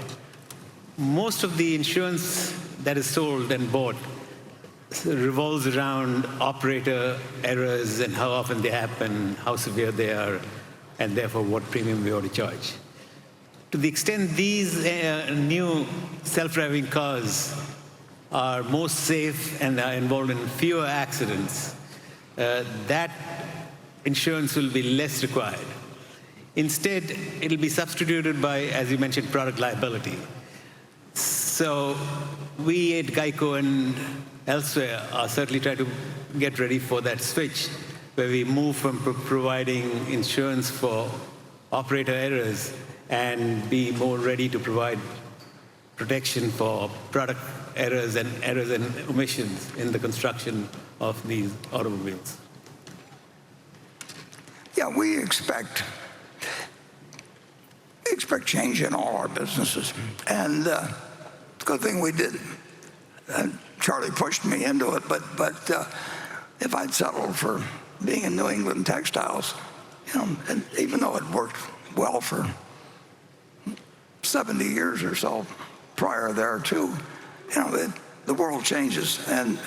Speaker 10: Most of the insurance that is sold and bought revolves around operator errors and how often they happen, how severe they are, and therefore what premium we ought to charge. To the extent these new self-driving cars are more safe and are involved in fewer accidents, that insurance will be less required. Instead, it'll be substituted by, as you mentioned, product liability. So we at Geico and elsewhere are certainly trying to get ready for that switch, where we move from providing insurance for operator errors and be more ready to provide protection for product errors and omissions in the construction of these automobiles?
Speaker 6: Yeah, we expect change in all our businesses, and it's a good thing we did. Charlie pushed me into it, but if I'd settled for being in New England textiles, and even though it worked well for 70 years or so prior there too, the world changes, and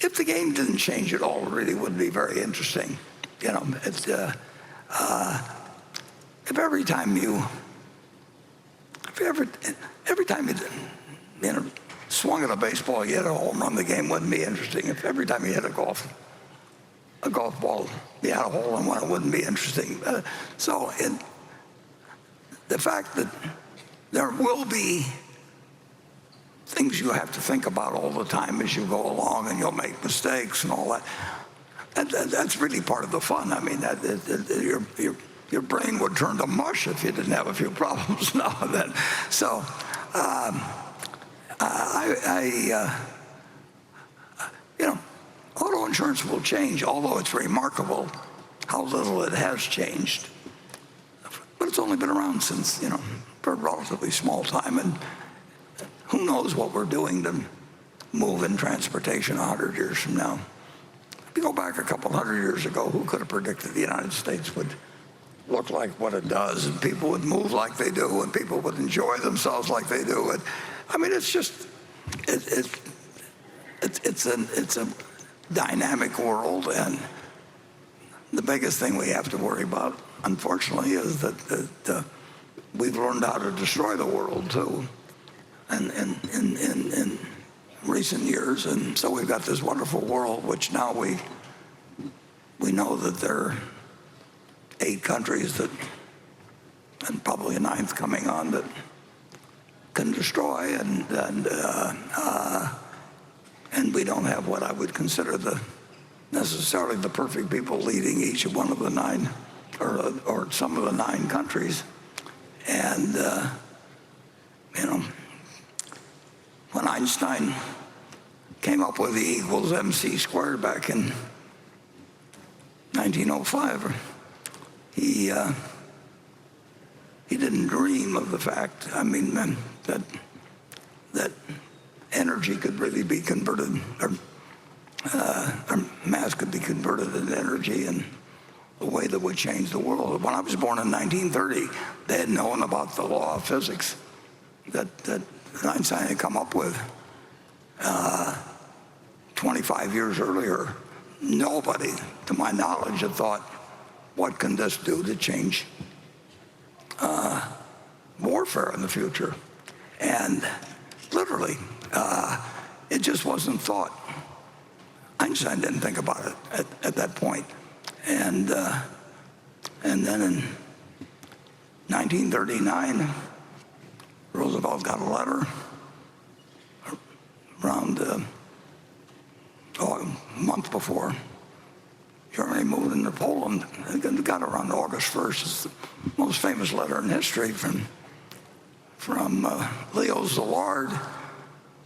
Speaker 6: if the game didn't change at all, it really would be very interesting. If every time you swung at a baseball, you hit a home run, the game wouldn't be interesting. If every time you hit a golf ball, you had a hole in one, it wouldn't be interesting. The fact that there will be things you have to think about all the time as you go along, and you'll make mistakes and all that. That's really part of the fun. I mean, your brain would turn to mush if you didn't have a few problems now and then. So auto insurance will change, although it's remarkable how little it has changed. But it's only been around since, for a relatively small time, and who knows what we're doing to move in transportation 100 years from now. If you go back a couple hundred years ago, who could have predicted the United States would look like what it does, and people would move like they do, and people would enjoy themselves like they do? And I mean, it's just it's a dynamic world, and the biggest thing we have to worry about, unfortunately, is that we've learned how to destroy the world too, and in recent years, and so we've got this wonderful world, which now we know that there are 8 countries that, and probably a 9th coming on, that can destroy, and we don't have what I would consider necessarily the perfect people leading each one of the 9, or some of the 9 countries. And when Einstein came up with E equals MC squared back in 1905, he didn't dream of the fact, that energy could really be converted, or mass could be converted into energy in a way that would change the world. When I was born in 1930, they had known about the law of physics that Einstein had come up with 25 years earlier. Nobody, to my knowledge, had thought, what can this do to change warfare in the future? And literally, it just wasn't thought. Einstein didn't think about it at that point. And then in 1939, Roosevelt got a letter around a month before Germany moved into Poland. It got around August 1st. It's the most famous letter in history from Leo Szilard.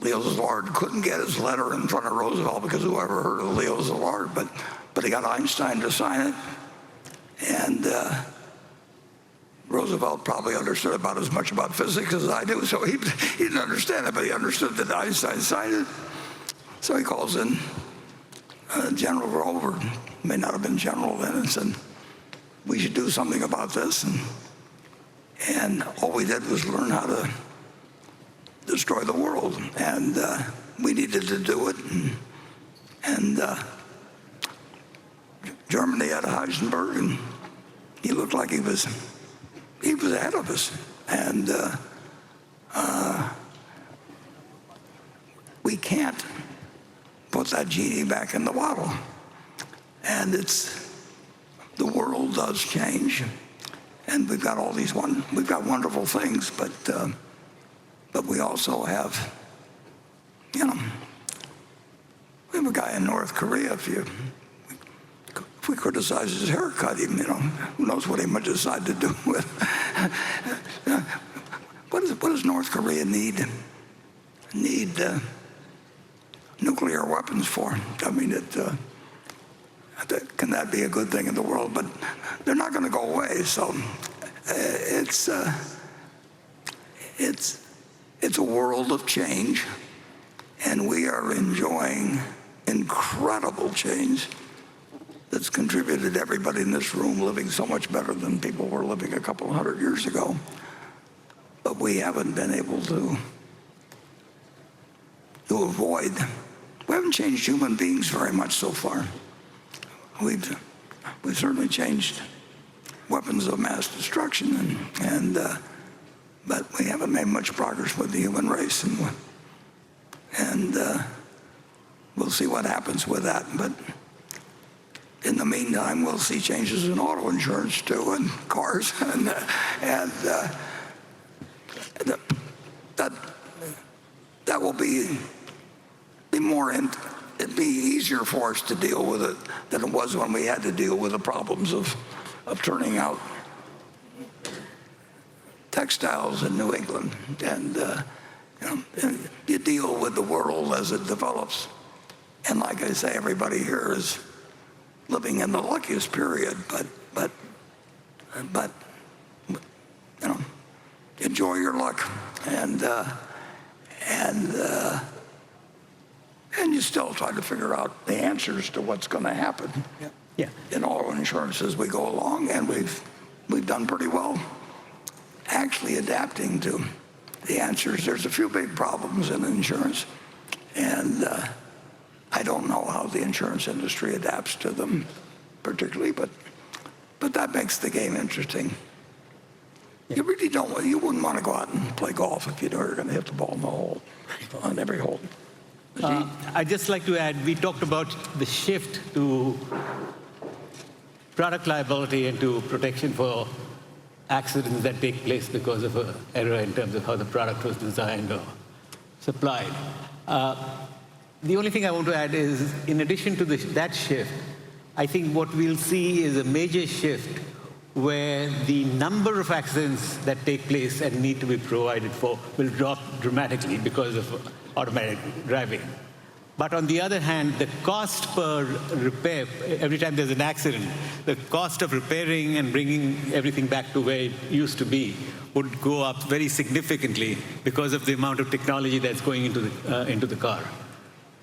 Speaker 6: Leo Szilard couldn't get his letter in front of Roosevelt because whoever heard of Leo Szilard, but he got Einstein to sign it. And Roosevelt probably understood about as much about physics as I do, so he didn't understand it, but he understood that Einstein signed it. So he calls in General Grover, may not have been general then, and said, we should do something about this. And all we did was learn how to destroy the world, and we needed to do it. And Germany had Heisenberg, and he looked like he was ahead of us. And we can't put that genie back in the bottle. And the world does change, and we've got all these we've got wonderful things, but we also have, we have a guy in North Korea. If we criticize his haircut, even, who knows what he might decide to do with. What does North Korea need? need nuclear weapons for. I mean, can that be a good thing in the world? But they're not going to go away. So it's a world of change, and we are enjoying incredible change that's contributed to everybody in this room living so much better than people were living a couple hundred years ago. But we haven't been able to avoid. We haven't changed human beings very much so far. We've certainly changed weapons of mass destruction, but we haven't made much progress with the human race, and we'll see what happens with that. But in the meantime, we'll see changes in auto insurance too, and cars, and that will be more. It'd be easier for us to deal with it than it was when we had to deal with the problems of turning out textiles in New England. And and you deal with the world as it develops. And like I say, everybody here is living in the luckiest period. But enjoy your luck, and you still try to figure out the answers to what's going to happen in auto insurance as we go along, and we've done pretty well actually adapting to the answers. There's a few big problems in insurance, and I don't know how the insurance industry adapts to them particularly, but that makes the game interesting. You really don't. You wouldn't want to go out and play golf if you know you're going to hit the ball in the hole on every hole.
Speaker 10: I'd just like to add, we talked about the shift to product liability and to protection for accidents that take place because of an error in terms of how the product was designed or supplied. The only thing I want to add is, in addition to that shift, I think what we'll see is a major shift where the number of accidents that take place and need to be provided for will drop dramatically because of automatic driving. But on the other hand, the cost per repair, every time there's an accident, the cost of repairing and bringing everything back to where it used to be would go up very significantly because of the amount of technology that's going into the car.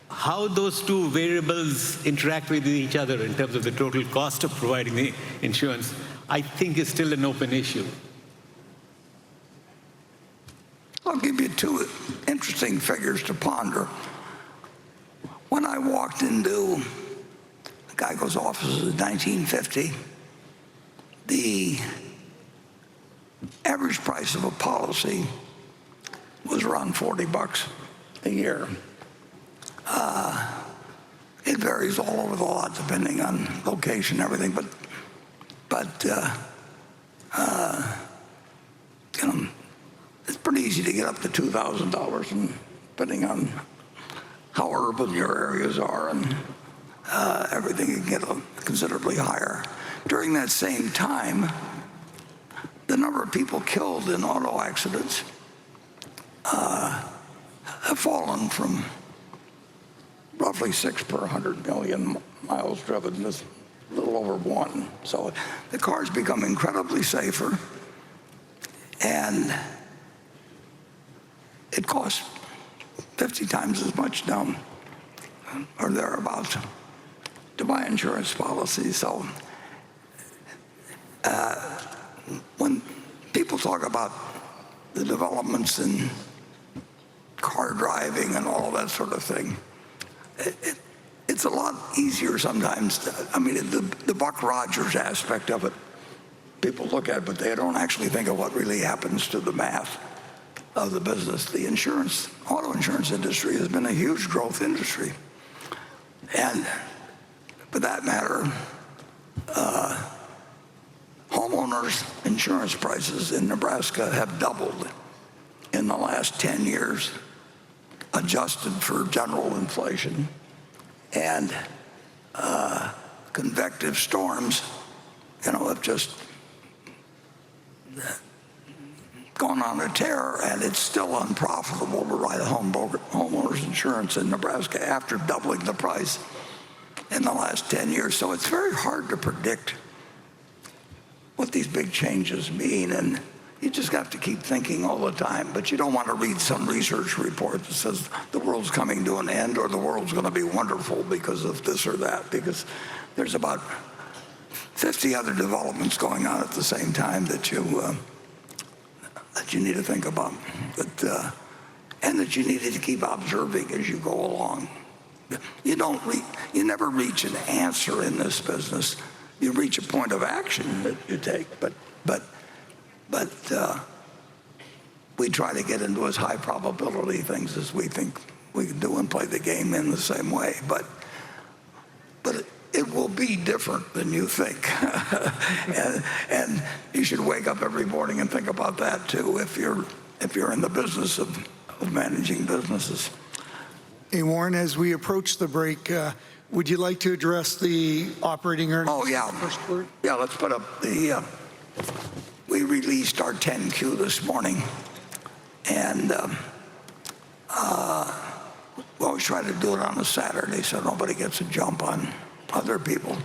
Speaker 10: How those two variables interact with each other in terms of the total cost of providing the insurance, I think is still an open issue.
Speaker 6: I'll give you two interesting figures to ponder. When I walked into Geico's offices in 1950, the average price of a policy was around $40 a year. It varies all over the lot depending on location and everything, but it's pretty easy to get up to $2,000, and depending on how urban your areas are and everything, you can get considerably higher. During that same time, the number of people killed in auto accidents have fallen from roughly 6 per 100 million miles driven to a little over 1. So the cars become incredibly safer, and it costs 50 times as much now, or thereabouts, to buy insurance policies. So when people talk about the developments in car driving and all that sort of thing, it's a lot easier sometimes. The Buck Rogers aspect of it, people look at it, but they don't actually think of what really happens to the math of the business. The auto insurance industry has been a huge growth industry. And for that matter, homeowners insurance prices in Nebraska have doubled in the last 10 years, adjusted for general inflation. And convective storms, have just gone on a tear, and it's still unprofitable to write homeowners insurance in Nebraska after doubling the price in the last 10 years. So it's very hard to predict what these big changes mean, and you just have to keep thinking all the time. But you don't want to read some research report that says the world's coming to an end or the world's going to be wonderful because of this or that, because there's about 50 other developments going on at the same time that you need to think about, and that you need to keep observing as you go along. You never reach an answer in this business. You reach a point of action that you take, but we try to get into as high probability things as we think we can do and play the game in the same way. But it will be different than you think, and you should wake up every morning and think about that too. If you're in the business of managing businesses.
Speaker 8: Hey, Warren, as we approach the break, would you like to address the operating earnings?
Speaker 6: Oh, yeah.
Speaker 8: First quarter?
Speaker 6: Yeah, let's put up the, we released our 10Q this morning, and we always try to do it on a Saturday so nobody gets a jump on other people.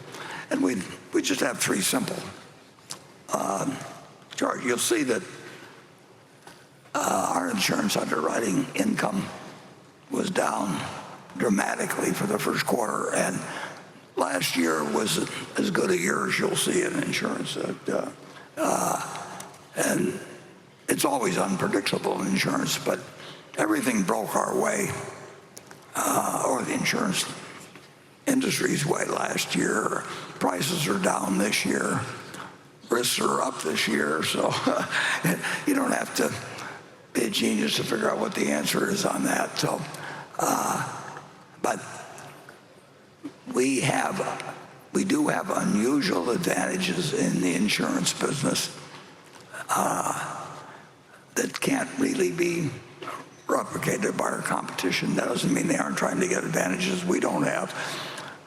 Speaker 6: And we just have three simple charts. You'll see that our insurance underwriting income was down dramatically for the first quarter, and last year was as good a year as you'll see in insurance. And it's always unpredictable in insurance, but everything broke our way, or the insurance industry's way last year. Prices are down this year. Risks are up this year, so you don't have to be a genius to figure out what the answer is on that. So, but we do have unusual advantages in the insurance business that can't really be replicated by our competition. That doesn't mean they aren't trying to get advantages we don't have.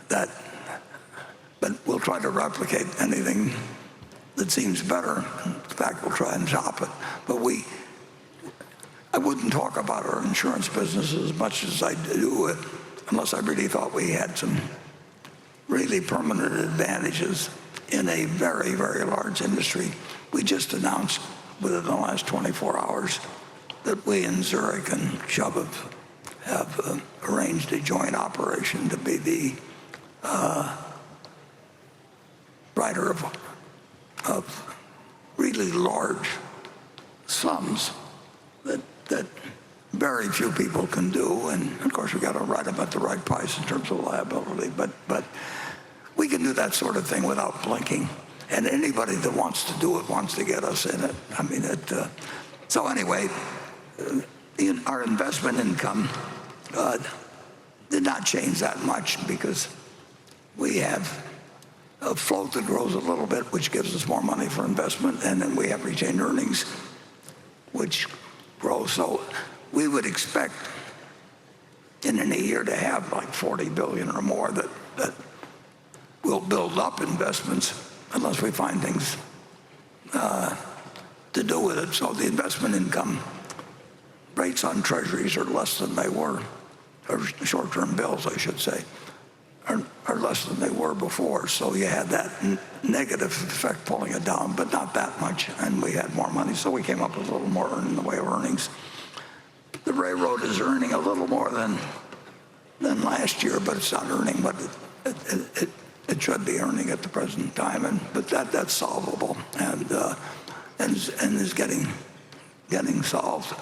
Speaker 6: But we'll try to replicate anything that seems better. In fact, we'll try and top it. But I wouldn't talk about our insurance business as much as I do it unless I really thought we had some really permanent advantages in a very, very large industry. We just announced within the last 24 hours that we in Zurich and Chubb have arranged a joint operation to be the writer of really large sums that very few people can do, and of course we got to write them at the right price in terms of liability. But we can do that sort of thing without blinking, and anybody that wants to do it wants to get us in it. I mean, so anyway, our investment income did not change that much because we have a float that grows a little bit, which gives us more money for investment, and then we have retained earnings, which grow. So we would expect in a year to have like 40 billion or more that will build up investments unless we find things to do with it. So the investment income rates on treasuries are less than they were, or short-term bills, I should say, are less than they were before. So you had that negative effect pulling it down, but not that much, and we had more money, so we came up with a little more in the way of earnings. The railroad is earning a little more than last year, but it's not earning what it should be earning at the present time, but that's solvable and is getting solved,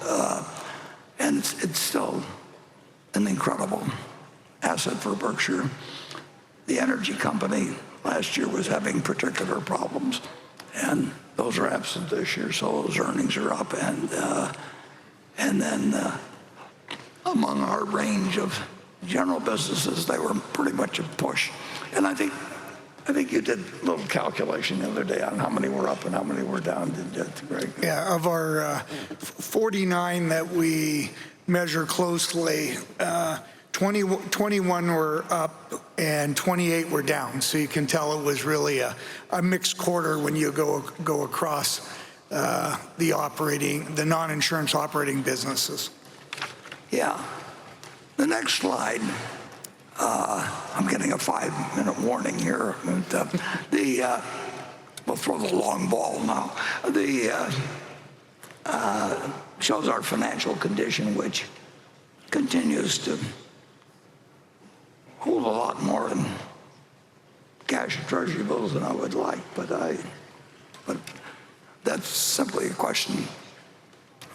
Speaker 6: and it's still an incredible asset for Berkshire. The energy company last year was having particular problems, and those are absent this year, so those earnings are up. And then among our range of general businesses, they were pretty much a push. And I think you did a little calculation the other day on how many were up and how many were down. Greg?
Speaker 8: Yeah, of our 49 that we measure closely, 21 were up and 28 were down. So you can tell it was really a mixed quarter when you go across the non-insurance operating businesses.
Speaker 6: Yeah. The next slide, I'm getting a 5-minute warning here. We'll throw the long ball now. Shows our financial condition, which continues to hold a lot more in cash and treasury bills than I would like, but that's simply a question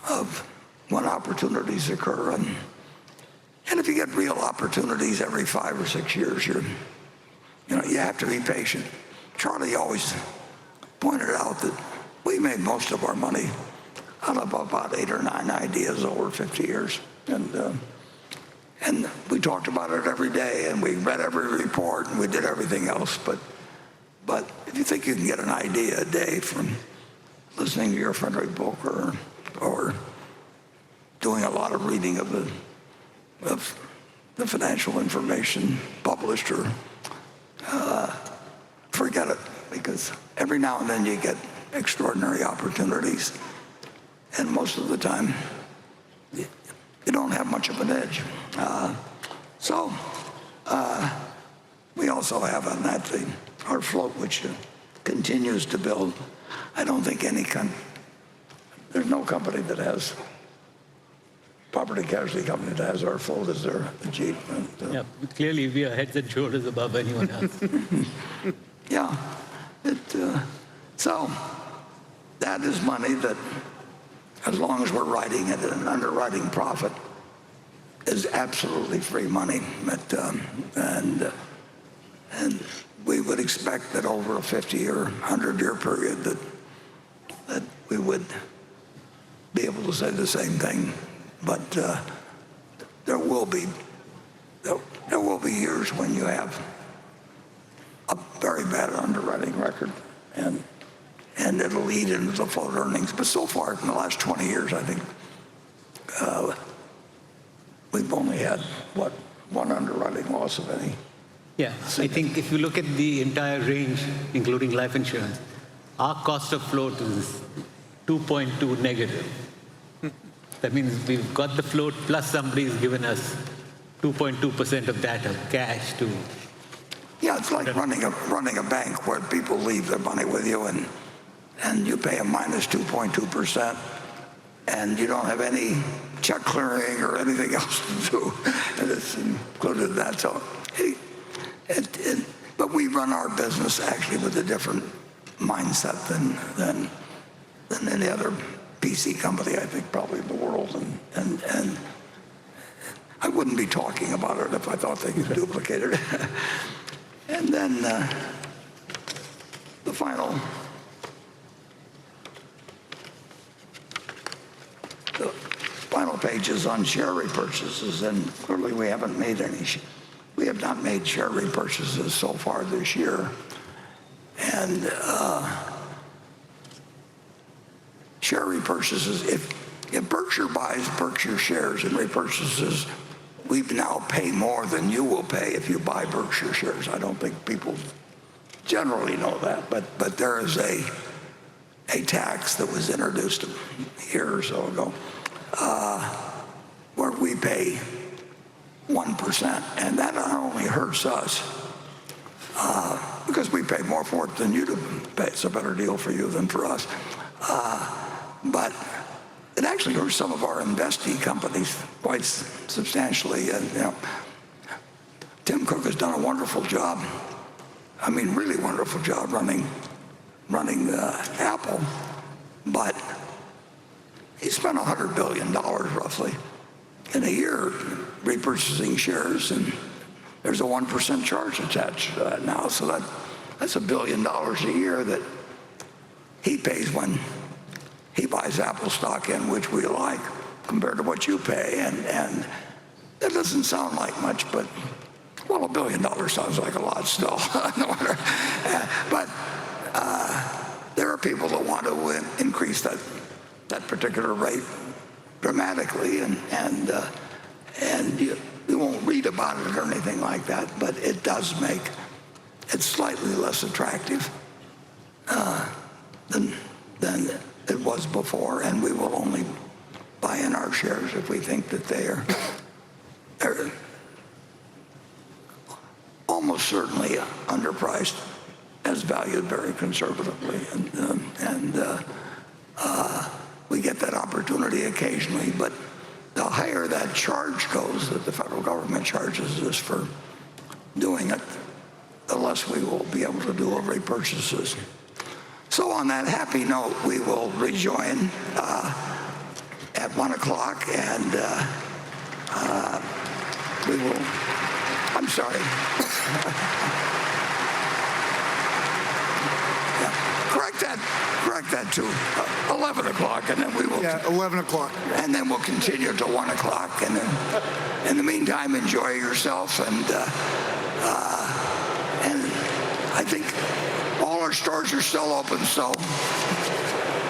Speaker 6: of when opportunities occur, and if you get real opportunities every 5 or 6 years, you have to be patient. Charlie always pointed out that we made most of our money out of about 8 or 9 ideas over 50 years, and we talked about it every day, and we read every report, and we did everything else. But if you think you can get an idea a day from listening to your Frederick book or doing a lot of reading of the financial information published, or forget it, because every now and then you get extraordinary opportunities, and most of the time you don't have much of an edge. We also have on that our float, which continues to build. I don't think there's no company that has, property casualty company that has our float as their Ajit.
Speaker 10: Yeah, clearly we are heads and shoulders above anyone else.
Speaker 6: Yeah. So that is money that, as long as we're writing it at an underwriting profit, is absolutely free money. And we would expect that over a 50 or 100-year period that we would be able to say the same thing. But there will be years when you have a very bad underwriting record, and it'll eat into the float earnings. But so far, in the last 20 years, I think we've only had, one underwriting loss of any.
Speaker 10: Yeah, I think if you look at the entire range, including life insurance, our cost of float is 2.2 negative. That means we've got the float plus somebody's given us 2.2% of that of cash to.
Speaker 6: Yeah, it's like running a bank where people leave their money with you, and you pay a minus 2.2%, and you don't have any check clearing or anything else to do, and it's included in that. So, but we run our business actually with a different mindset than any other PC company, I think, probably in the world, and I wouldn't be talking about it if I thought they could duplicate it. And then the final page is on share repurchases, and clearly we have not made share repurchases so far this year. And share repurchases, if Berkshire buys Berkshire shares and repurchases, we now pay more than you will pay if you buy Berkshire shares. I don't think people generally know that, but there is a tax that was introduced a year or so ago where we pay 1%, and that not only hurts us because we pay more for it than you do. It's a better deal for you than for us, but it actually hurts some of our investee companies quite substantially. And Tim Cook has done a wonderful job. I mean, really wonderful job running Apple, but he spent $100 billion roughly in a year repurchasing shares, and there's a 1% charge attached to that now. So that's $1 billion a year that he pays when he buys Apple stock in, which we like, compared to what you pay. And that doesn't sound like much, but, well, $1 billion sounds like a lot still. But there are people that want to increase that particular rate dramatically, and you won't read about it or anything like that, but it does make it slightly less attractive than it was before, and we will only buy in our shares if we think that they're almost certainly underpriced, as valued very conservatively, and we get that opportunity occasionally. But the higher that charge goes that the federal government charges us for doing it, the less we will be able to do repurchases. So on that happy note, we will rejoin at 1 o'clock, and we will, I'm sorry. Correct that to 11 o'clock, and then we will.
Speaker 8: Yeah, 11 o'clock.
Speaker 6: And then we'll continue to 1 o'clock, and then, in the meantime, enjoy yourself, and I think all our stores are still open, so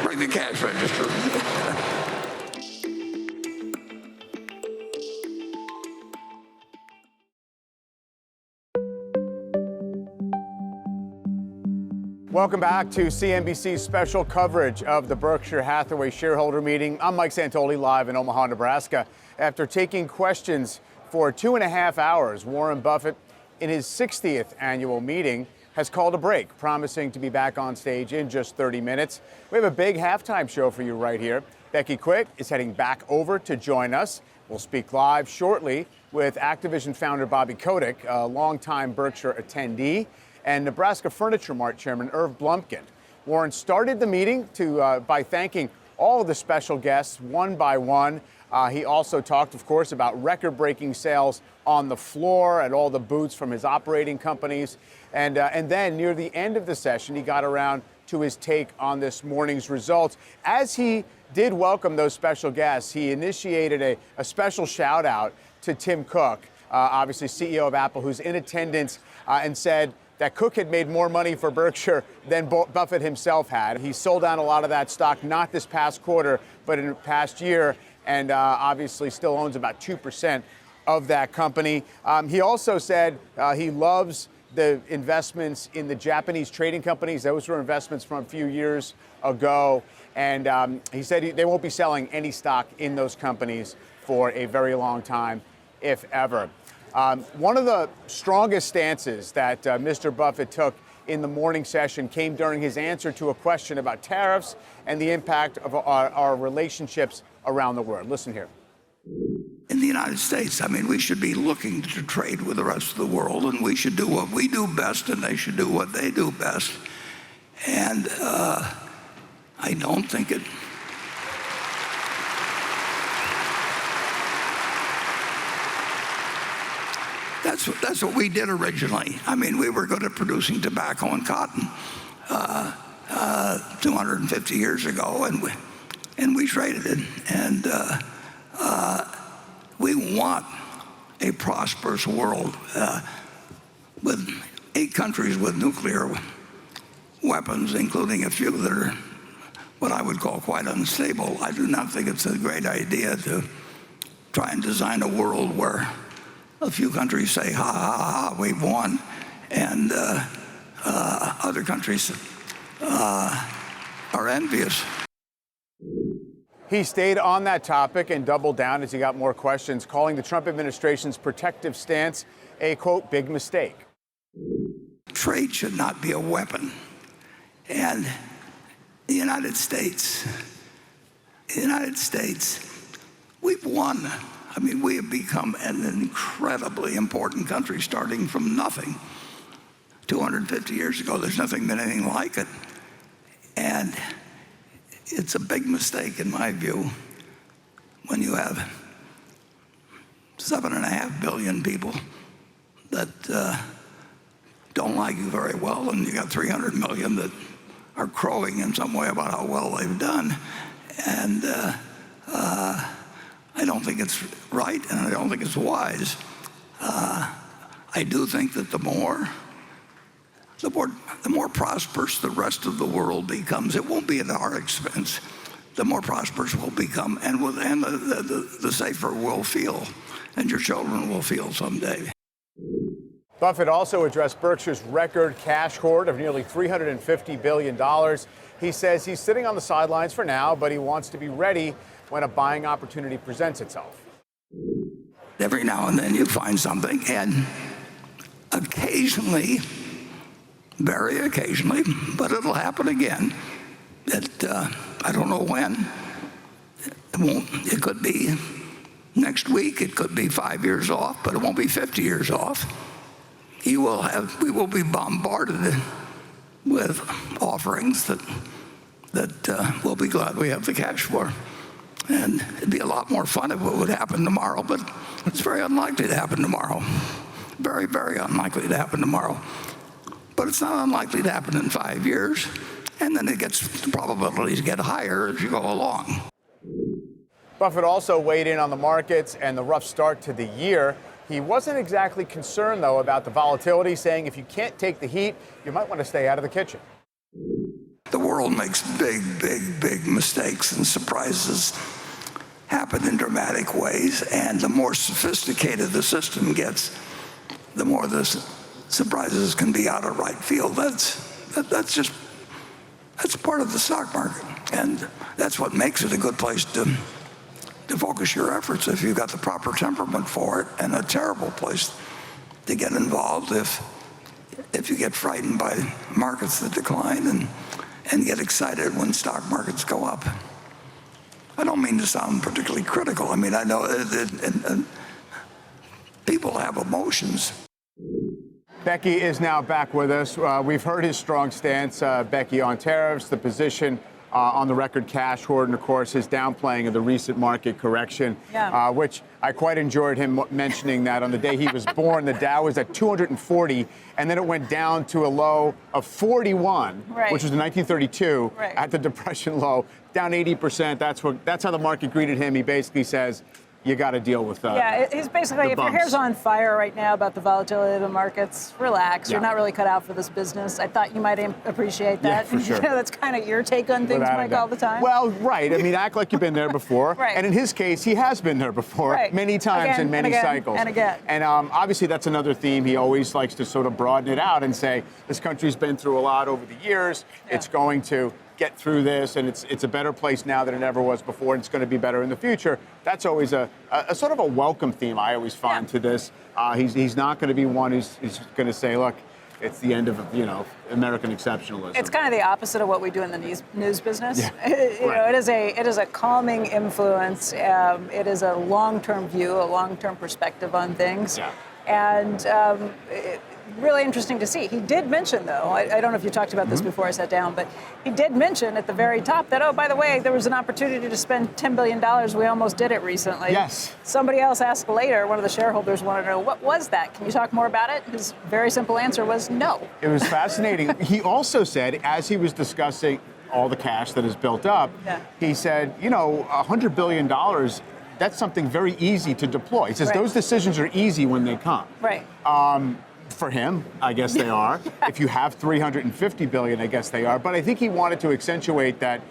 Speaker 6: bring the cash register.
Speaker 2: Welcome back to CNBC's special coverage of the Berkshire Hathaway shareholder meeting. I'm Mike Santoli, live in Omaha, Nebraska. After taking questions for 2.5 hours, Warren Buffett, in his 60th annual meeting, has called a break, promising to be back on stage in just 30 minutes. We have a big halftime show for you right here. Becky Quick is heading back over to join us. We'll speak live shortly with Activision founder Bobby Kotick, a longtime Berkshire attendee, and Nebraska Furniture Mart chairman Irv Blumkin. Warren started the meeting by thanking all of the special guests one by one. He also talked, of course, about record-breaking sales on the floor at all the booths from his operating companies. And then near the end of the session, he got around to his take on this morning's results. As he did welcome those special guests, he initiated a special shout out to Tim Cook, obviously CEO of Apple, who's in attendance, and said that Cook had made more money for Berkshire than Buffett himself had. He sold down a lot of that stock, not this past quarter, but in the past year, and obviously still owns about 2% of that company. He also said he loves the investments in the Japanese trading companies. Those were investments from a few years ago. And he said they won't be selling any stock in those companies for a very long time, if ever. One of the strongest stances that Mr. Buffett took in the morning session came during his answer to a question about tariffs and the impact of our relationships around the world. Listen here.
Speaker 6: In the United States, I mean, we should be looking to trade with the rest of the world, and we should do what we do best, and they should do what they do best. And I don't think it. That's what we did originally. I mean, we were good at producing tobacco and cotton 250 years ago, and we traded it. And we want a prosperous world with 8 countries with nuclear weapons, including a few that are what I would call quite unstable. I do not think it's a great idea to try and design a world where a few countries say, ha, ha, ha, we've won, and other countries are envious.
Speaker 2: He stayed on that topic and doubled down as he got more questions, calling the Trump administration's protective stance a, quote, big mistake.
Speaker 6: Trade should not be a weapon. And the United States, we've won. I mean, we have become an incredibly important country, starting from nothing 250 years ago. There's nothing been anything like it. And it's a big mistake, in my view, when you have 7.5 billion people that don't like you very well, and you got 300 million that are crowing in some way about how well they've done. And I don't think it's right, and I don't think it's wise. I do think that the more prosperous the rest of the world becomes, it won't be at our expense. The more prosperous we'll become, and the safer we'll feel, and your children will feel someday.
Speaker 2: Buffett also addressed Berkshire's record cash hoard of nearly $350 billion. He says he's sitting on the sidelines for now, but he wants to be ready when a buying opportunity presents itself.
Speaker 6: Every now and then you find something, and occasionally, very occasionally, but it'll happen again, that I don't know when. It could be next week, it could be 5 years off, but it won't be 50 years off. We will be bombarded with offerings that we'll be glad we have the cash for. And it'd be a lot more fun if it would happen tomorrow, but it's very unlikely to happen tomorrow. Very, very unlikely to happen tomorrow. But it's not unlikely to happen in 5 years, and then the probabilities get higher as you go along.
Speaker 2: Buffett also weighed in on the markets and the rough start to the year. He wasn't exactly concerned, though, about the volatility, saying if you can't take the heat, you might want to stay out of the kitchen.
Speaker 6: The world makes big, big, big mistakes, and surprises happen in dramatic ways. And the more sophisticated the system gets, the more the surprises can be out of right field. That's part of the stock market, and that's what makes it a good place to focus your efforts if you've got the proper temperament for it, and a terrible place to get involved if you get frightened by markets that decline and get excited when stock markets go up. I don't mean to sound particularly critical. I mean, I know people have emotions.
Speaker 2: Becky is now back with us. We've heard his strong stance, Becky, on tariffs, the position on the record cash hoard, and of course his downplaying of the recent market correction, which I quite enjoyed him mentioning that on the day he was born, the Dow was at 240, and then it went down to a low of 41, which was in 1932 at the Depression low, down 80%. That's how the market greeted him. He basically says, you got to deal with that.
Speaker 1: He's basically, if your hair's on fire right now about the volatility of the markets, relax. You're not really cut out for this business. I thought you might appreciate that.
Speaker 2: Yeah, for sure.
Speaker 1: That's kind of your take on things, Mike, all the time.
Speaker 2: Well, right. I mean, act like you've been there before. And in his case, he has been there before many times in many cycles. And obviously, that's another theme. He always likes to sort of broaden it out and say, this country's been through a lot over the years. It's going to get through this, and it's a better place now than it ever was before, and it's going to be better in the future. That's always a sort of a welcome theme I always find to this. He's not going to be one who's going to say, look, it's the end of American exceptionalism.
Speaker 1: It's kind of the opposite of what we do in the news business. It is a calming influence. It is a long-term view, a long-term perspective on things, and really interesting to see. He did mention, though, I don't know if you talked about this before I sat down, but he did mention at the very top that, oh, by the way, there was an opportunity to spend $10 billion. We almost did it recently.
Speaker 2: Yes.
Speaker 1: Somebody else asked later, one of the shareholders wanted to know, what was that? Can you talk more about it? His very simple answer was no.
Speaker 2: It was fascinating. He also said, as he was discussing all the cash that is built up, he said, $100 billion, that's something very easy to deploy. He says those decisions are easy when they come. For him, I guess they are. If you have $350 billion, I guess they are. But I think he wanted to accentuate that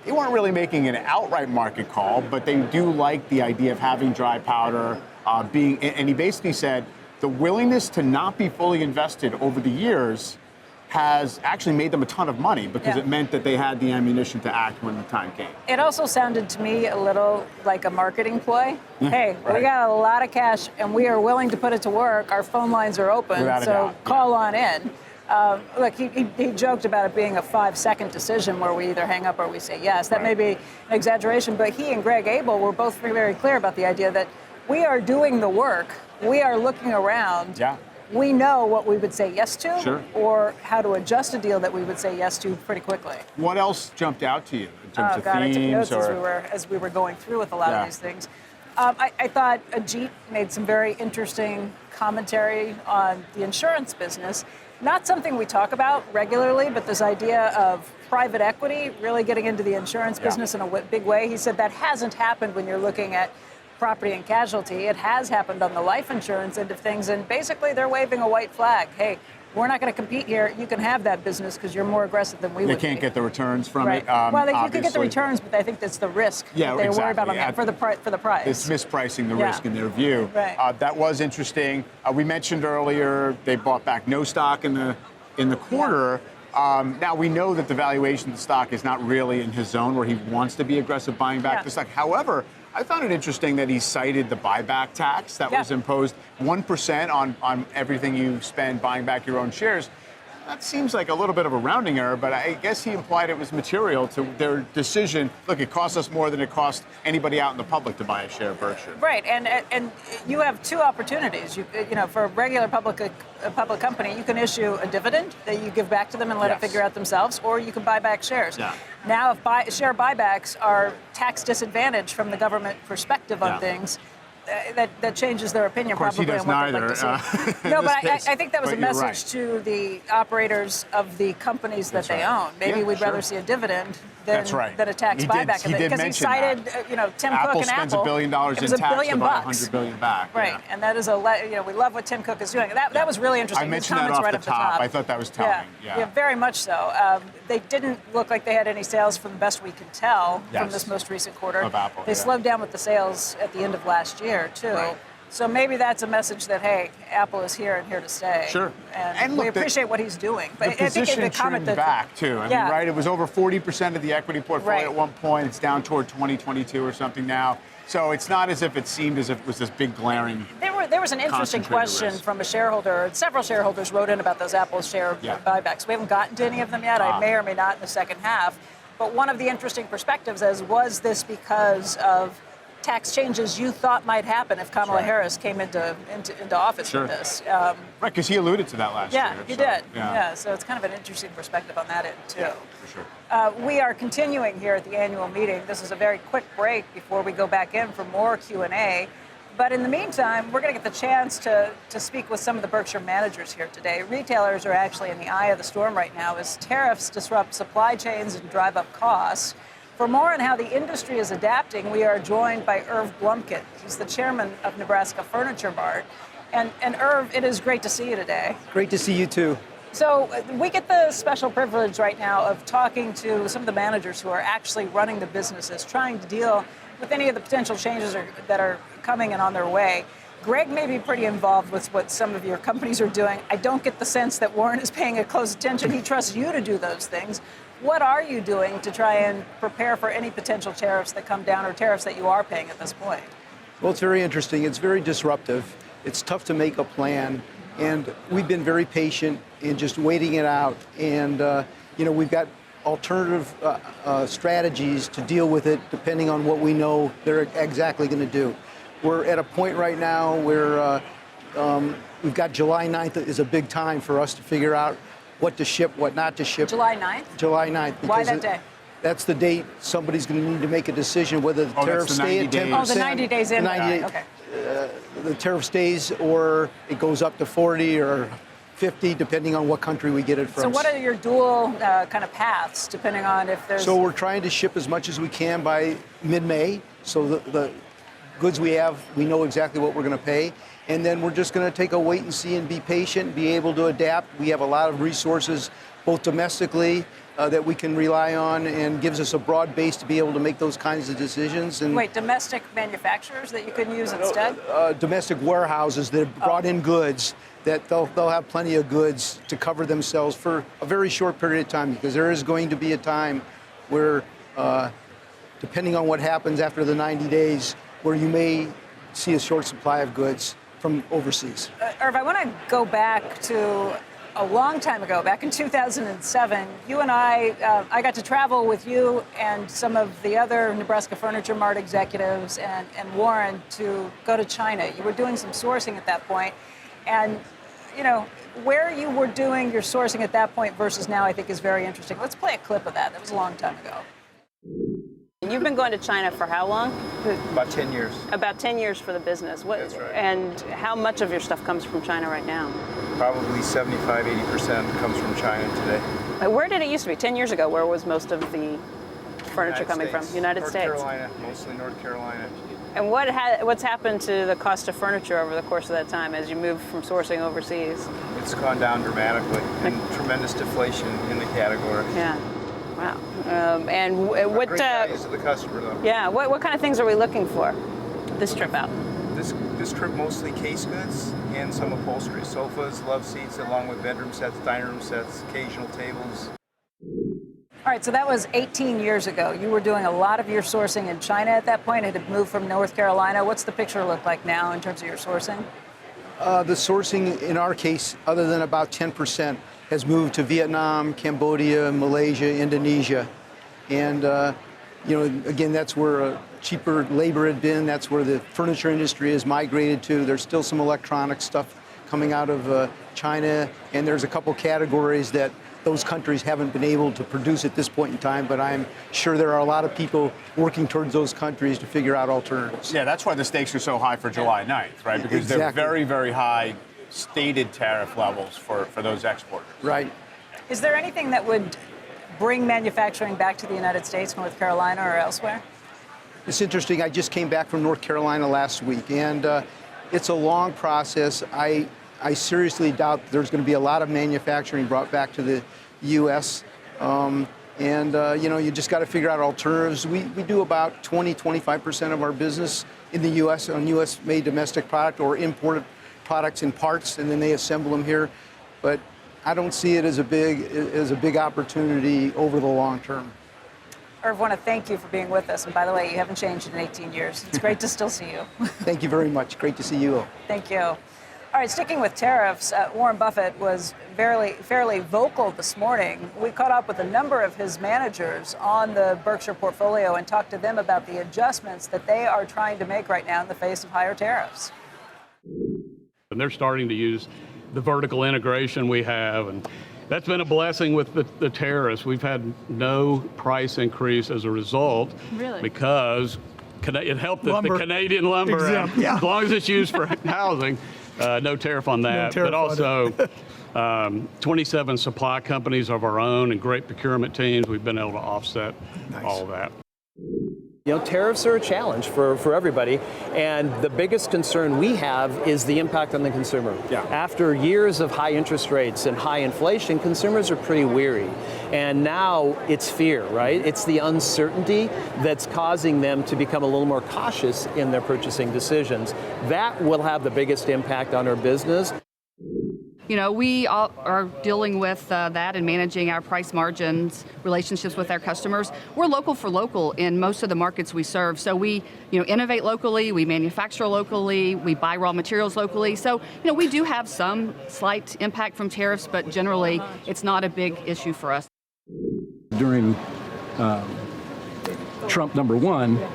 Speaker 2: they weren't really making an outright market call, but they do like the idea of having dry powder, and he basically said the willingness to not be fully invested over the years has actually made them a ton of money because it meant that they had the ammunition to act when the time came.
Speaker 1: It also sounded to me a little like a marketing ploy. Hey, we got a lot of cash and we are willing to put it to work. Our phone lines are open, so call on in. Look, he joked about it being a 5-second decision where we either hang up or we say yes. That may be an exaggeration, but he and Greg Abel were both very clear about the idea that we are doing the work. We are looking around. We know what we would say yes to or how to adjust a deal that we would say yes to pretty quickly.
Speaker 2: What else jumped out to you in terms of
Speaker 1: I took
Speaker 2: themes?
Speaker 1: notes as we were going through with a lot of these things. I thought Ajit made some very interesting commentary on the insurance business. Not something we talk about regularly, but this idea of private equity really getting into the insurance business in a big way. He said that hasn't happened when you're looking at property and casualty. It has happened on the life insurance end of things, and basically they're waving a white flag. Hey, we're not going to compete here. You can have that business because you're more aggressive than we would.
Speaker 2: They can't get the returns from
Speaker 1: right.
Speaker 2: it.
Speaker 1: Well, you could get the returns, but I think that's the risk that they're worried about on that for the price.
Speaker 2: It's mispricing the risk in their view.
Speaker 1: Right.
Speaker 2: That was interesting. We mentioned earlier they bought back no stock in the quarter. Now we know that the valuation of the stock is not really in his zone where he wants to be aggressive buying back the stock. However, I found it interesting that he cited the buyback tax that was imposed 1% on everything you spend buying back your own shares. That seems like a little bit of a rounding error, but I guess he implied it was material to their decision. Look, it costs us more than it costs anybody out in the public to buy a share of Berkshire.
Speaker 1: Right, and you have two opportunities. You know, for a regular public company, you can issue a dividend that you give back to them and let it figure out themselves, or you can buy back shares.
Speaker 2: Yeah.
Speaker 1: Now, if share buybacks are tax disadvantaged from the government perspective on things, that changes their opinion.
Speaker 2: Of course,
Speaker 1: probably
Speaker 2: he does
Speaker 1: on what
Speaker 2: neither.
Speaker 1: they'd like to see. No, but I think that was a message
Speaker 2: right.
Speaker 1: to the operators of the companies that they own. Maybe we'd rather see a dividend than a tax buyback. Because he cited, Tim Cook and
Speaker 2: spends
Speaker 1: Apple.
Speaker 2: $1 billion in tax to buy $100 billion back.
Speaker 1: Right, and that is we love what Tim Cook is doing. That was really interesting.
Speaker 2: I mentioned that off the top. I thought that was telling.
Speaker 1: Yeah, very much so. They didn't look like they had any sales from the best we can tell from this most recent quarter.
Speaker 2: Of Apple,
Speaker 1: they slowed down with the sales at the end of last year, too. Right. So maybe that's a message that, hey, Apple is here and here to stay.
Speaker 2: Sure.
Speaker 1: And we appreciate what he's doing. But
Speaker 2: the position trimmed back, too. I mean, right? It was over 40% of the equity portfolio at one point. It's down toward 22 or something now. So it's not as if it seemed as if it was this big glaring.
Speaker 1: There was an interesting question from a shareholder. Several shareholders wrote in about those Apple share buybacks. We haven't gotten to any of them yet. I may or may not in the second half. But one of the interesting perspectives is, was this because of tax changes you thought might happen if Kamala Harris came into office with this?
Speaker 2: Right, because he alluded to that last year.
Speaker 1: Yeah, he did. Yeah, so it's kind of an interesting perspective on that end, too.
Speaker 2: Yeah, for sure.
Speaker 1: We are continuing here at the annual meeting. This is a very quick break before we go back in for more Q&A. But in the meantime, we're going to get the chance to speak with some of the Berkshire managers here today. Retailers are actually in the eye of the storm right now as tariffs disrupt supply chains and drive up costs. For more on how the industry is adapting, we are joined by Irv Blumkin. He's the chairman of Nebraska Furniture Mart. And Irv, it is great to see you today.
Speaker 17: Great to see you too.
Speaker 1: So we get the special privilege right now of talking to some of the managers who are actually running the businesses, trying to deal with any of the potential changes that are coming and on their way. Greg may be pretty involved with what some of your companies are doing. I don't get the sense that Warren is paying a close attention. He trusts you to do those things. What are you doing to try and prepare for any potential tariffs that come down or tariffs that you are paying at this point?
Speaker 17: Well, it's very interesting. It's very disruptive. It's tough to make a plan. And we've been very patient in just waiting it out. And, we've got alternative strategies to deal with it depending on what we know they're exactly going to do. We're at a point right now where we've got July 9th is a big time for us to figure out what to ship, what not to ship.
Speaker 1: July 9th?
Speaker 17: July 9th.
Speaker 1: Why that day?
Speaker 17: That's the date somebody's going to need to make a decision whether the tariff stays at 10%.
Speaker 1: Oh, the 90 days in. Okay.
Speaker 17: The tariff stays or it goes up to 40 or 50, depending on what country we get it from.
Speaker 1: So what are your dual kind of paths, depending on if there's...
Speaker 17: So we're trying to ship as much as we can by mid-May. So the goods we have, we know exactly what we're going to pay. And then we're just going to take a wait and see and be patient, be able to adapt. We have a lot of resources, both domestically, that we can rely on, and gives us a broad base to be able to make those kinds of decisions. And
Speaker 1: wait, domestic manufacturers that you can use instead?
Speaker 17: Domestic warehouses that have brought in goods, that they'll have plenty of goods to cover themselves for a very short period of time, because there is going to be a time where, depending on what happens after the 90 days, where you may see a short supply of goods from overseas.
Speaker 1: Irv, I want to go back to a long time ago, back in 2007. You and I got to travel with you and some of the other Nebraska Furniture Mart executives and Warren to go to China. You were doing some sourcing at that point. And, where you were doing your sourcing at that point versus now, I think is very interesting. Let's play a clip of that. That was a long time ago.
Speaker 18: You've been going to China for how long?
Speaker 19: About 10 years.
Speaker 18: About 10 years for the business.
Speaker 19: That's right.
Speaker 18: And how much of your stuff comes from China right now?
Speaker 19: Probably 75-80% comes from China today.
Speaker 18: Where did it used to be? 10 years ago, where was most of the furniture coming from? United States?
Speaker 19: North Carolina, mostly North Carolina.
Speaker 18: And what's happened to the cost of furniture over the course of that time as you move from sourcing overseas?
Speaker 19: It's gone down dramatically, and tremendous deflation in the category.
Speaker 18: Yeah. Wow. And what?
Speaker 19: Great values to the customer, though.
Speaker 18: Yeah. What kind of things are we looking for this trip out?
Speaker 19: This trip mostly case goods and some upholstery, sofas, love seats, along with bedroom sets, dining room sets, occasional tables.
Speaker 1: All right, so that was 18 years ago. You were doing a lot of your sourcing in China at that point. It had moved from North Carolina. What's the picture look like now in terms of your sourcing?
Speaker 17: The sourcing, in our case, other than about 10%, has moved to Vietnam, Cambodia, Malaysia, Indonesia. And, again, that's where cheaper labor had been. That's where the furniture industry has migrated to. There's still some electronic stuff coming out of China, and there's a couple categories that those countries haven't been able to produce at this point in time, but I'm sure there are a lot of people working towards those countries to figure out alternatives.
Speaker 2: Yeah, that's why the stakes are so high for July 9th, right? Because they're very, very high stated tariff levels for those exporters.
Speaker 17: Right.
Speaker 1: Is there anything that would bring manufacturing back to the United States, North Carolina, or elsewhere?
Speaker 17: It's interesting. I just came back from North Carolina last week, and it's a long process. I seriously doubt there's going to be a lot of manufacturing brought back to the U.S. You just got to figure out alternatives. We do about 25% of our business in the U.S. on U.S.-made domestic product or imported products in parts, and then they assemble them here. But I don't see it as a big opportunity over the long term.
Speaker 1: Irv, I want to thank you for being with us. And by the way, you haven't changed in 18 years. It's great to still see you.
Speaker 17: Thank you very much. Great to see you all.
Speaker 1: Thank you. All right, sticking with tariffs, Warren Buffett was fairly vocal this morning. We caught up with a number of his managers on the Berkshire portfolio and talked to them about the adjustments that they are trying to make right now in the face of higher tariffs.
Speaker 20: And they're starting to use the vertical integration we have, and that's been a blessing with the tariffs. We've had no price increase as a result.
Speaker 1: Really?
Speaker 20: Because it helped the Canadian lumber, as long as it's used for housing. No tariff on that, but also 27 supply companies of our own and great procurement teams. We've been able to offset all of that.
Speaker 21: Tariffs are a challenge for everybody, and the biggest concern we have is the impact on the consumer. Yeah. After years of high interest rates and high inflation, consumers are pretty weary. And now it's fear, right? It's the uncertainty that's causing them to become a little more cautious in their purchasing decisions. That will have the biggest impact on our business.
Speaker 22: We all are dealing with that and managing our price margins, relationships with our customers. We're local for local in most of the markets we serve. So we, innovate locally, we manufacture locally, we buy raw materials locally. So, we do have some slight impact from tariffs, but generally it's not a big issue for us.
Speaker 23: During Trump #1,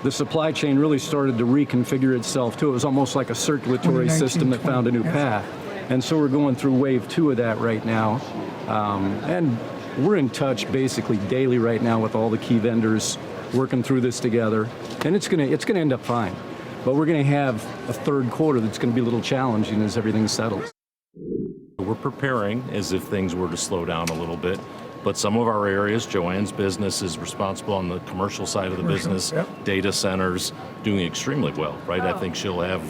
Speaker 23: the supply chain really started to reconfigure itself too. It was almost like a circulatory system that found a new path. And so we're going through wave 2 of that right now. And we're in touch basically daily right now with all the key vendors working through this together. And it's gonna end up fine. But we're gonna have a third quarter that's gonna be a little challenging as everything settles.
Speaker 24: We're preparing as if things were to slow down a little bit. But some of our areas, Joanne's business is responsible on the commercial side of the business, data centers, doing extremely well, right? I think she'll have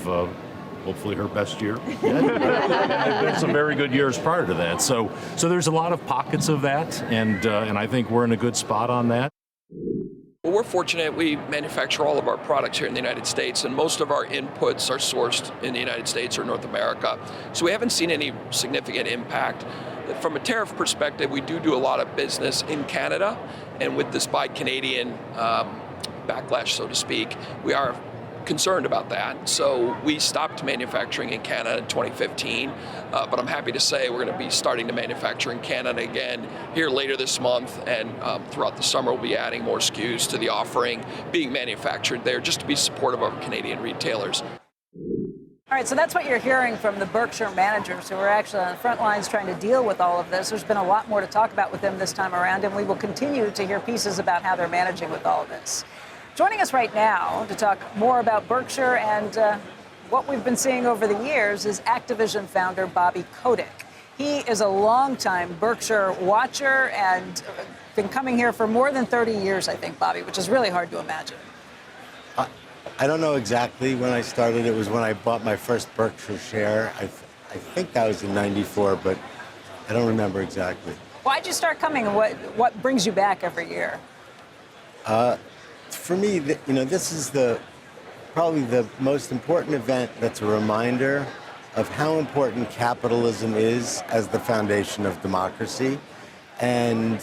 Speaker 24: hopefully her best year. There's been some very good years prior to that. So there's a lot of pockets of that, and I think we're in a good spot on that.
Speaker 25: Well, we're fortunate we manufacture all of our products here in the United States, and most of our inputs are sourced in the United States or North America. So we haven't seen any significant impact. From a tariff perspective, we do a lot of business in Canada, and with this Buy Canadian backlash, so to speak, we are concerned about that. So we stopped manufacturing in Canada in 2015, but I'm happy to say we're going to be starting to manufacture in Canada again here later this month, and throughout the summer we'll be adding more SKUs to the offering being manufactured there just to be supportive of Canadian retailers.
Speaker 1: All right, so that's what you're hearing from the Berkshire managers who are actually on the front lines trying to deal with all of this. There's been a lot more to talk about with them this time around, and we will continue to hear pieces about how they're managing with all of this. Joining us right now to talk more about Berkshire and what we've been seeing over the years is Activision founder Bobby Kotick. He is a longtime Berkshire watcher and been coming here for more than 30 years, I think, Bobby, which is really hard to imagine.
Speaker 3: I don't know exactly when I started. It was when I bought my first Berkshire share. I think that was in '94, but I don't remember exactly.
Speaker 1: Why'd you start coming, and what brings you back every year?
Speaker 3: For me, this is probably the most important event that's a reminder of how important capitalism is as the foundation of democracy. And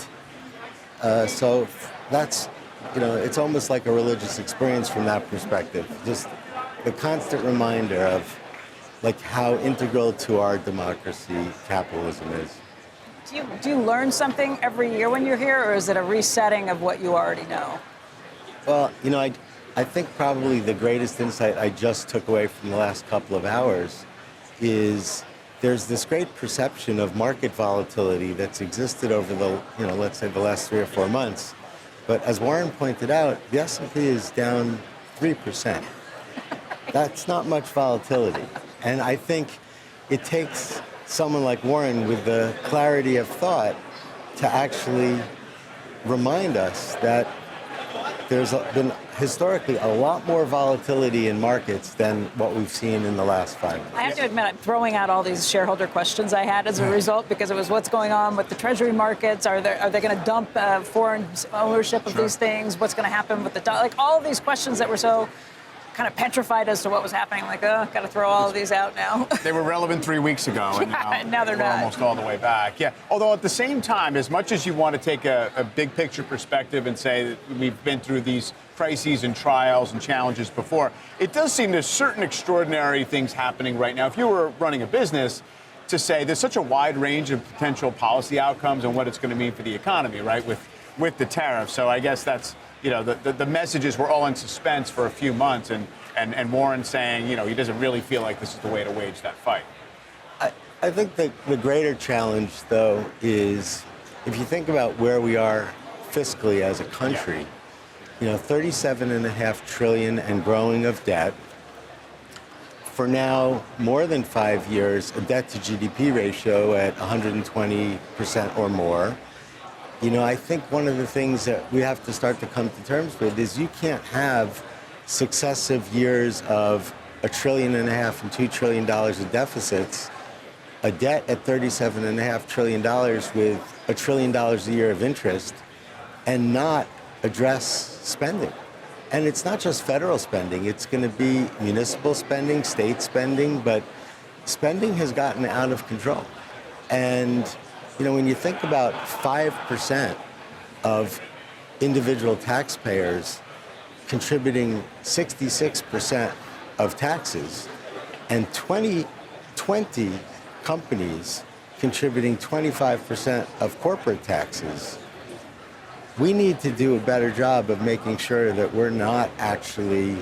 Speaker 3: so that's, it's almost like a religious experience from that perspective. Just the constant reminder of like how integral to our democracy capitalism is.
Speaker 1: Do you learn something every year when you're here, or is it a resetting of what you already know?
Speaker 3: Well, I think probably the greatest insight I just took away from the last couple of hours is there's this great perception of market volatility that's existed over the, let's say the last 3 or 4 months. But as Warren pointed out, the S&P is down 3%. That's not much volatility. And I think it takes someone like Warren with the clarity of thought to actually remind us that there's been historically a lot more volatility in markets than what we've seen in the last 5 months.
Speaker 1: I have to admit, I'm throwing out all these shareholder questions I had as a result, because it was what's going on with the treasury markets. Are they going to dump foreign ownership of these things? What's going to happen with the dollar? Like all of these questions that were so kind of petrified as to what was happening. I'm like, got to throw all of these out now.
Speaker 2: They were relevant 3 weeks ago, and
Speaker 1: now they're
Speaker 2: we're
Speaker 1: not.
Speaker 2: almost all the way back. Yeah. Although at the same time, as much as you want to take a big picture perspective and say that we've been through these crises and trials and challenges before, it does seem there's certain extraordinary things happening right now. If you were running a business, to say there's such a wide range of potential policy outcomes and what it's going to mean for the economy, right, with the tariffs. So I guess that's, the messages were all in suspense for a few months, and Warren saying, he doesn't really feel like this is the way to wage that fight.
Speaker 3: I think that the greater challenge, though, is if you think about where we are fiscally as a country, $37.5 trillion and growing of debt. For now, more than 5 years, a debt to GDP ratio at 120% or more. I think one of the things that we have to start to come to terms with is you can't have successive years of $1.5 trillion and $2 trillion of deficits, a debt at $37.5 trillion with $1 trillion a year of interest, and not address spending. And it's not just federal spending, it's going to be municipal spending, state spending, but spending has gotten out of control. And, when you think about 5% of individual taxpayers contributing 66% of taxes, and 20 companies contributing 25% of corporate taxes, we need to do a better job of making sure that we're not actually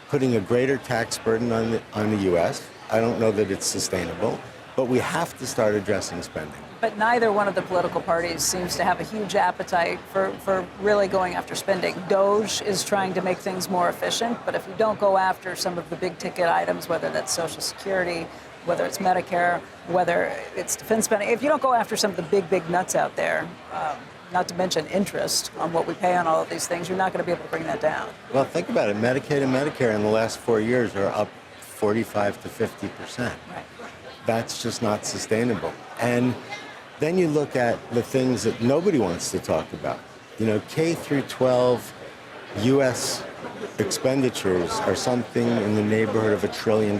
Speaker 3: putting a greater tax burden on the U.S. I don't know that it's sustainable, but we have to start addressing spending.
Speaker 1: But neither one of the political parties seems to have a huge appetite for really going after spending. DOGE is trying to make things more efficient, but if you don't go after some of the big ticket items, whether that's Social Security, whether it's Medicare, whether it's defense spending, if you don't go after some of the big nuts out there, not to mention interest on what we pay on all of these things, you're not going to be able to bring that down.
Speaker 3: Well, think about it. Medicaid and Medicare in the last 4 years are up 45 to 50%. Right. That's just not sustainable. And then you look at the things that nobody wants to talk about. K through 12 U.S. expenditures are something in the neighborhood of $1 trillion.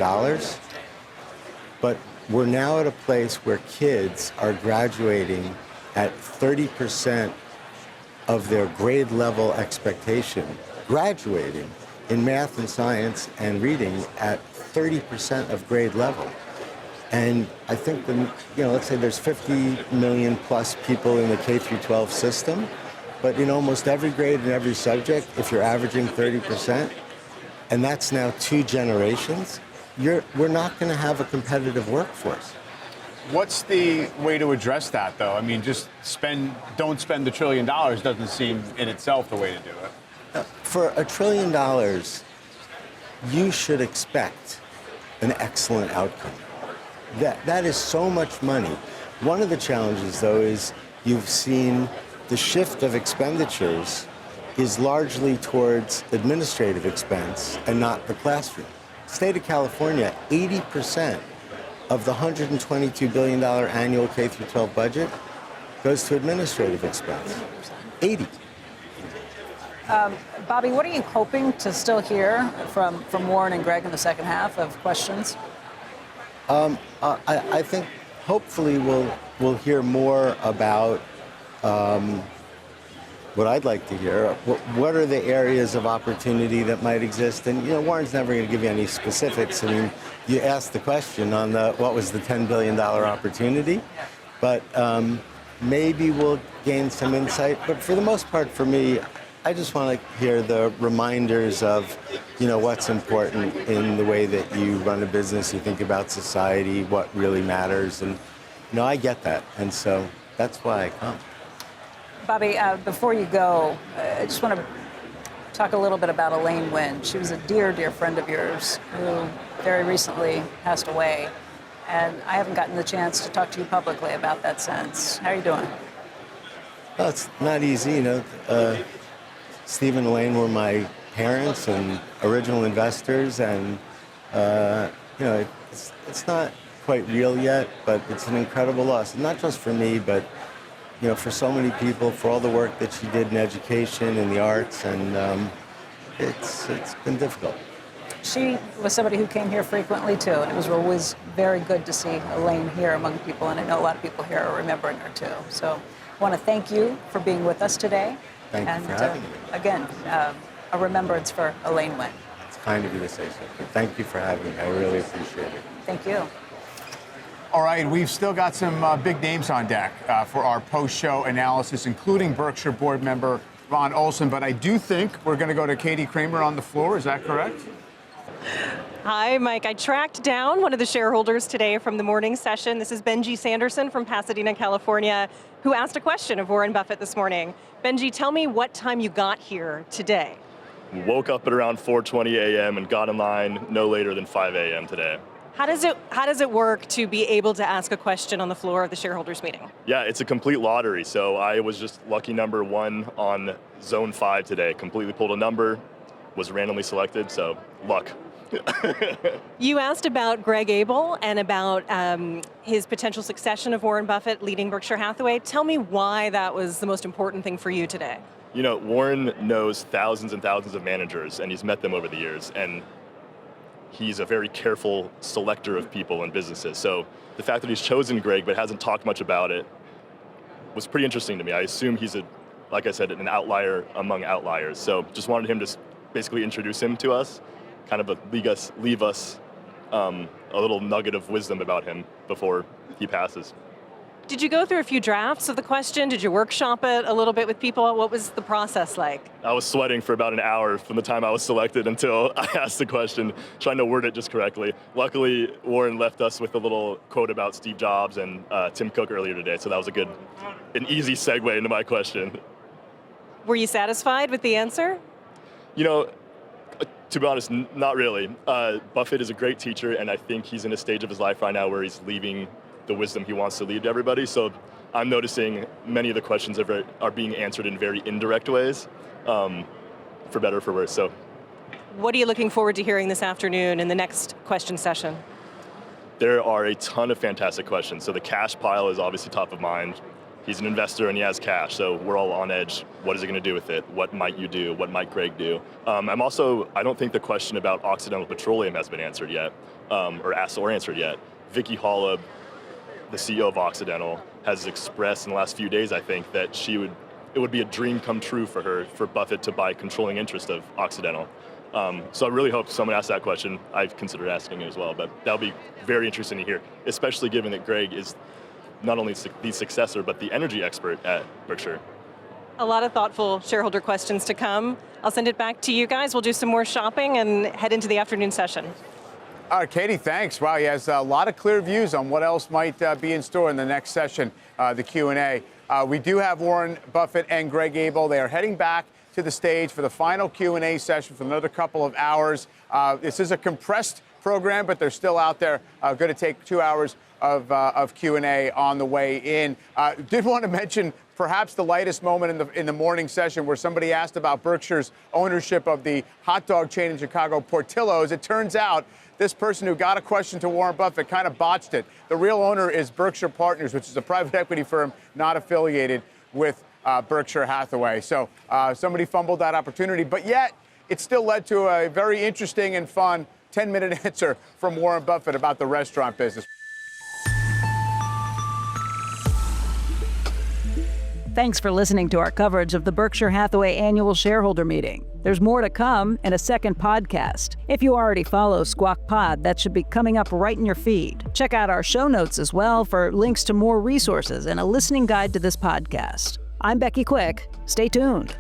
Speaker 3: But we're now at a place where kids are graduating at 30% of their grade level expectation, graduating in math and science and reading at 30% of grade level. And I think, let's say there's 50 million plus people in the K through 12 system, but in almost every grade and every subject, if you're averaging 30%, and that's now 2 generations, we're not going to have a competitive workforce.
Speaker 2: What's the way to address that, though? I mean, just don't spend the $1 trillion doesn't seem in itself the way to do it.
Speaker 3: For $1 trillion, you should expect an excellent outcome. That is so much money. One of the challenges, though, is you've seen the shift of expenditures is largely towards administrative expense and not the classroom. State of California, 80% of the $122 billion annual K-12 budget goes to administrative expense. 80.
Speaker 1: Bobby, what are you hoping to still hear from Warren and Greg in the second half of questions?
Speaker 3: I think hopefully we'll hear more about what I'd like to hear. What are the areas of opportunity that might exist? And Warren's never going to give you any specifics. I mean, you asked the question on what was the $10 billion opportunity, but maybe we'll gain some insight. But for the most part, for me, I just want to hear the reminders of, what's important in the way that you run a business, you think about society, what really matters. And, I get that. And so that's why I come.
Speaker 1: Bobby, before you go, I just want to talk a little bit about Elaine Wynn. She was a dear, dear friend of yours who very recently passed away. And I haven't gotten the chance to talk to you publicly about that since. How are you doing?
Speaker 3: Well, it's not easy. Steve and Elaine were my parents and original investors. And, it's not quite real yet, but it's an incredible loss. And not just for me, but for so many people, for all the work that she did in education and the arts, and it's been difficult.
Speaker 1: She was somebody who came here frequently, too, and it was always very good to see Elaine here among people, and I know a lot of people here are remembering her, too. So I want to thank you for being with us today.
Speaker 3: Thank you for having me.
Speaker 1: Again, a remembrance for Elaine Wynn.
Speaker 3: It's kind of you to say so. Thank you for having me. I really appreciate it.
Speaker 1: Thank you.
Speaker 2: All right, we've still got some big names on deck for our post-show analysis, including Berkshire board member Ron Olson. But I do think we're going to go to Katie Kramer on the floor. Is that correct?
Speaker 4: Hi, Mike. I tracked down one of the shareholders today from the morning session. This is Benji Sanderson from Pasadena, California, who asked a question of Warren Buffett this morning. Benji, tell me what time you got here today.
Speaker 13: Woke up at around 4:20 a.m. and got in line no later than 5 a.m. today.
Speaker 4: How does it work to be able to ask a question on the floor of the shareholders meeting?
Speaker 13: Yeah, it's a complete lottery. So I was just lucky number 1 on zone 5 today. Completely pulled a number, was randomly selected, so luck.
Speaker 4: You asked about Greg Abel and about his potential succession of Warren Buffett leading Berkshire Hathaway. Tell me why that was the most important thing for you today.
Speaker 13: Warren knows thousands and thousands of managers, and he's met them over the years. And he's a very careful selector of people and businesses. So the fact that he's chosen Greg but hasn't talked much about it was pretty interesting to me. I assume he's, like I said, an outlier among outliers. So just wanted him to basically introduce him to us, kind of leave us a little nugget of wisdom about him before he passes.
Speaker 4: Did you go through a few drafts of the question? Did you workshop it a little bit with people? What was the process like?
Speaker 13: I was sweating for about an hour from the time I was selected until I asked the question, trying to word it just correctly. Luckily, Warren left us with a little quote about Steve Jobs and Tim Cook earlier today, so that was an easy segue into my question.
Speaker 4: Were you satisfied with the answer?
Speaker 13: To be honest, not really. Buffett is a great teacher, and I think he's in a stage of his life right now where he's leaving the wisdom he wants to leave to everybody. So I'm noticing many of the questions are being answered in very indirect ways, for better or for worse. So,
Speaker 4: what are you looking forward to hearing this afternoon in the next question session?
Speaker 13: There are a ton of fantastic questions. So the cash pile is obviously top of mind. He's an investor and he has cash, so we're all on edge. What is he going to do with it? What might you do? What might Greg do? I don't think the question about Occidental Petroleum has been answered yet, or asked or answered yet. Vicky Hollub, the CEO of Occidental, has expressed in the last few days, I think, that it would be a dream come true for her, for Buffett to buy controlling interest of Occidental. So I really hope someone asks that question. I've considered asking it as well, but that'll be very interesting to hear, especially given that Greg is not only the successor, but the energy expert at Berkshire.
Speaker 4: A lot of thoughtful shareholder questions to come. I'll send it back to you guys. We'll do some more shopping and head into the afternoon session.
Speaker 2: All right, Katie, thanks. Wow, he has a lot of clear views on what else might be in store in the next session, the Q&A. We do have Warren Buffett and Greg Abel. They are heading back to the stage for the final Q&A session for another couple of hours. This is a compressed program, but they're still out there. Going to take 2 hours of Q&A on the way in. Did want to mention perhaps the lightest moment in the morning session, where somebody asked about Berkshire's ownership of the hot dog chain in Chicago, Portillo's. It turns out this person who got a question to Warren Buffett kind of botched it. The real owner is Berkshire Partners, which is a private equity firm not affiliated with Berkshire Hathaway. So somebody fumbled that opportunity, but yet it still led to a very interesting and fun 10-minute answer from Warren Buffett about the restaurant business.
Speaker 1: Thanks for listening to our coverage of the Berkshire Hathaway annual shareholder meeting. There's more to come in a second podcast. If you already follow Squawk Pod, that should be coming up right in your feed. Check out our show notes as well for links to more resources and a listening guide to this podcast. I'm Becky Quick. Stay tuned.